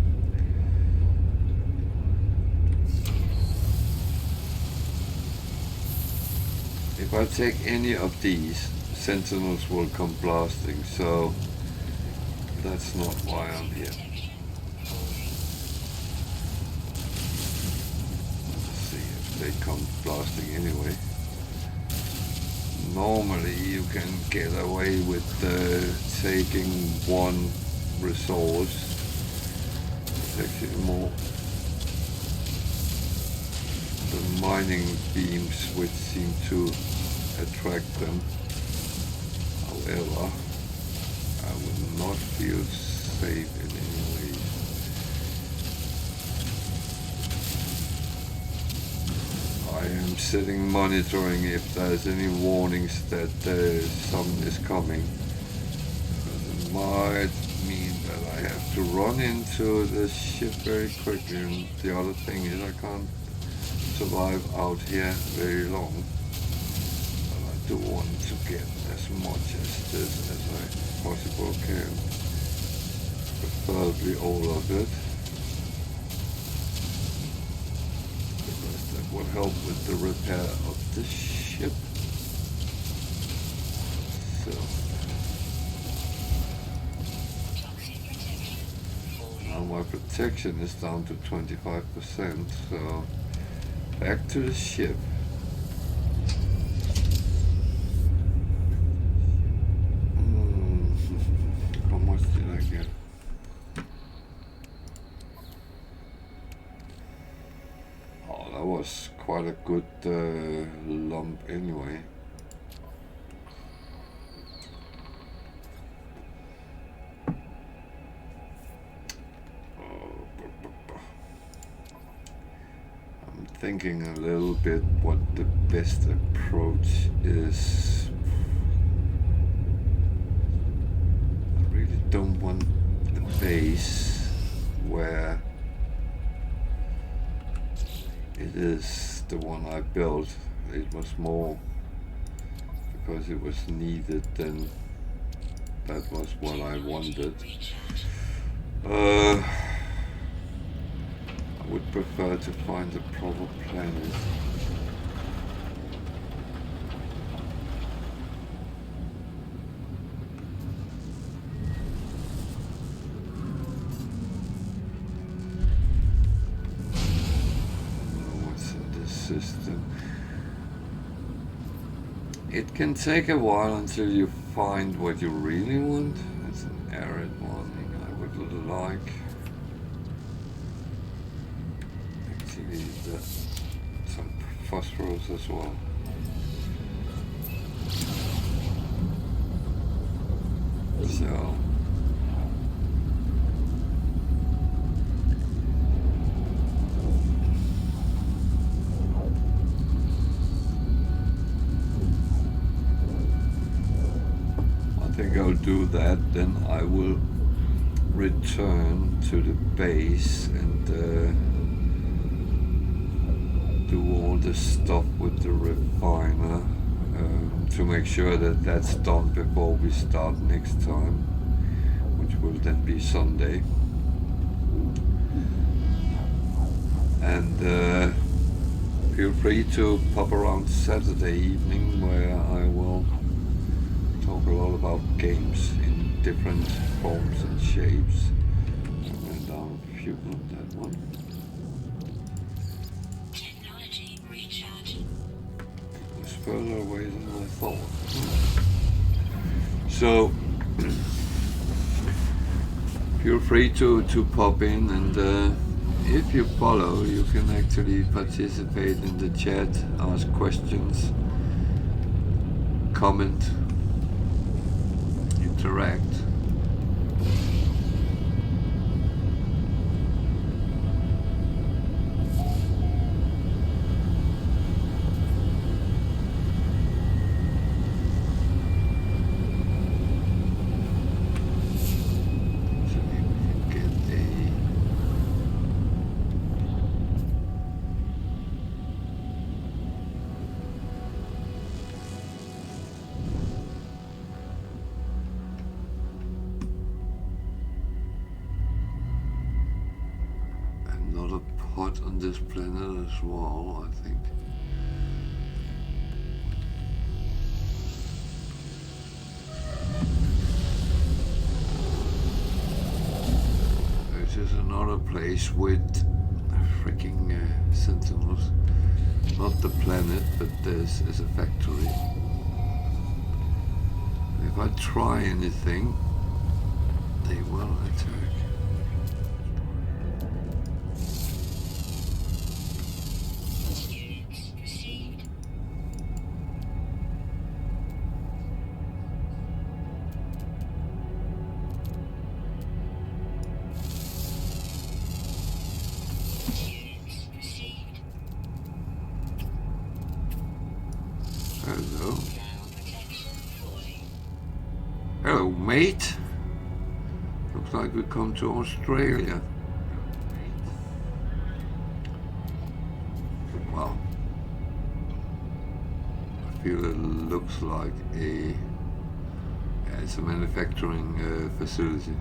If I take any of these, sentinels will come blasting, so that's not why I'm here. Let's see if they come blasting anyway. Normally you can get away with taking one resource. It's actually more the mining beams which seem to attract them. However, I would not feel safe in any way. I am sitting monitoring if there's any warnings that something is coming. It might mean that I have to run into the ship very quickly, and the other thing is I can't survive out here very long. But I do want to get as much as this as I possibly can. Preferably all of it. Will help with the repair of the ship. So now my protection is down to 25%, so back to the ship. How much did I get? That was quite a good lump anyway. I'm thinking a little bit what the best approach is. I really don't want the base where it is the one I built. It was more because it was needed than that was what I wanted. I would prefer to find a proper planet. system. It can take a while until you find what you really want. It's an arid warning. I would like actually some phosphorus as well. So I think I'll do that, then I will return to the base and do all the stuff with the refiner to make sure that that's done before we start next time, which will then be Sunday. And feel free to pop around Saturday evening, where I will talk a lot about games in different forms and shapes. I went down fuel on that one. Technology recharge. It was further away than I thought. So feel free to pop in, and if you follow, you can actually participate in the chat, ask questions, comment, interact. On this planet as well, I think. This is another place with freaking sentinels. Not the planet, but this is a factory. If I try anything, they will attack. Hello. Hello, mate. Looks like we come to Australia. Well, I feel it looks like it's a manufacturing facility.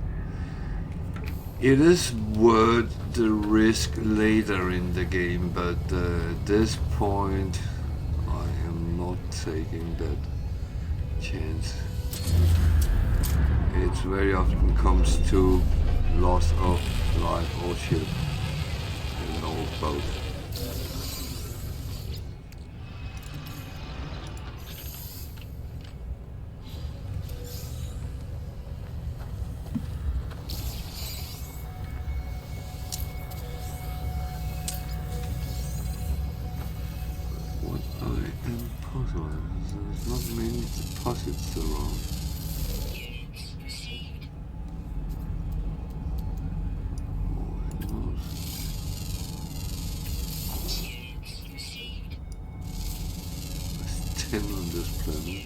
It is worth the risk later in the game, but at this point I am not taking that chance. It very often comes to loss of life or ship and all both. There's not many deposits around. There's 10 on this planet.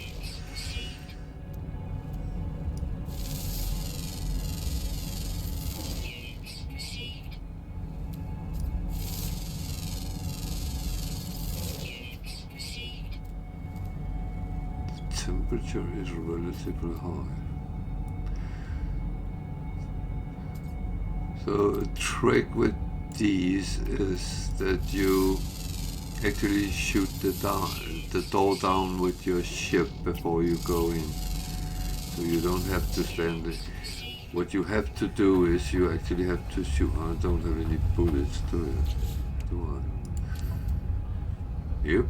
Temperature is relatively high. So a trick with these is that you actually shoot the door down with your ship before you go in. So you don't have to stand it. What you have to do is you actually have to shoot. I don't have any bullets, do I? Yep.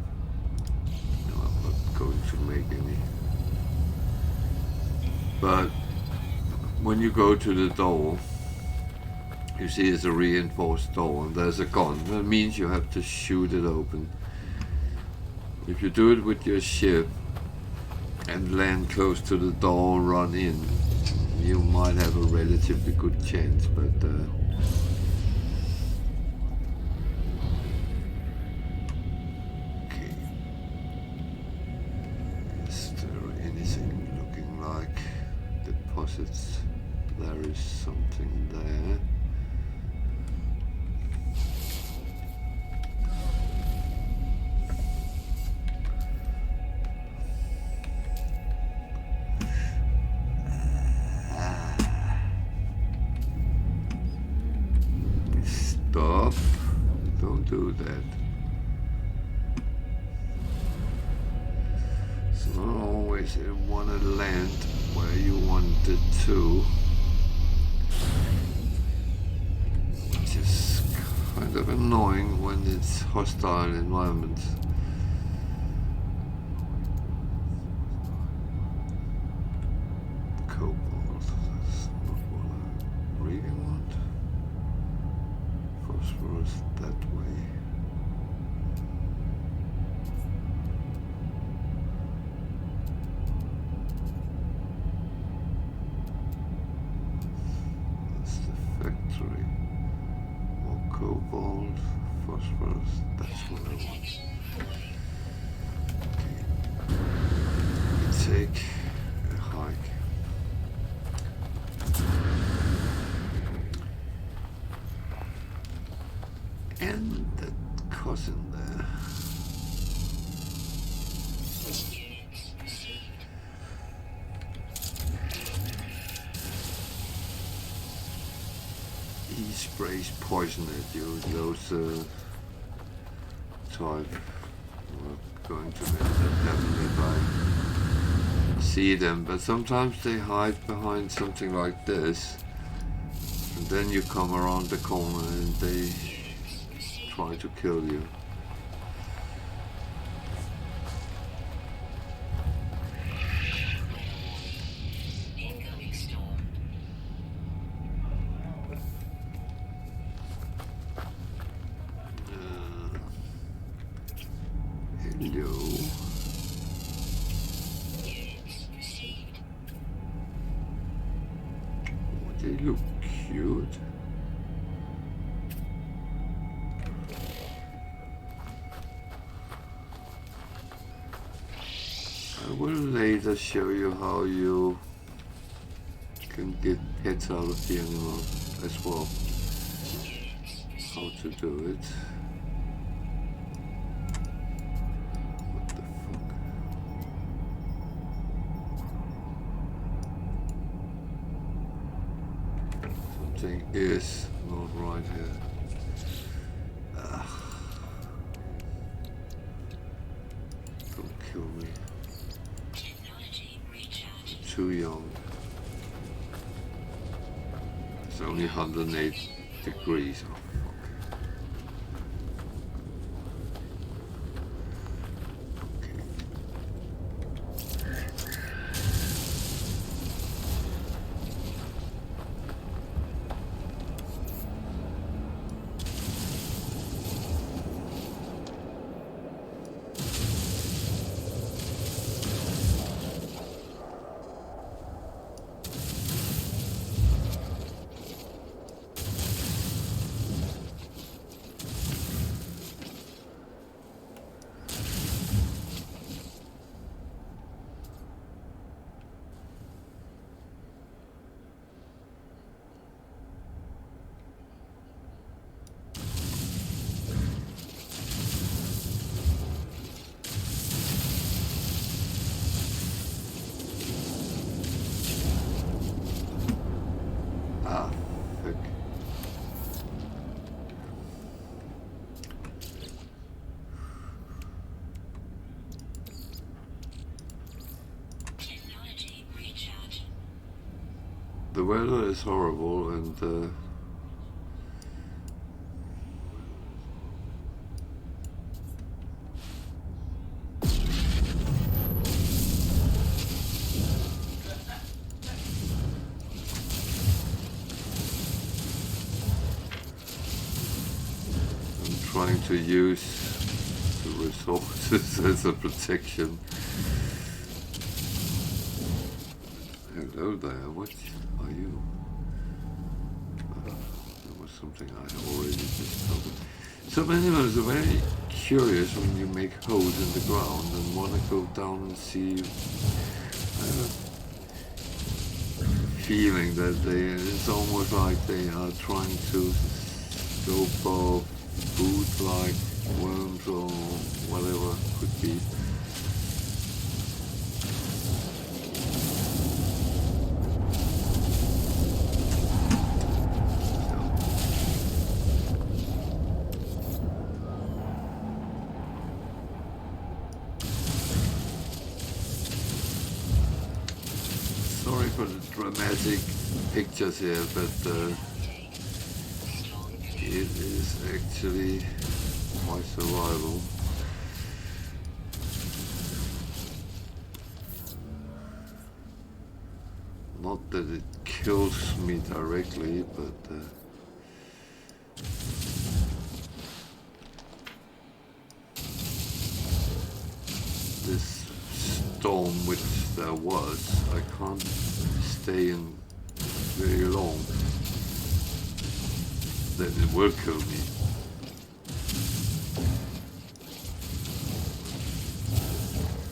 No, I'm not going to make any. But when you go to the door, you see it's a reinforced door and there's a gun. That means you have to shoot it open. If you do it with your ship and land close to the door, run in, you might have a relatively good chance, but okay. Is there anything looking like deposits? There is something there. Stop. Don't do that. It's not always you want to land where you want it to. Which is kind of annoying when it's hostile environment. Cobalt. That's not what I really want. Phosphorus that way. That's the factory. More cobalt, phosphorus, that's what I want. Okay. We take a hike. And that cousin there. He sprays poison at you. Those type are going to end up happening if I see them. But sometimes they hide behind something like this. And then you come around the corner and they try to kill you. Incoming storm. Hello. Units received. Oh, they look cute. I will later show you how you can get pets out of the animal as well. How to do it. What the fuck? Something is not right here. Ugh. Don't kill me. Technology recharging. Too young. It's only 108 degrees. Oh, fuck. Okay. Ah, fuck. Technology recharging. The weather is horrible and trying to use the resources as a protection. Hello there, what are you? There was something I already discovered. Some animals are very curious when you make holes in the ground and want to go down and see. I have a feeling that it's almost like they are trying to go for food like worms or whatever it could be. Sorry for the dramatic pictures here, but it is actually my survival. Not that it kills me directly, but this storm which there was, I can't stay in very long. Then it will kill me.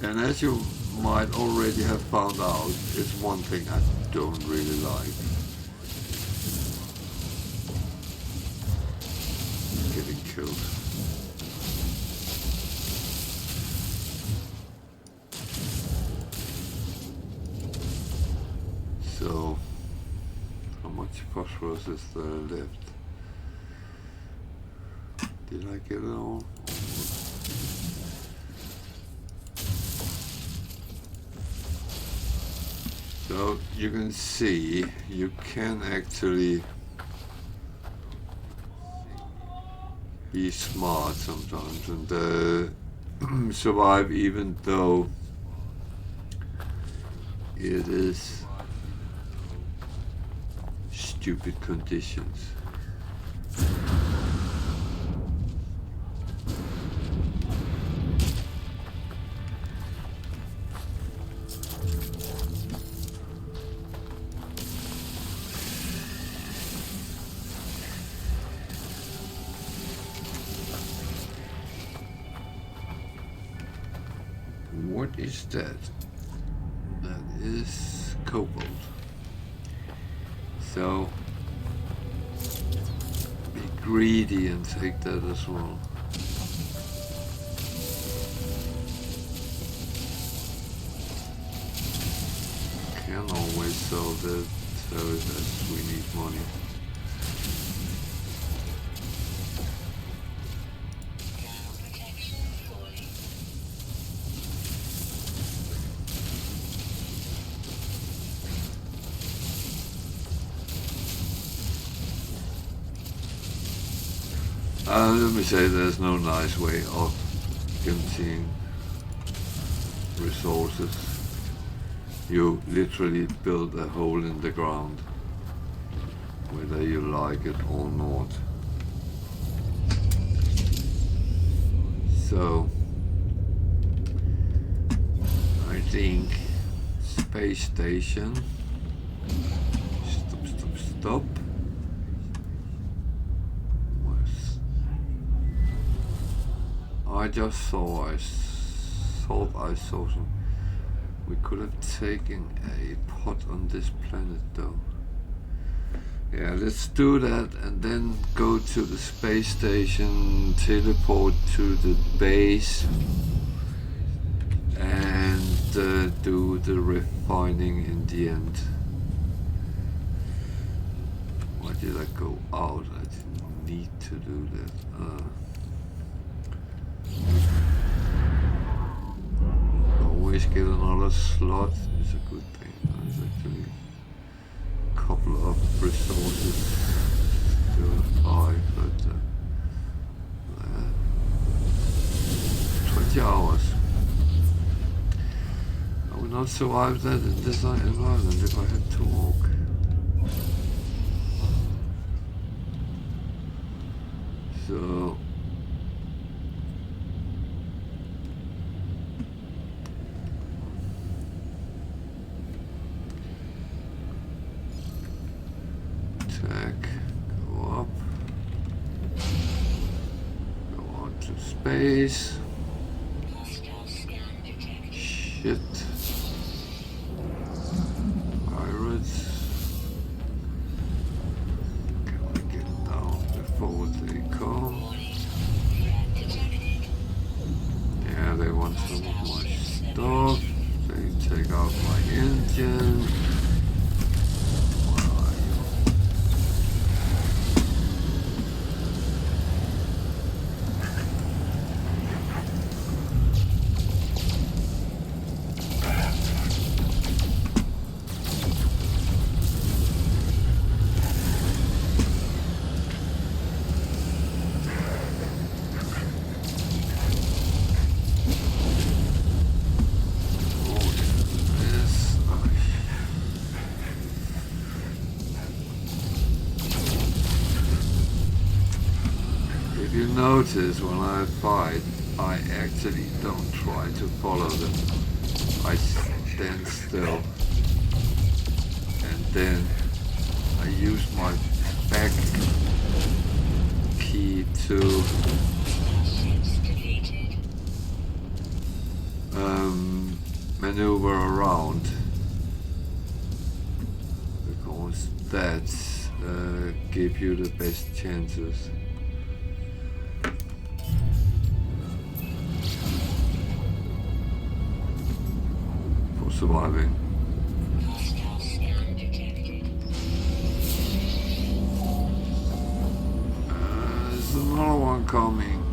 And as you might already have found out, it's one thing I don't really like. Getting killed. So, how much phosphorus is there left? Did I get it all? So you can see, you can actually be smart sometimes and survive even though it is stupid conditions. What is that? That is cobalt. So be greedy and take that as well. Can always sell that service as we need money. Let me say there's no nice way of emptying resources. You literally build a hole in the ground, whether you like it or not. So, I think space station. Stop. I just thought I saw some. We could have taken a pot on this planet though. Yeah, let's do that and then go to the space station, teleport to the base and do the refining in the end. Why did I go out? I didn't need to do that. Always get another slot is a good thing. There's actually a couple of resources to buy, but 20 hours. I would not survive that in this environment if I had to walk. So to space. Hostile scan detected. Shit. Pirates. Can I get down before they come? Warning. Threat detected. Yeah, they want some of my stuff. They take out my engine. Where are you? Oh, yes. If you notice, when I fight, I actually don't try to follow them. I stand still, and then I use my back key to Ships defeated. maneuver around, because that gives you the best chances for surviving. Hostile scan detected. There's another one coming.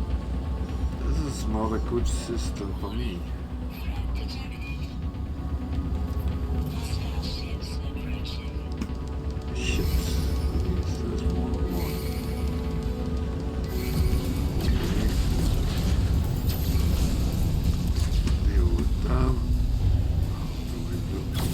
This is not a good system for me. Threat detected. Hostile ships approaching. Shit. That means there's more than one. Okay. Deal with them. How do we do this?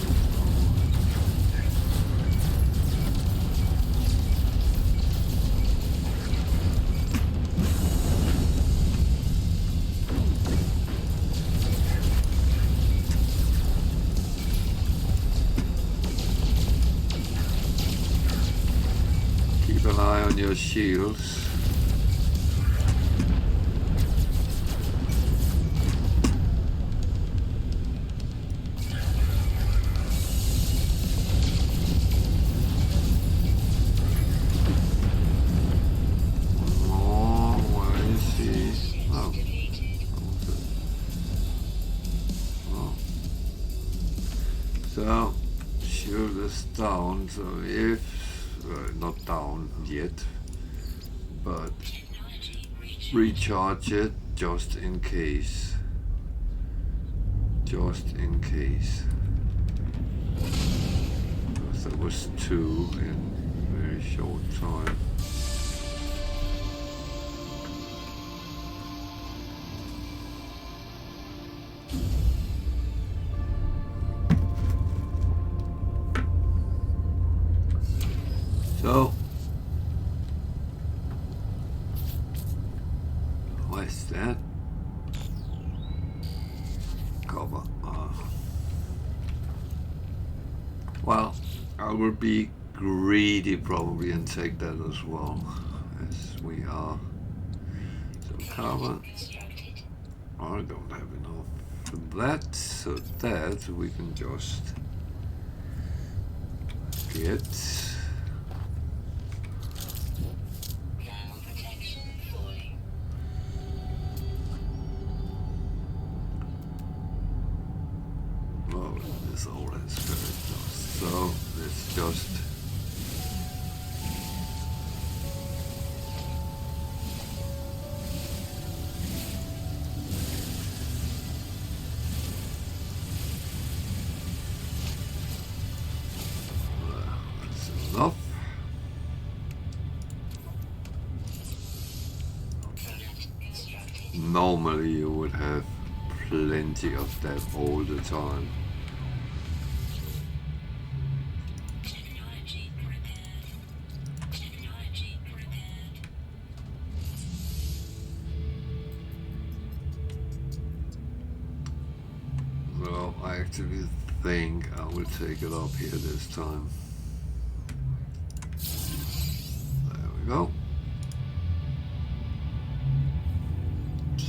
Keep an eye on your shields. One more. Where is he? Oh, Defeated. oh. So, shield is down. So if not down yet, but Technology recharge it just in case. Just in case. Because there was two in a very short time. So, what is that? Cover. Well, I will be greedy probably and take that as well, as we are. So cover. constructed. I don't have enough for that, so that we can just get. Ground protection falling. Oh, this all has very fast. So let's just. That's enough. Product constructed. Normally you would have plenty of that all the time. Technology prepared. Technology prepared. So I actually think I will take it up here this time. There we go.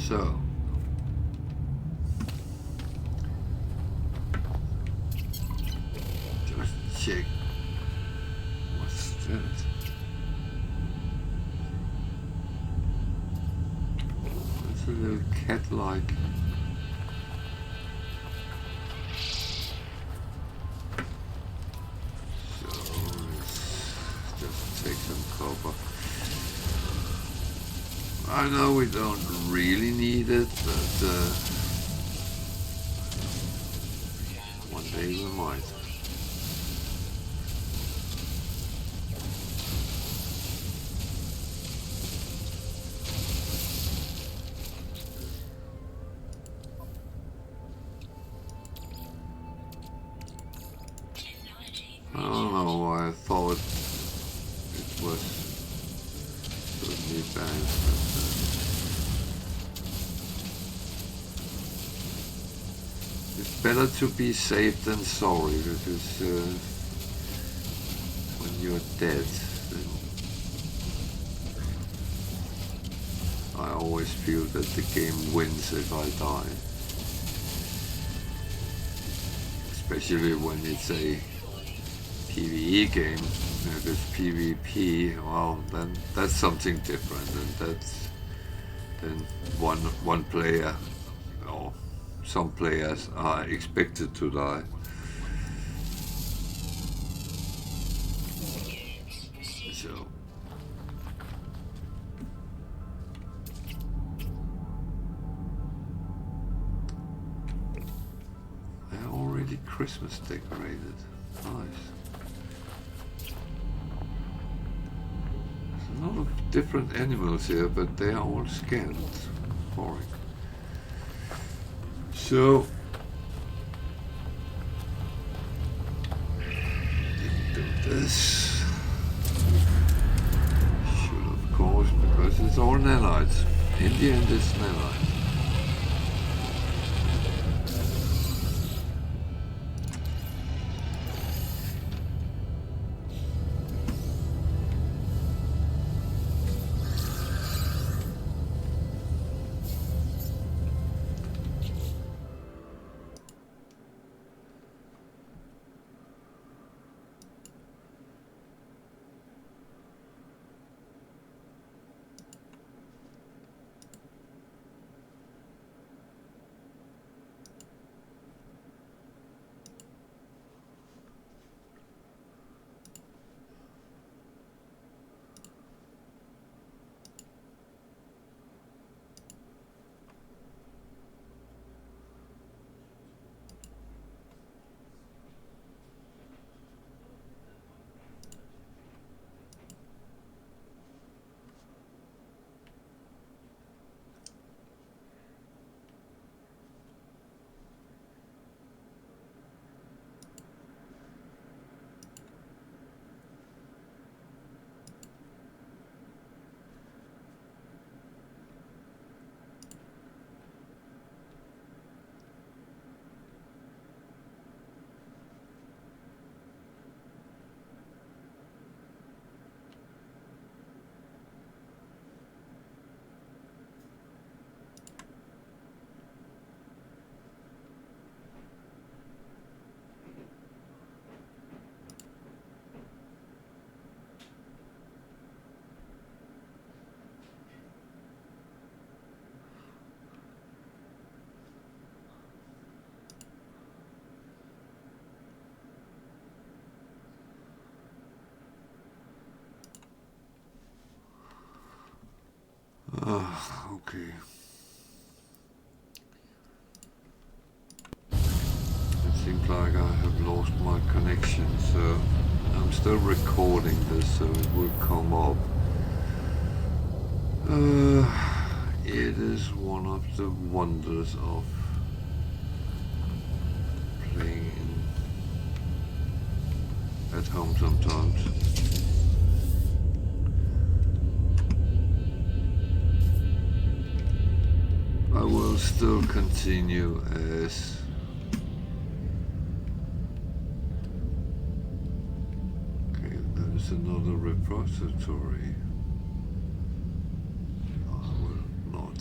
So. Just check. What's that? It's a little cat-like. So let's just take some copper. I know we don't really need it, but one day we might. I don't know why I thought it was certainly bad, but it's better to be safe than sorry, because when you're dead, then I always feel that the game wins if I die. Especially when it's a PvE game. If it's PvP, well, then that's something different, and that's then one player or some players are expected to die. So they're already Christmas decorated. Nice. There's a lot of different animals here, but they are all scanned. Boring. So didn't do this. Should, of course, because it's all nanites. In the end, it's nanites. Okay. It seems like I have lost my connection, so I'm still recording this, so it will come up. It is one of the wonders of playing at home sometimes. I will still continue as okay, there's another repository. I will not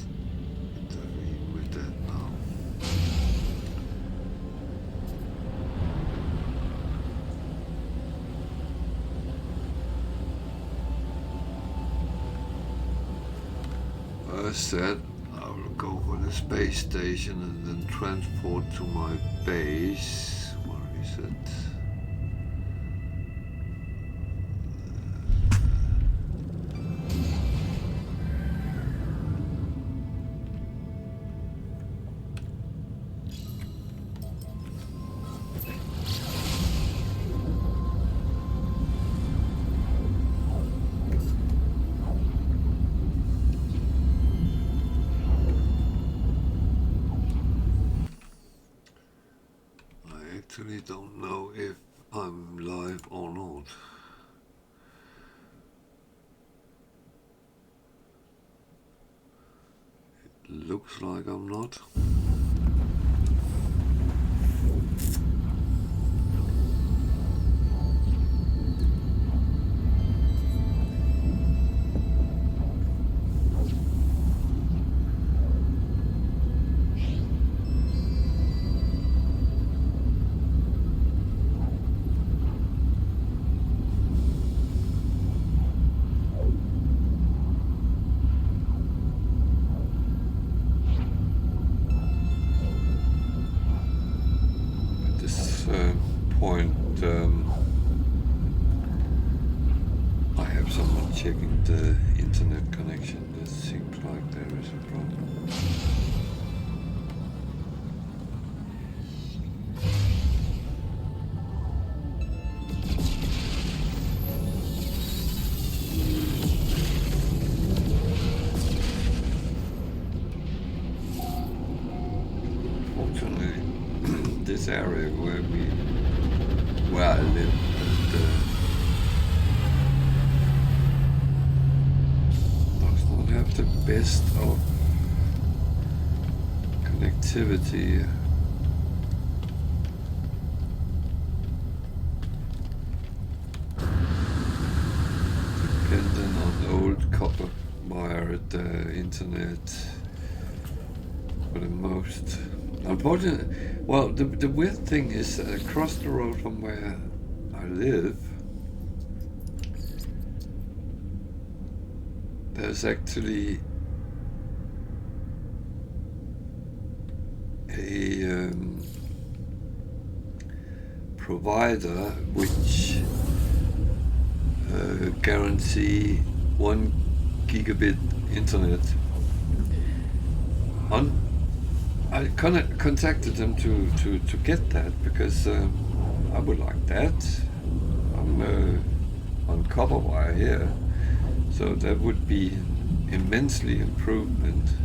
I said, I will go for the space station and then transport to my base. Where is it? I actually don't know if I'm live or not. It looks like I'm not. At this point, I have someone checking the internet connection. It seems like there is a problem. Fortunately, this area where I live, does not have the best of connectivity. Dependent on old copper wired internet for the most. Unfortunately, well, the weird thing is across the road from where I live, there's actually a provider which guarantee 1 gigabit internet. I contacted them to get that because I would like that. I'm on copper wire here, so that would be immensely improvement.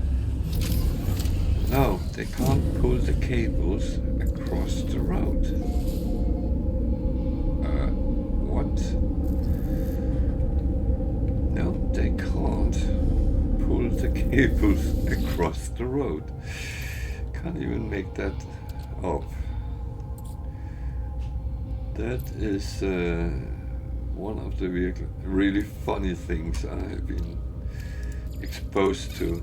No, they can't pull the cables across the road. What? No, they can't pull the cables across the road. Can't even make that up. That is one of the really funny things I have been exposed to.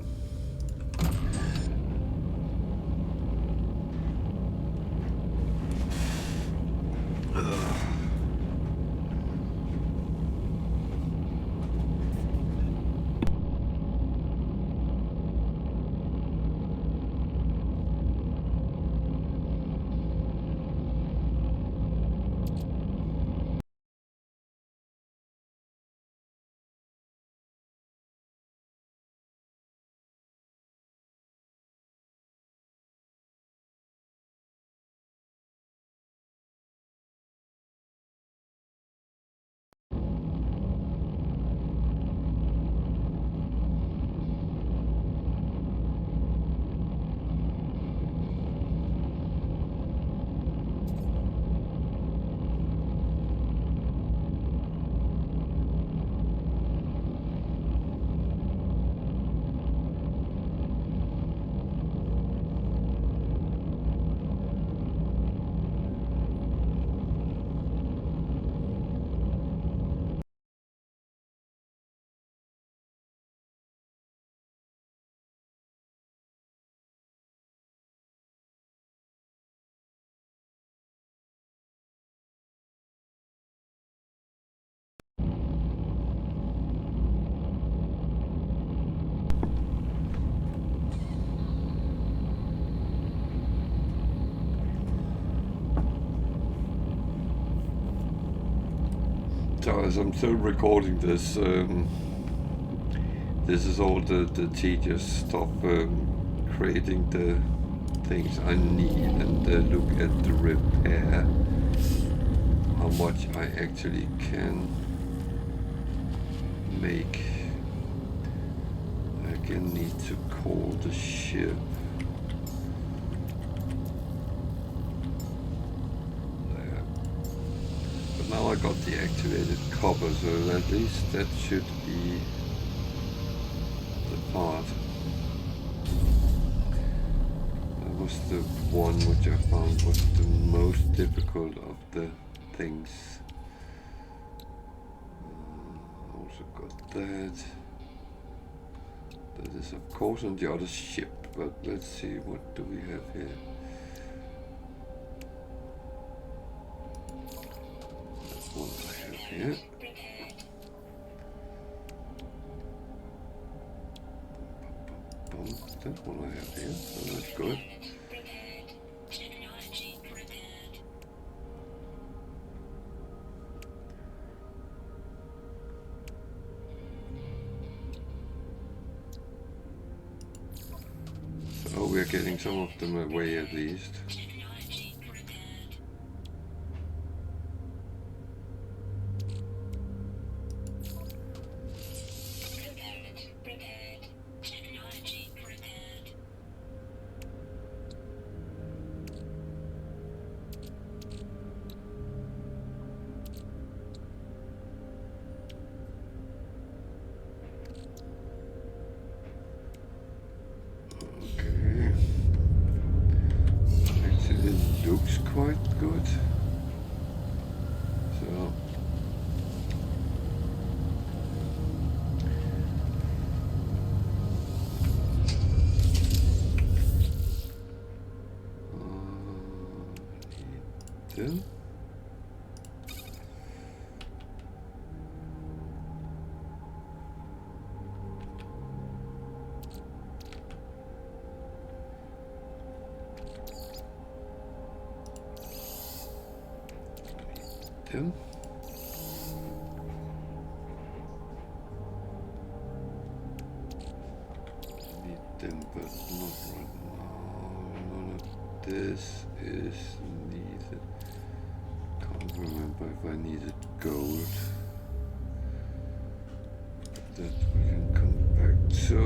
So as I'm still recording this, this is all the tedious stuff, creating the things I need and look at the repair, how much I actually can make. I again need to call the ship. There. But now I got the activated copper, so at least that should be the part. That was the one which I found was the most difficult of the things. Also got that. That is of course on the other ship, but let's see, what do we have here? That's one I have here. That one I have here, so that's good. So we're getting some of them away at least. Looks quite good. So need them. Them. Need them, but not right now. None of this is needed. Can't remember if I needed gold. That we can come back to.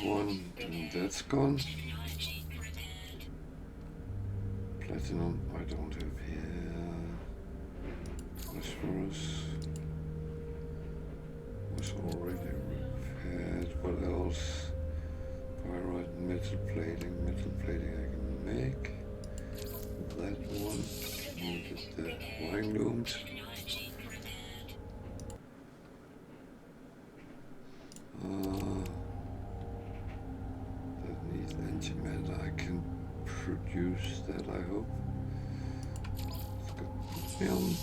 One, and that's gone. Platinum, I don't have here. Phosphorus was already repaired. What else? Pyrite, metal plating I can make. That one needed the wiring looms. That needs antimatter. I can produce that, I hope. It's got film.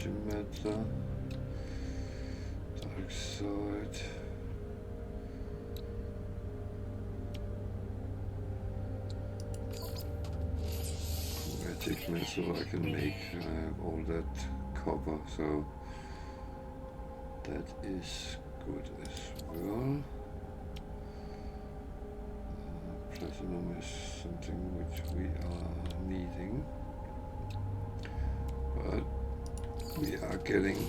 Antimatter, dark side, chromatic metal. I can make all that copper, so that is good as well. Platinum is something which we are needing, but We are getting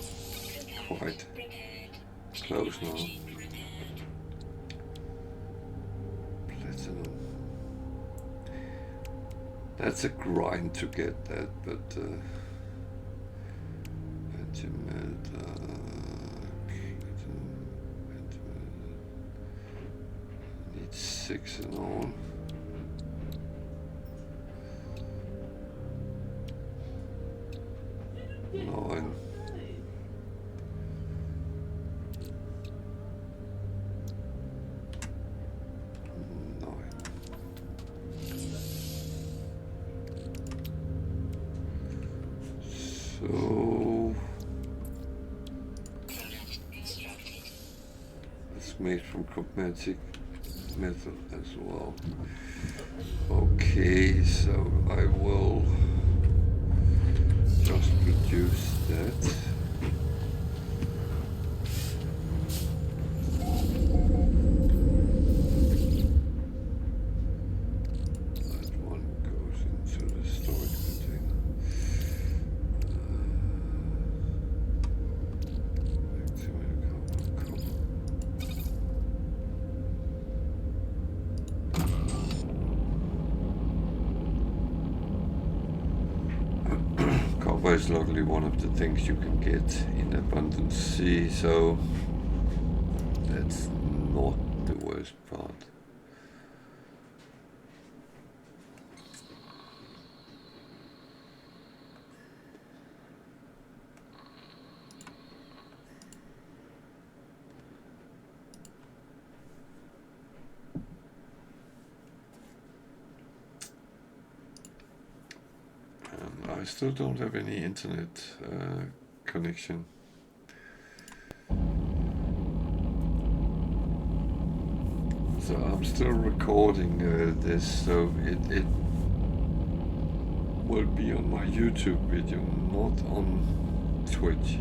quite close now. Platinum. That's a grind to get that, but need 6 in all. Nine. So it's made from chromatic metal as well. Okay, so I will just produce that. That one goes into the storage container. Copper is luckily one of the things you can get in abundance, so that's not the worst part. I still don't have any internet connection. So I'm still recording this, so it will be on my YouTube video, not on Twitch.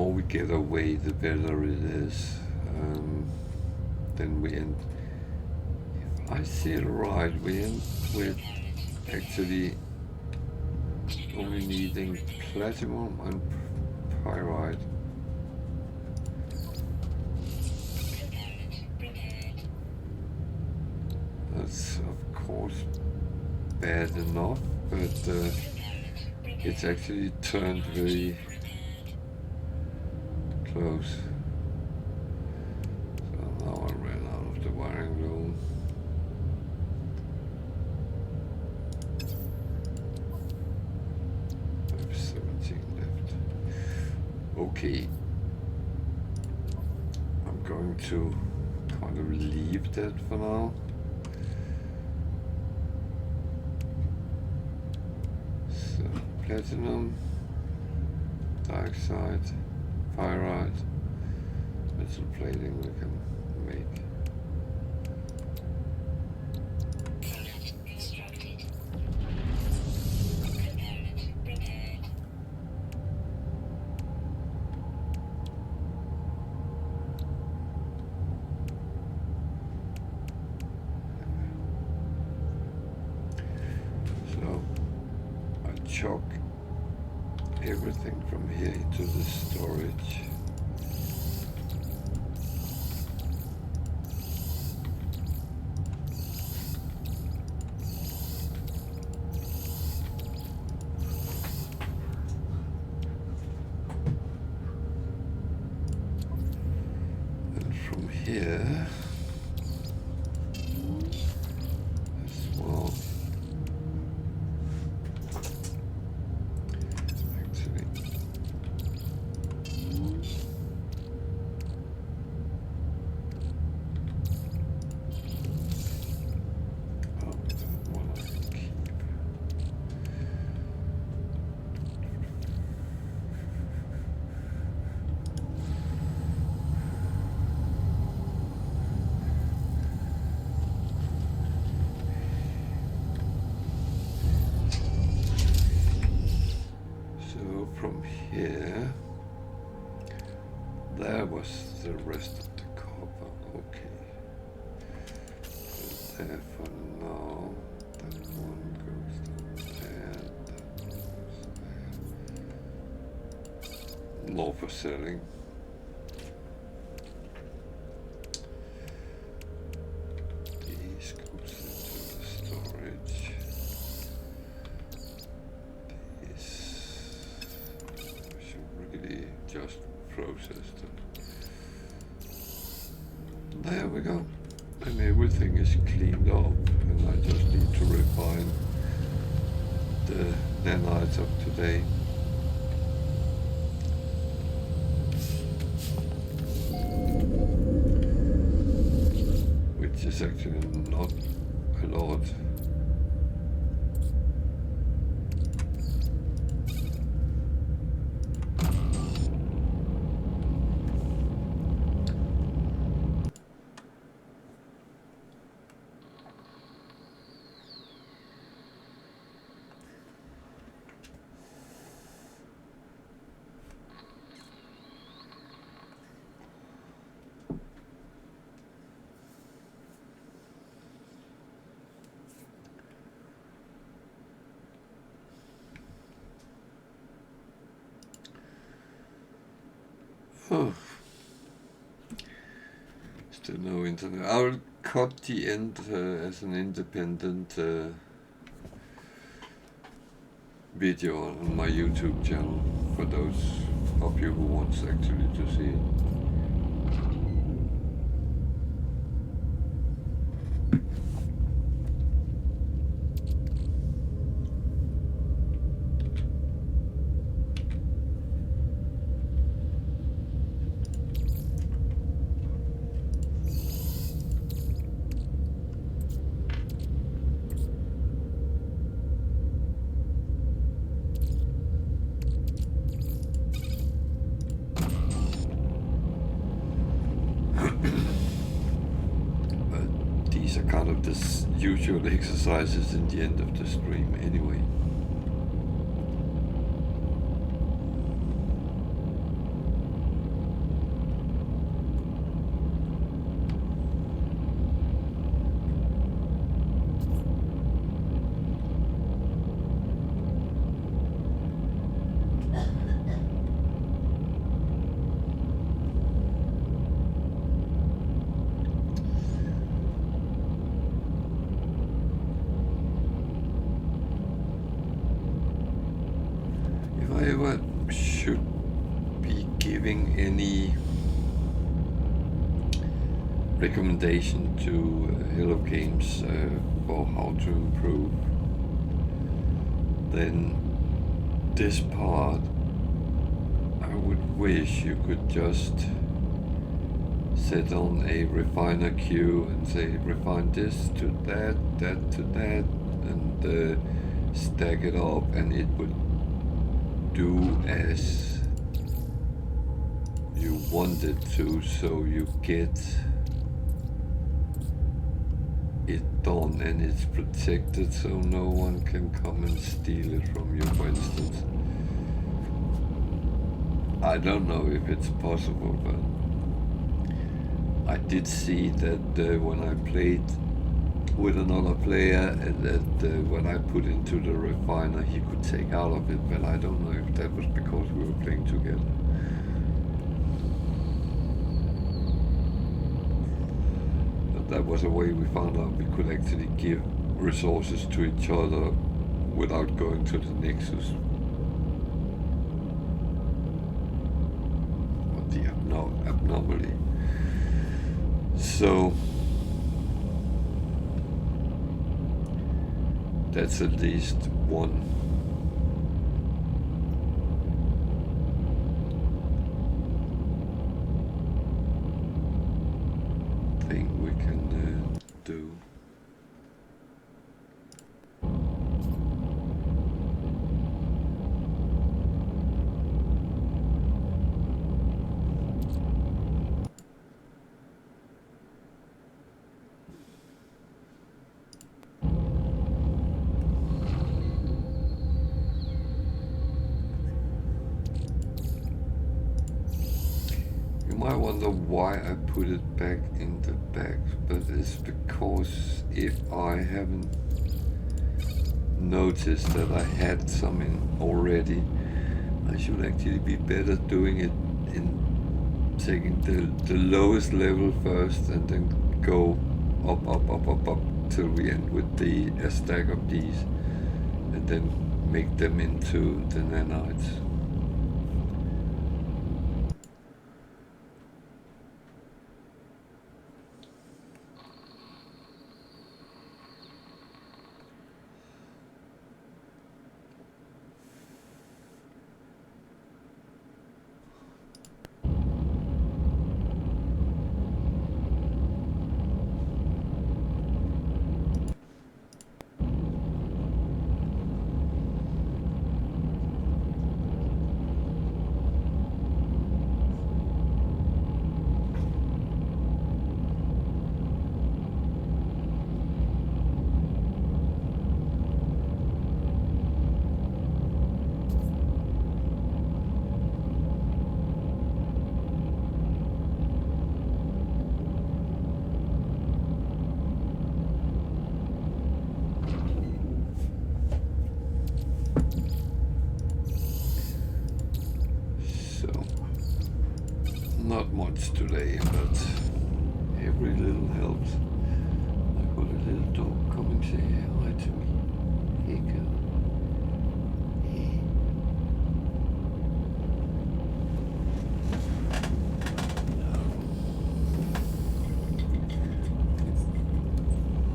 more we get away, the better it is. Then we end, if I see it right, we end with actually only needing platinum and pyrite. That's of course bad enough, but it's actually turned very close. So now I ran out of the wiring loom. I have 17 left. Okay. I'm going to kind of leave that for now. So platinum, dioxide, pyrite, metal plating we can make. Product constructed. Component prepared. So I chuck everything from here into the storage. And from here as well. Actually, oh, that one I can keep. So from here, there was the rest of the copper. Okay. So there for now. That one goes down there. That goes there. More for selling. These goes into the storage. These I should really just process them. There we go. And everything is cleaned up, and I just need to refine the nanites of today. Which is actually not a lot. Oh. Still no internet. I'll cut the end as an independent video on my YouTube channel for those of you who want actually to see it. These are kind of the usual exercises in the end of the stream anyway. recommendation to Hello Games for how to improve, then this part I would wish you could just set on a refiner queue and say refine this to that, that to that, and stack it up, and it would do as you want it to, so you get it done and it's protected so no one can come and steal it from you, for instance. I don't know if it's possible, but I did see that when I played with another player, that when I put into the refiner he could take out of it, but I don't know if that was because we were playing together. But that was a way we found out we could actually give resources to each other without going to the Nexus. Or the abnormally. So that's at least one thing we can do. I wonder why I put it back in the back, but it's because if I haven't noticed that I had some in already, I should actually be better doing it in taking the lowest level first and then go up till we end with a stack of these, and then make them into the nanites. Not much today, but every little helps. I got a little dog come and say hi to me. Here you go.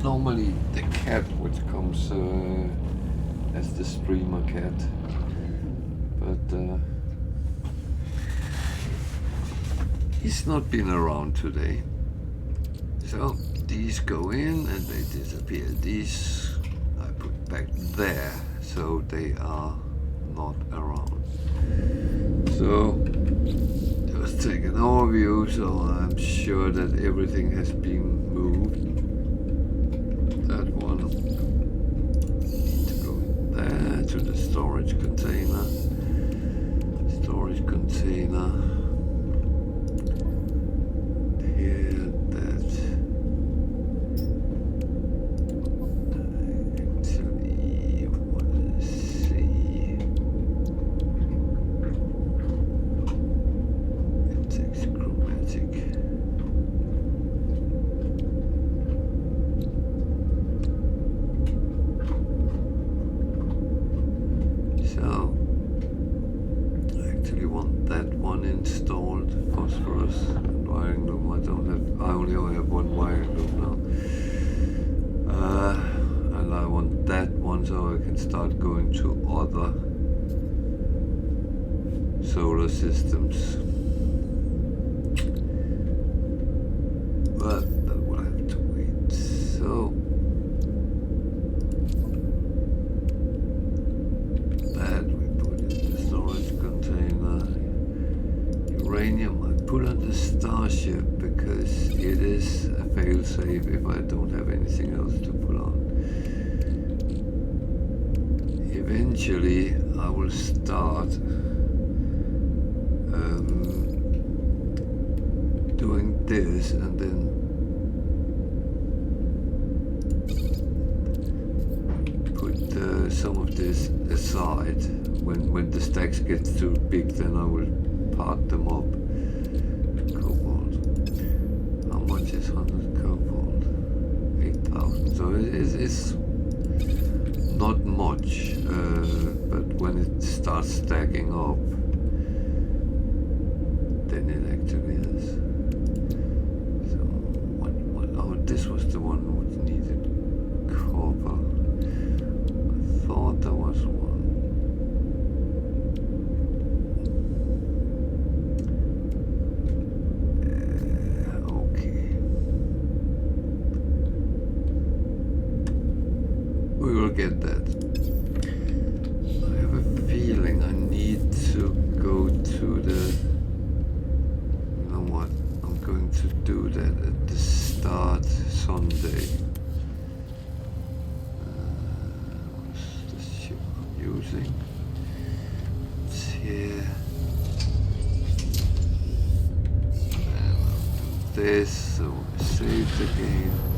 Normally the cat which comes as the streamer cat, but he's not been around today. So these go in and they disappear. These I put back there so they are not around. So just take an overview, so I'm sure that everything has been moved. That one needs to go in there to the storage container. Storage container. we only have one wiring loop now. And I want that one so I can start going to other solar systems. But that will have to wait. So that we put in the storage container. Uranium I put on the Starship because it is a fail-safe if I don't have anything else to put on. Eventually I will start doing this and then put some of this aside. When the stacks get too big, then I will park them up. Cobalt. How much is 100 cobalt? 8,000. So it's not much, but when it starts stacking up, then it actually is. So what? Oh, this was the one which needed copper. I thought there was one. Get that. I have a feeling I need to go to the... You know what? I'm going to do that at the start Sunday. What's the ship I'm using? It's here. And I'll do this, so I save the game.